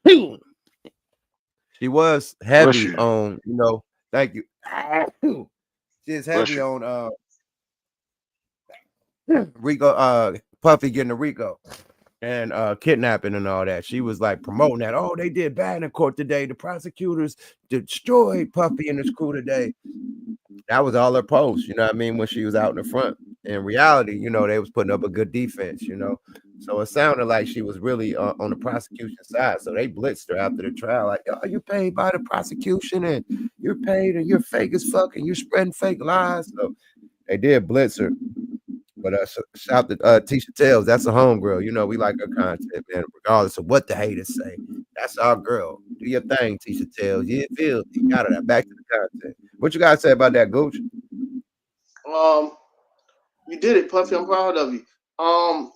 Speaker 1: She was heavy on, you know, thank you. She's heavy on Rico, Puffy getting a Rico and kidnapping and all that. She was like promoting that. Oh, they did bad in court today. The prosecutors destroyed Puffy and his crew today. That was all her posts, you know what I mean, when she was out in the front. In reality, you know, they was putting up a good defense, you know. So it sounded like she was really on the prosecution side. So they blitzed her after the trial, like, oh, you're paid by the prosecution and you're paid and you're fake as fuck and you're spreading fake lies. So they did blitz her. But shout to Tisha Tales. That's a homegirl. You know, we like her content, man, regardless of what the haters say. That's our girl. Do your thing, Tisha Tales. Yeah, feel you got it. Back to the content. What you guys say about that, Gooch?
Speaker 2: You did it, Puffy. I'm proud of you. One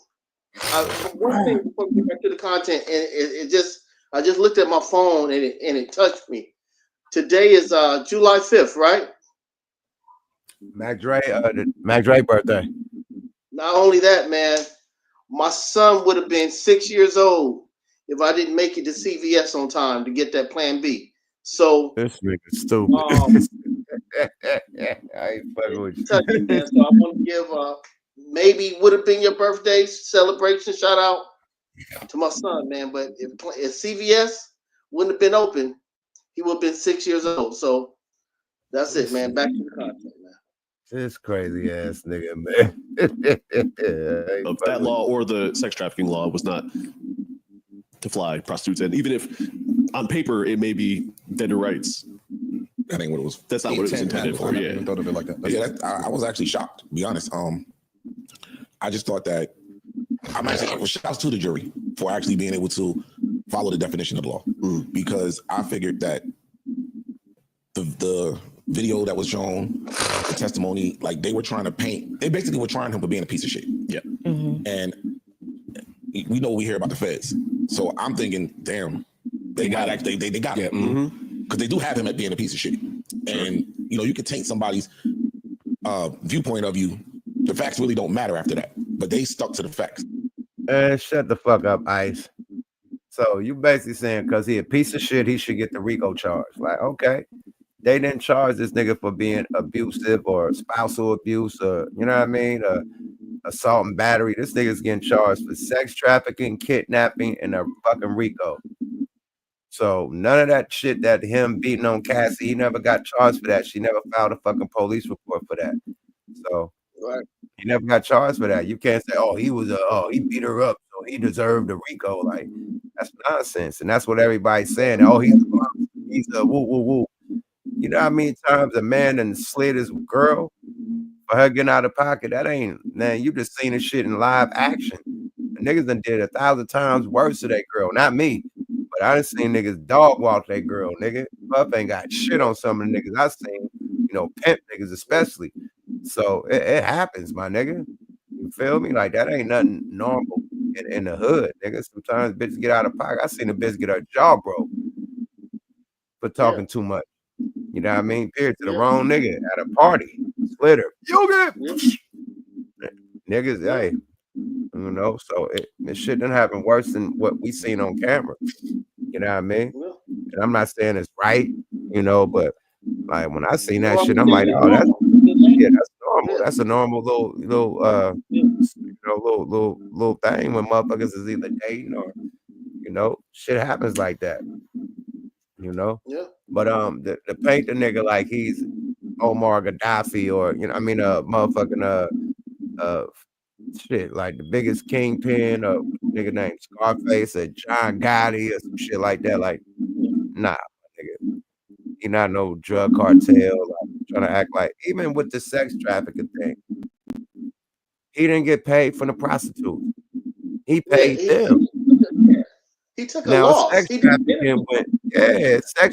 Speaker 2: thing before we get back to the content, and I just looked at my phone and it touched me. Today is July 5th, right?
Speaker 1: Mac Dre birthday.
Speaker 2: Not only that, man, my son would have been 6 years old if I didn't make it to CVS on time to get that Plan B. So
Speaker 1: this nigga stupid. I ain't fucking with you.
Speaker 2: Touch you, man. So I want to give maybe would have been your birthday celebration shout out to my son, man. But if CVS wouldn't have been open, he would have been 6 years old. So that's it, man. Back to the content, man.
Speaker 1: This crazy ass nigga, man.
Speaker 7: That law or the sex trafficking law was not to fly prostitutes, and even if on paper it may be vendor rights,
Speaker 10: that ain't what it was.
Speaker 7: That's not what it was intended for. Yeah,
Speaker 10: thought of it like that. I was actually shocked, to be honest. I just thought that I'm actually shouts to the jury for actually being able to follow the definition of the law, because I figured that the video that was shown, the testimony, like they basically were trying him for being a piece of shit.
Speaker 7: Yeah.
Speaker 10: And we know we hear about the feds. So I'm thinking, damn, they got him. Because they do have him at being a piece of shit. And, you know, you could taint somebody's viewpoint of you. The facts really don't matter after that. But they stuck to the facts.
Speaker 1: Shut the fuck up, Ice. So you basically saying because he a piece of shit, he should get the RICO charge. Like, okay. They didn't charge this nigga for being abusive or spousal abuse or, you know what I mean? Assault and battery. This nigga's getting charged for sex trafficking, kidnapping, and a fucking RICO. So none of that shit that him beating on Cassie, he never got charged for that. She never filed a fucking police report for that. So he never got charged for that. You can't say, oh, he beat her up, so he deserved a RICO. Like, that's nonsense. And that's what everybody's saying. Oh, he's a woo woo woo. You know how many times a man done slid his girl for her getting out of pocket? That ain't, man, you just seen this shit in live action. The niggas done did 1,000 times worse to that girl. Not me, but I done seen niggas dog walk that girl, nigga. Puff ain't got shit on some of the niggas I seen, you know, pimp niggas especially. So it happens, my nigga. You feel me? Like, that ain't nothing normal in the hood, nigga. Sometimes bitches get out of pocket. I seen a bitch get her jaw broke for talking too much. You know what I mean? Period, to the wrong nigga at a party. Split her. Niggas, hey, you know, so it shit done happen worse than what we seen on camera. You know what I mean? And I'm not saying it's right, you know, but like when I seen that shit, I'm like, oh, that's normal. That's a normal little thing when motherfuckers is either dating or, you know, shit happens like that. You know, but the paint the nigga like he's Omar Gaddafi or, you know, I mean, motherfucking shit like the biggest kingpin or nigga named Scarface or John Gotti or some shit like that. Like, nah, nigga, he not no drug cartel. Like, trying to act like, even with the sex trafficking thing, he didn't get paid from the prostitutes. He paid them.
Speaker 2: He took a loss.
Speaker 1: Sex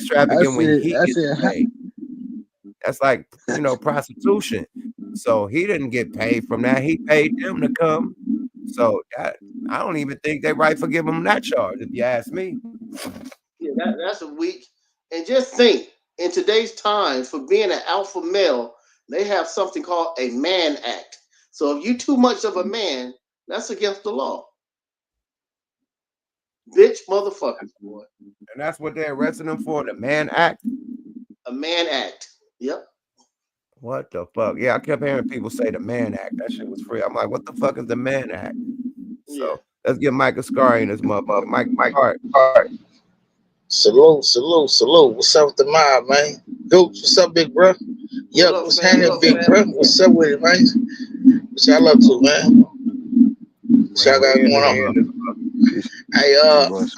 Speaker 1: trafficking when he gets paid. That's like, you know, prostitution. So he didn't get paid from that. He paid them to come. So I don't even think they right for giving him that charge, if you ask me.
Speaker 2: Yeah, that's a weak. And just think, in today's time, for being an alpha male, they have something called a man act. So if you too much of a man, that's against the law. Bitch motherfuckers, boy.
Speaker 1: And that's what they arrested him for, the Mann Act.
Speaker 2: A Mann Act. Yep.
Speaker 1: What the fuck? Yeah, I kept hearing people say the Mann Act. That shit was free. I'm like, what the fuck is the Mann Act?
Speaker 2: Yeah.
Speaker 1: So let's get Mike Ascari in this motherfucker. Mike Hart.
Speaker 3: Salute, salute, salute. What's up with the mob, man? Gooch, what's up, big bro? Yup, what's happening, big bro? What's up with it, man? What y'all up to, man? What y'all got going on? Hey,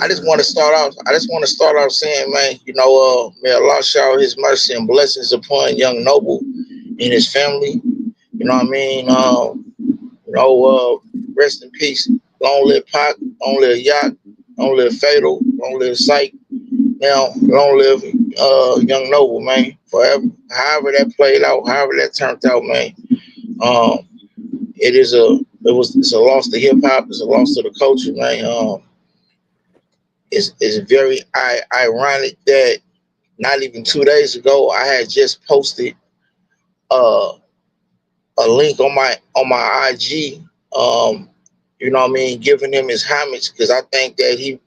Speaker 3: I just want to start off saying, man, may Allah shower His mercy and blessings upon young Noble and his family. You know what I mean? Rest in peace. Long live Pac, long live Yacht, long live Fatal, long live Psych. Now, long live young Noble, man. Forever. However that played out, however that turned out, man. It's a loss to hip hop. It's a loss to the culture, man. It's very ironic that not even 2 days ago I had just posted a link on my IG. You know what I mean, giving him his homage because I think that he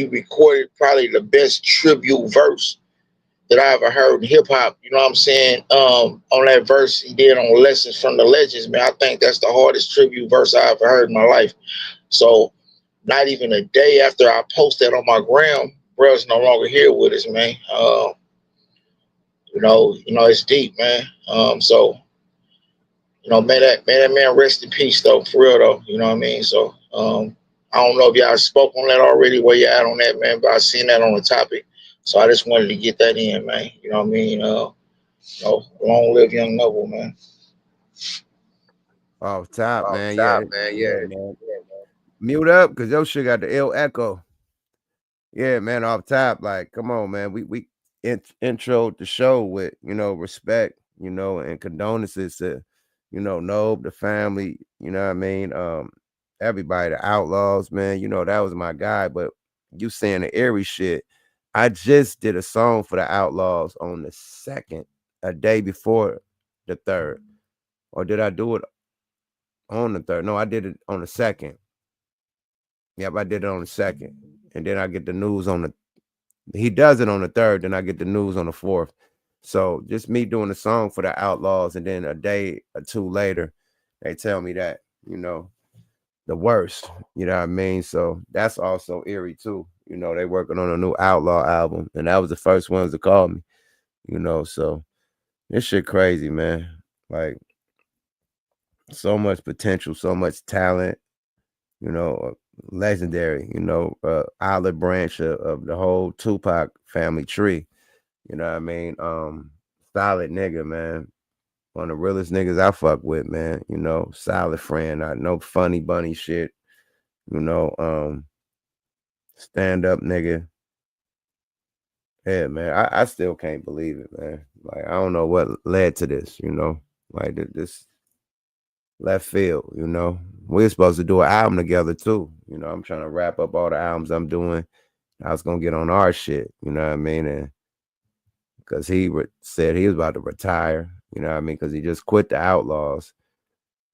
Speaker 3: recorded probably the best tribute verse that I ever heard in hip hop. You know what I'm saying? On that verse he did on Lessons from the Legends, man. I think that's the hardest tribute verse I ever heard in my life. So not even a day after I posted that on my gram, bro's no longer here with us, man. It's deep, man. So may that man rest in peace, though, for real, though. You know what I mean? So I don't know if y'all spoke on that already, where you at on that, man, but I seen that on the topic. So I just wanted to get that in, man. You know what I mean? Long live young Noble, man.
Speaker 1: Off top, man. Yeah, man. Mute up, because your shit got the ill echo. Yeah, man, off top. Like, come on, man. We introed the show with, respect, and condolences to, Nob, the family, you know what I mean? Everybody, the Outlaws, man, that was my guy. But you saying the eerie shit. I just did a song for the Outlaws on the 2nd, a day before the 3rd. Or did I do it on the 3rd? No, I did it on the 2nd. Yep, I did it on the 2nd. And then I get the news he does it on the 3rd, then I get the news on the 4th. So just me doing the song for the Outlaws, and then a day or two later, they tell me that, the worst, you know what I mean? So that's also eerie too. They working on a new Outlaw album, and that was the first ones to call me, so this shit crazy, man. Like, so much potential, so much talent, legendary, olive branch of the whole Tupac family tree. You know what I mean? Solid nigga, man. One of the realest niggas I fuck with, man. Solid friend. I know funny bunny shit. Stand up nigga. Yeah, man. I still can't believe it, man. Like, I don't know what led to this, like this left field, We're supposed to do an album together too. I'm trying to wrap up all the albums I'm doing. I was gonna get on our shit, you know what I mean? And because he said he was about to retire, you know what I mean? Because he just quit the Outlaws.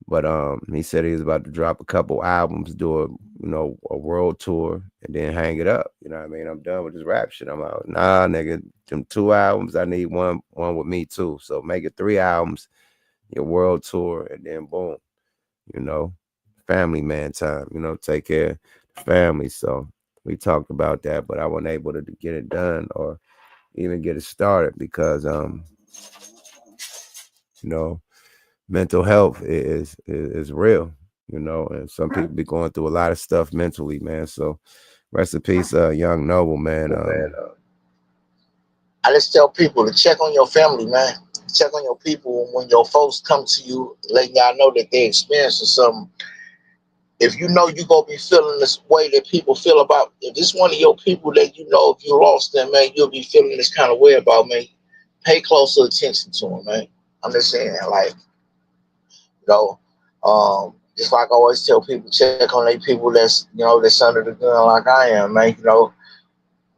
Speaker 1: But he said he was about to drop a couple albums, do a world tour, and then hang it up. You know what I mean? I'm done with this rap shit. I'm out. Nah, nigga, them 2 albums, I need one with me too. So make it 3 albums, your world tour, and then boom, family man time, take care of the family. So we talked about that, but I wasn't able to get it done or even get it started because mental health is real, and some people be going through a lot of stuff mentally, man. So rest in peace, young Noble, man.
Speaker 3: I just tell people to check on your family, man. Check on your people when your folks come to you, letting y'all know that they're experiencing something. If you know you're going to be feeling this way that people feel about, if this one of your people that if you lost them, man, you'll be feeling this kind of way about, man, pay closer attention to them, man. I'm just saying, like, just like I always tell people, check on their people that's under the gun like I am, man.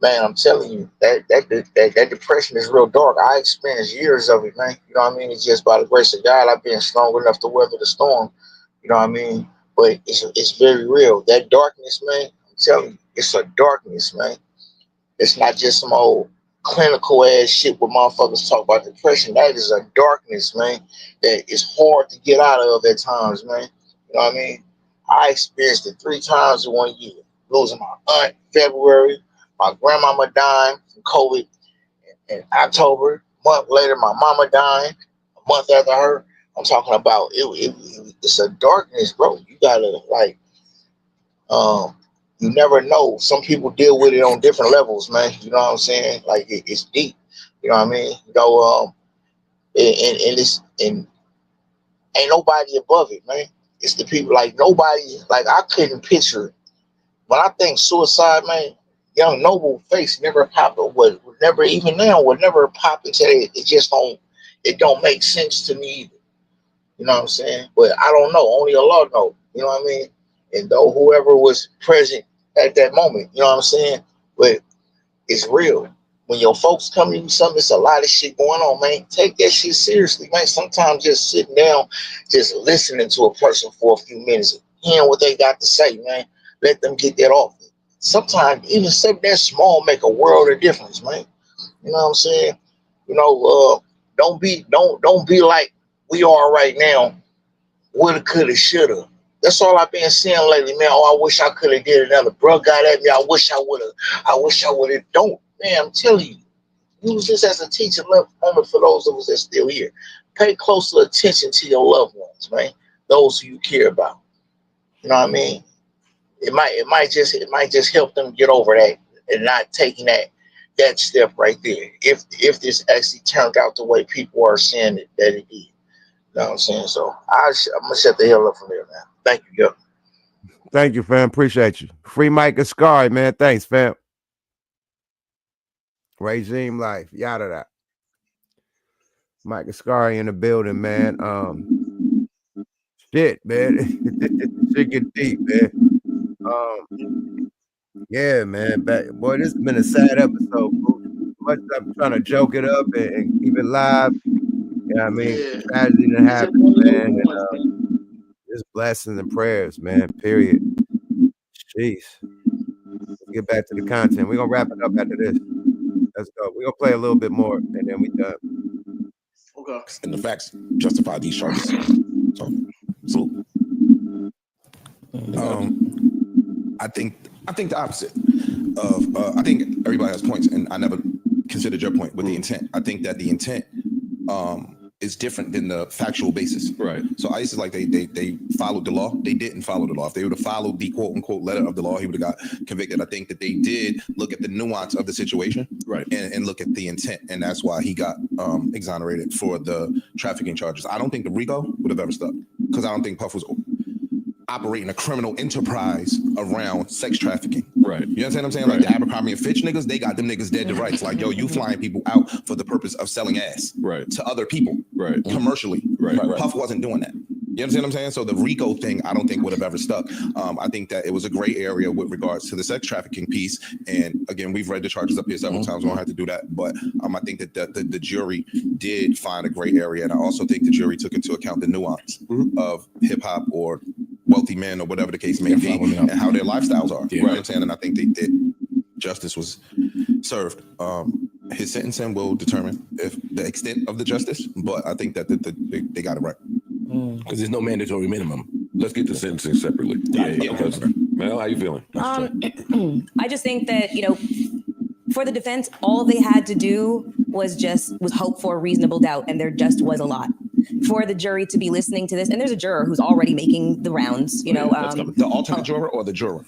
Speaker 3: Man, I'm telling you, that depression is real dark. I experienced years of it, man. You know what I mean? It's just by the grace of God, I've been strong enough to weather the storm. You know what I mean? But it's very real. That darkness, man, I'm telling you, it's a darkness, man. It's not just some old clinical ass shit where motherfuckers talk about depression. That is a darkness, man, that is hard to get out of at times, man. You know what I mean? I experienced it 3 times in 1 year. Losing my aunt in February, my grandmama dying from COVID in October. A month later, my mama dying. A month after her. I'm talking about it's a darkness, bro. You gotta you never know. Some people deal with it on different levels, man. You know what I'm saying? Like it's deep. You know what I mean? You know, and ain't nobody above it, man. It's the people like nobody. Like I couldn't picture when I think suicide, man. Young noble face never popped up. Would never even now would never pop into it. It just don't. It don't make sense to me either. You know what I'm saying? But I don't know. Only Allah knows. You know what I mean? And though whoever was present at that moment, you know what I'm saying? But it's real. When your folks come to you something, it's a lot of shit going on, man. Take that shit seriously, man. Sometimes just sitting down, just listening to a person for a few minutes, hearing what they got to say, man. Let them get that off. Sometimes even something that small make a world of difference, man. You know what I'm saying? You know, don't be like we are right now. Woulda, coulda, shoulda. That's all I've been saying lately, man. Oh, I wish I could have did another. Bro got at me. I wish I would have. Don't, man. I'm telling you. Use this as a teaching moment for those of us that still here. Pay closer attention to your loved ones, man. Those who you care about. You know what I mean? It might just help them get over that and not taking that step right there. If this actually turned out the way people are saying that it did. You know what I'm saying? So I'm gonna shut the hell up from there, man. Thank you, yo.
Speaker 1: Thank you, fam. Appreciate you. Free Mike Ascari, man. Thanks, fam. Regime life, yada that. Mike Ascari in the building, man. Shit, man. Shit get deep, man. Yeah, man. Boy, this has been a sad episode, bro. Much I'm trying to joke it up and keep it live. You know what I mean?
Speaker 2: Yeah.
Speaker 1: Tragedy that happened, man. And just blessings and prayers, man. Period. Jeez. Let's get back to the content. We're gonna wrap it up after this. Let's go. We're gonna play a little bit more and then we done.
Speaker 2: Okay.
Speaker 10: And the facts justify these charges. So
Speaker 14: I think the opposite of I think everybody has points, and I never considered your point with the intent. I think that the intent is different than the factual basis.
Speaker 7: Right.
Speaker 14: So ICE is like they followed the law. They didn't follow the law. If they would have followed the quote unquote letter of the law, he would have got convicted. I think that they did look at the nuance of the situation,
Speaker 7: right,
Speaker 14: and look at the intent, and that's why he got exonerated for the trafficking charges. I don't think the RICO would have ever stuck because I don't think Puff was operating a criminal enterprise around sex trafficking.
Speaker 7: Right.
Speaker 14: You understand what I'm saying? Like the Abercrombie and Fitch niggas, they got them niggas dead to rights. Like, yo, you flying people out for the purpose of selling ass to other people commercially.
Speaker 7: Right.
Speaker 14: Puff wasn't doing that. You understand what I'm saying? So the RICO thing, I don't think would have ever stuck. I think that it was a gray area with regards to the sex trafficking piece. And again, we've read the charges up here several times. We don't have to do that. But I think that the jury did find a gray area. And I also think the jury took into account the nuance of hip hop or wealthy men or whatever the case may be and how their lifestyles are. You know what I'm saying? And I think that justice was served. His sentencing will determine if the extent of the justice, but I think that they got it right.
Speaker 10: Because there's no mandatory minimum.
Speaker 24: Let's get the sentencing separately. Because, Mel, how you feeling?
Speaker 12: I just think that, for the defense, all they had to do was hope for a reasonable doubt, and there just was a lot. For the jury to be listening to this, and there's a juror who's already making the rounds,
Speaker 14: the alternate juror or the juror?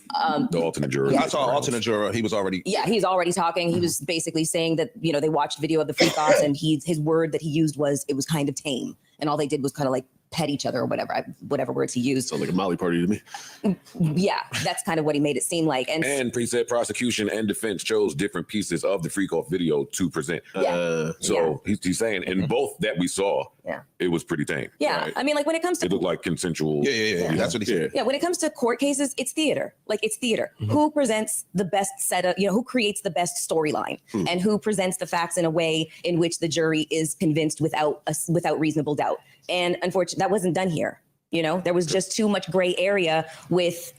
Speaker 24: The alternate juror.
Speaker 14: I saw an alternate juror. He was already.
Speaker 12: Yeah, he's already talking. He was basically saying that, they watched video of the free thoughts, and his word that he used was, it was kind of tame. And all they did was kind of like pet each other or whatever words he used.
Speaker 7: Sounds like a Molly party to me.
Speaker 12: Yeah, that's kind of what he made it seem like.
Speaker 24: And preset prosecution and defense chose different pieces of the freak off video to present. He's saying in both that we saw, it was pretty tame.
Speaker 12: Yeah, right? I mean, like when it comes to
Speaker 24: it looked like consensual.
Speaker 14: Yeah. That's what he said.
Speaker 12: Yeah, when it comes to court cases, it's theater. Like it's theater. Who presents the best setup? Who creates the best storyline, and who presents the facts in a way in which the jury is convinced without reasonable doubt. And unfortunately, that wasn't done here. There was just too much gray area with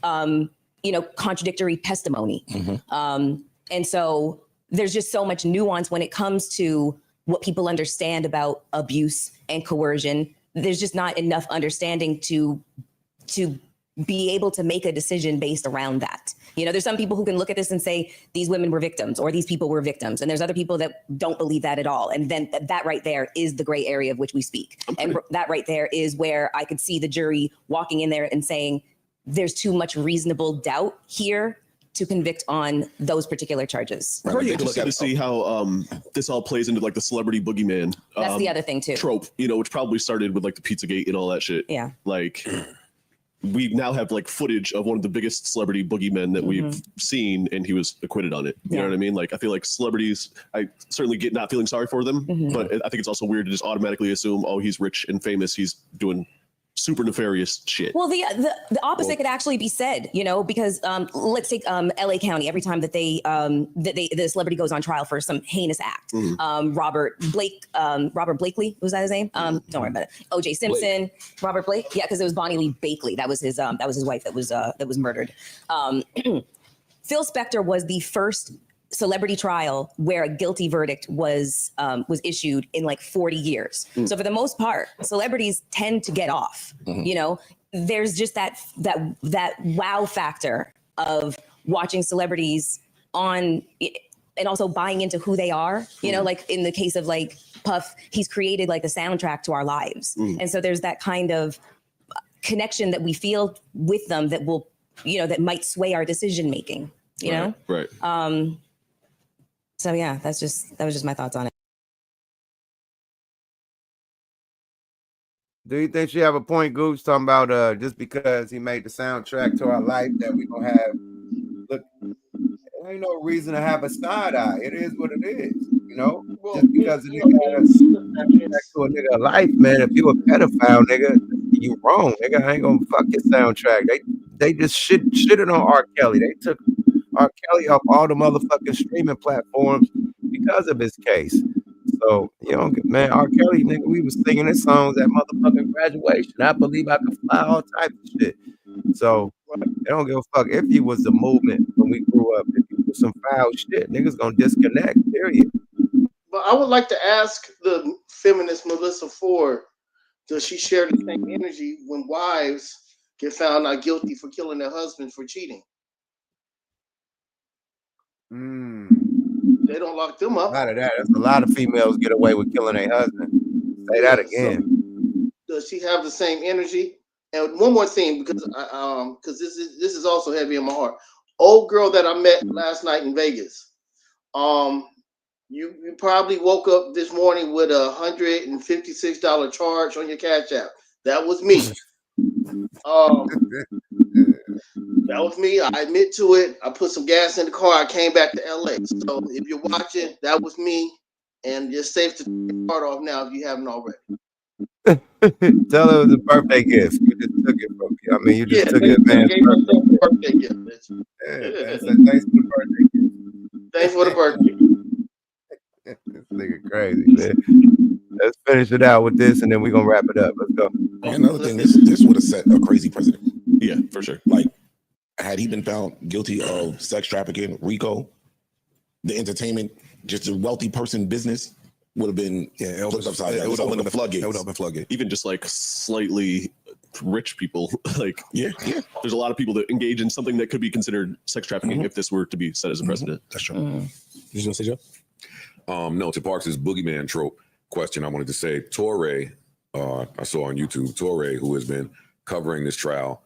Speaker 12: contradictory testimony. And so there's just so much nuance when it comes to what people understand about abuse and coercion. There's just not enough understanding to be able to make a decision based around that. There's some people who can look at this and say these women were victims or these people were victims. And there's other people that don't believe that at all. And then that right there is the gray area of which we speak. And that right there is where I could see the jury walking in there and saying, there's too much reasonable doubt here to convict on those particular charges.
Speaker 7: I'm pretty interested to see how this all plays into like the celebrity boogeyman.
Speaker 12: That's the other thing too.
Speaker 7: Trope, which probably started with like the Pizzagate and all that shit.
Speaker 12: Yeah.
Speaker 7: Like we now have like footage of one of the biggest celebrity boogeymen that we've seen, and he was acquitted on it. You know what I mean? Like I feel like celebrities, I certainly get not feeling sorry for them, but I think it's also weird to just automatically assume, oh, he's rich and famous, he's doing super nefarious shit.
Speaker 12: Well, the opposite could actually be said, because let's take LA County. Every time that the celebrity goes on trial for some heinous act, Robert Blakely, was that his name? Don't worry about it. O.J. Simpson, Robert Blake, yeah, because it was Bonnie Lee Bakley. That was his wife that was murdered. Phil Spector was the first celebrity trial where a guilty verdict was issued in like 40 years. So for the most part, celebrities tend to get off. There's just that wow factor of watching celebrities on and also buying into who they are. Like in the case of like Puff, he's created like the soundtrack to our lives. And so there's that kind of connection that we feel with them that will, that might sway our decision making.
Speaker 7: Right.
Speaker 12: So yeah, that was just my thoughts on it.
Speaker 1: Do you think she have a point, Gooch, talking about just because he made the soundtrack to our life that we gonna have? Look, there ain't no reason to have a side eye. It is what it is, just because a nigga had a soundtrack to a nigga life, man. If you a pedophile, nigga, you wrong, nigga. I ain't gonna fuck your soundtrack. They just shitted on R. Kelly. They took R. Kelly off all the motherfucking streaming platforms because of his case. So, man, R. Kelly, nigga, we was singing his songs at motherfucking graduation. I believe I could fly, all types of shit. So, they don't give a fuck if you was the movement when we grew up. If you do some foul shit, niggas gonna disconnect, period.
Speaker 2: But I would like to ask the feminist Melissa Ford, does she share the same energy when wives get found not guilty for killing their husbands for cheating? They don't lock them up.
Speaker 1: A lot of that. There's a lot of females get away with killing their husband. Say that again.
Speaker 2: So, does she have the same energy? And one more thing, because this is also heavy in my heart. Old girl that I met last night in Vegas. You probably woke up this morning with $156 charge on your Cash App. That was me. That was me. I admit to it. I put some gas in the car. I came back to LA. So if you're watching, that was me. And you're safe to take your card off now if you haven't already.
Speaker 1: Tell her it was a birthday gift. You just took it from me. I mean, you just took it advance
Speaker 2: birthday gift.
Speaker 1: Yeah, thanks for the birthday gift.
Speaker 2: Thanks for the birthday.
Speaker 1: This nigga crazy, man. Let's finish it out with this, and then we're gonna wrap it up. Let's go.
Speaker 14: And another thing, this would have set a crazy precedent.
Speaker 7: Yeah, for sure.
Speaker 14: Like, had he been found guilty of sex trafficking, RICO, the entertainment, just a wealthy person business would have been flipped upside down. It would open the floodgates. It would open floodgates.
Speaker 7: Even just like slightly rich people, like
Speaker 14: yeah.
Speaker 7: There's a lot of people that engage in something that could be considered sex trafficking if this were to be set as a precedent.
Speaker 14: That's true. You gonna say, Joe?
Speaker 24: No, to Parks' boogeyman trope question, I wanted to say Torre, I saw on YouTube, Torre, who has been covering this trial,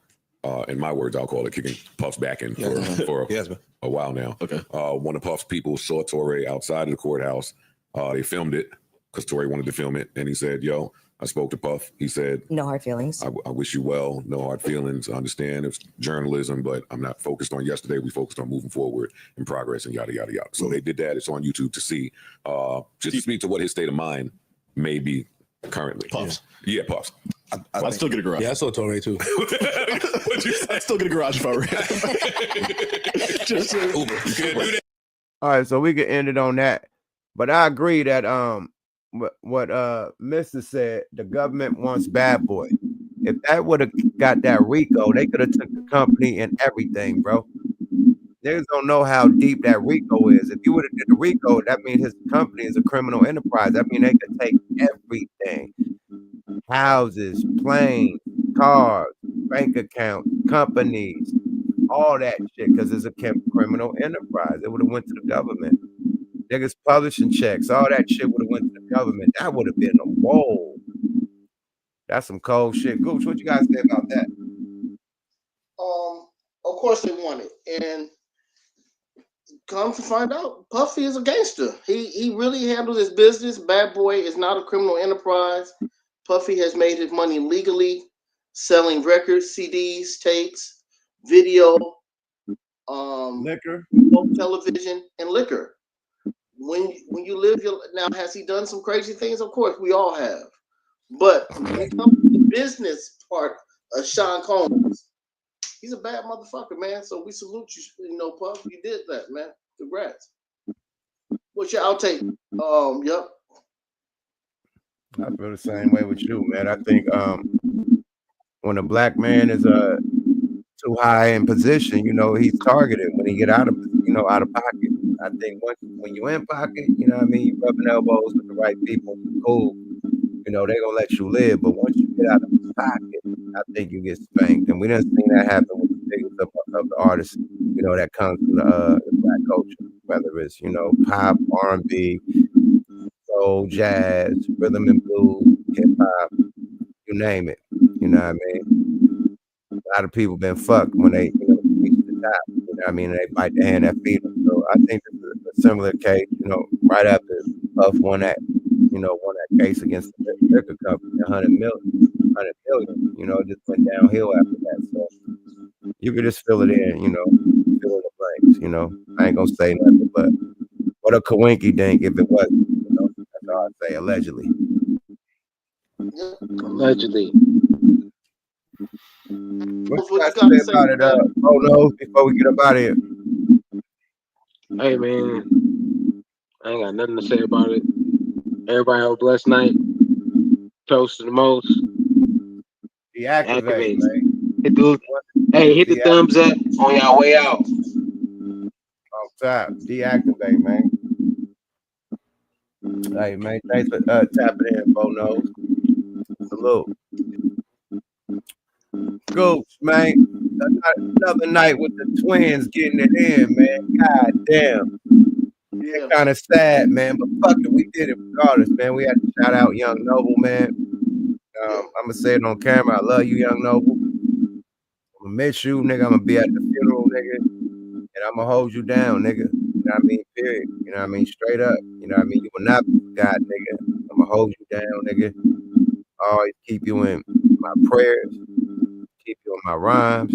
Speaker 24: in my words, I'll call it kicking Puff's back in for a while now.
Speaker 7: Okay.
Speaker 24: One of Puff's people saw Torre outside of the courthouse. They filmed it because Torre wanted to film it. And he said, yo, I spoke to Puff. He said,
Speaker 12: no hard feelings.
Speaker 24: I wish you well. No hard feelings. I understand it's journalism, but I'm not focused on yesterday. We focused on moving forward and progress and yada, yada, yada. So they did that. It's on YouTube to see. Just to speak to what his state of mind may be currently.
Speaker 7: Puffs.
Speaker 24: Yeah, Puffs.
Speaker 7: I'd still get a garage.
Speaker 10: Yeah, I saw Torre too.
Speaker 7: I'd still get a garage if I were just
Speaker 24: Uber.
Speaker 1: All right, so we could end it on that. But I agree that what Mr. said, the government wants bad boy. If that would have got that RICO, they could have took the company and everything, bro. Niggas don't know how deep that RICO is. If you would have did the RICO, that means his company is a criminal enterprise. That means they could take everything. Houses, planes, cars, bank accounts, companies, all that shit, because it's a criminal enterprise. It would have went to the government. Niggas publishing checks, all that shit would have went to the government. That would have been a whoa. That's some cold shit. Gooch, what you guys say about that?
Speaker 2: Of course they want it, and come to find out, Puffy is a gangster. He really handles his business. Bad Boy is not a criminal enterprise. Puffy has made his money legally, selling records, CDs, tapes, video,
Speaker 1: liquor,
Speaker 2: television, and liquor. When you live your now, has he done some crazy things? Of course, we all have. But when it comes to the business part of Sean Combs, he's a bad motherfucker, man. So we salute you, Puff. You did that, man. Congrats. What's your outtake? Yep.
Speaker 1: I feel the same way with you, man. I think when a black man is too high in position, he's targeted when he get out of pocket. I think when you're in pocket, you rubbing elbows with the right people, cool. They're gonna let you live. But once you get out of pocket, I think you get spanked. And we done seen that happen with the biggest of the artists, that comes from the black culture, whether it's pop, R&B, soul, jazz, rhythm and blues, hip hop, you name it. You know what I mean? A lot of people been fucked when they reach the top. You know what I mean? They bite the hand that feed them. So I think this is a similar case. Right after Puff won that case against the liquor company, 100 million. It just went downhill after that. So you could just fill it in. Fill in the blanks. I ain't gonna say nothing, but what a coinky dink if it wasn't. That's all I say. Allegedly.
Speaker 13: Allegedly.
Speaker 1: What you got to say about it? Oh no! Before we get up out of here.
Speaker 13: Hey man, I ain't got nothing to say about it. Everybody have a blessed night. Toast to the most.
Speaker 1: Deactivate, man.
Speaker 13: Hit the thumbs up on y'all way out.
Speaker 1: On top. Deactivate, man. Hey man, thanks for tapping in, Bono. Salute. Gooch, man. Another night with the twins getting it in, man. God damn. Yeah, kind of sad, man. But fuck it, we did it regardless, man. We had to shout out Young Noble, man. I'm gonna say it on camera. I love you, Young Noble. I'm gonna miss you, nigga. I'm gonna be at the funeral, nigga. And I'm gonna hold you down, nigga. You know what I mean? Period. You know what I mean? Straight up. You know what I mean? You will not be God, nigga. I'm gonna hold you down, nigga. Always keep you in my prayers. Keep you in my rhymes.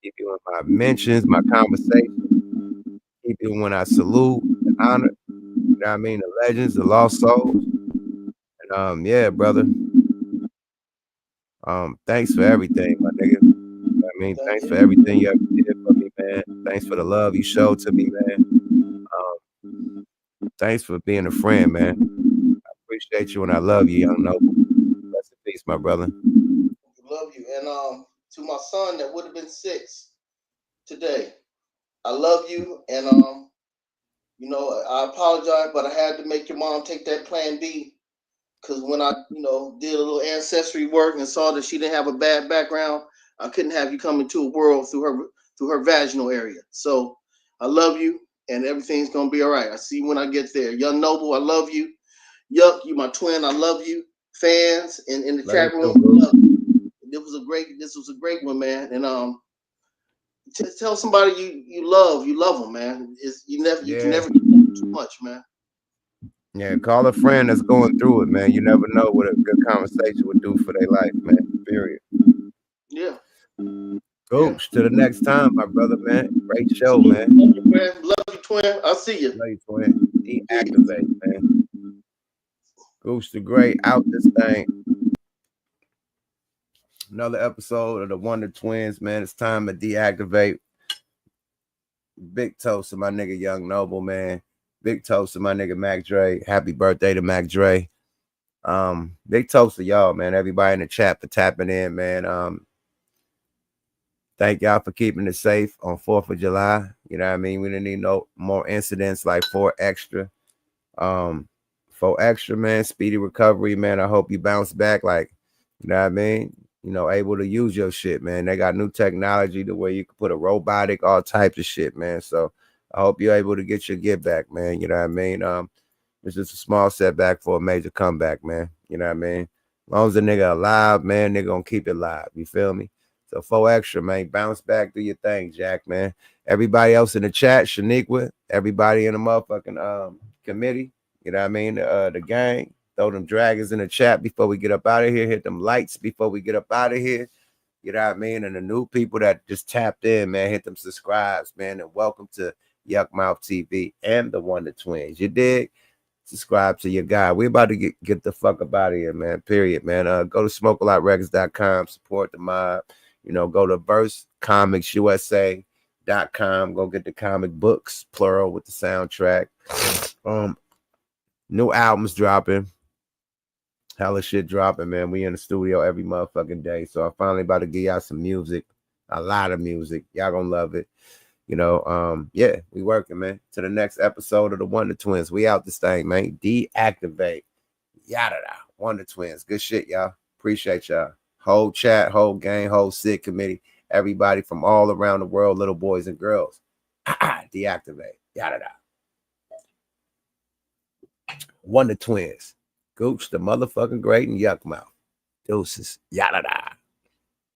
Speaker 1: Keep you in my mentions, my conversation. Keep you when I salute and honor. You know what I mean? The legends, the lost souls. And yeah, brother. Thanks for everything, my nigga. You know what I mean? Thanks for everything you ever did for me, man. Thanks for the love you showed to me, man. Thanks for being a friend, man. I appreciate you and I love you, Young Noble. Rest in peace, my brother.
Speaker 2: Love you. And to my son that would have been 6 today, I love you. And I apologize, but I had to make your mom take that Plan B. Because when I, did a little ancestry work and saw that she didn't have a bad background, I couldn't have you come into a world through her vaginal area. So I love you, and everything's gonna be all right. I see you when I get there. Young Noble, I love you. Yuck, you my twin. I love you. Fans in the chat room, love you. This was a great one, man. And tell somebody you love them, man. You can never do too much, man.
Speaker 1: Yeah, call a friend that's going through it, man. You never know what a good conversation would do for their life, man. Period.
Speaker 2: Yeah.
Speaker 1: Coach, to the next time, my brother, man. Great show, man.
Speaker 2: Love you, man. Love you, twin. I'll see you.
Speaker 1: Love you, twin. Deactivate, man. Goose the Great out this thing. Another episode of the Wonder Twins, man. It's time to deactivate. Big toast to my nigga Young Noble, man. Big toast to my nigga Mac Dre. Happy birthday to Mac Dre. Big toast to y'all, man. Everybody in the chat for tapping in, man. Thank y'all for keeping it safe on 4th of July. You know what I mean? We didn't need no more incidents like 4 extra. 4 extra, man. Speedy recovery, man. I hope you bounce back, like, you know what I mean? You know, able to use your shit, man. They got new technology to where you can put a robotic, all types of shit, man. So I hope you're able to get your get back, man. You know what I mean? It's just a small setback for a major comeback, man. You know what I mean? As long as the nigga alive, man, nigga gonna keep it live. You feel me? So 4 extra, man. Bounce back, do your thing, Jack, man. Everybody else in the chat, Shaniqua, everybody in the motherfucking committee, you know what I mean? The gang, throw them dragons in the chat before we get up out of here. Hit them lights before we get up out of here. You know what I mean? And the new people that just tapped in, man, hit them subscribes, man. And welcome to Yuck Mouth TV and the Wonder Twins. You dig? Subscribe to your guy. We about to get the fuck up out of here, man. Period, man. Go to smokealotrecords.com, support the mob. You know, go to versecomics.usa.com. Go get the comic books, plural, with the soundtrack. New albums dropping. Hella shit dropping, man. We in the studio every motherfucking day. So I'm finally about to give y'all some music. A lot of music. Y'all gonna love it. You know, yeah, we working, man. To the next episode of the Wonder Twins. We out this thing, man. Deactivate. Yada da. Wonder Twins. Good shit, y'all. Appreciate y'all. Whole chat, whole gang, whole SID committee. Everybody from all around the world, little boys and girls. Deactivate. Yada da. Wonder Twins. Gooch, the motherfucking great and Yuck Mouth. Deuces. Yada da.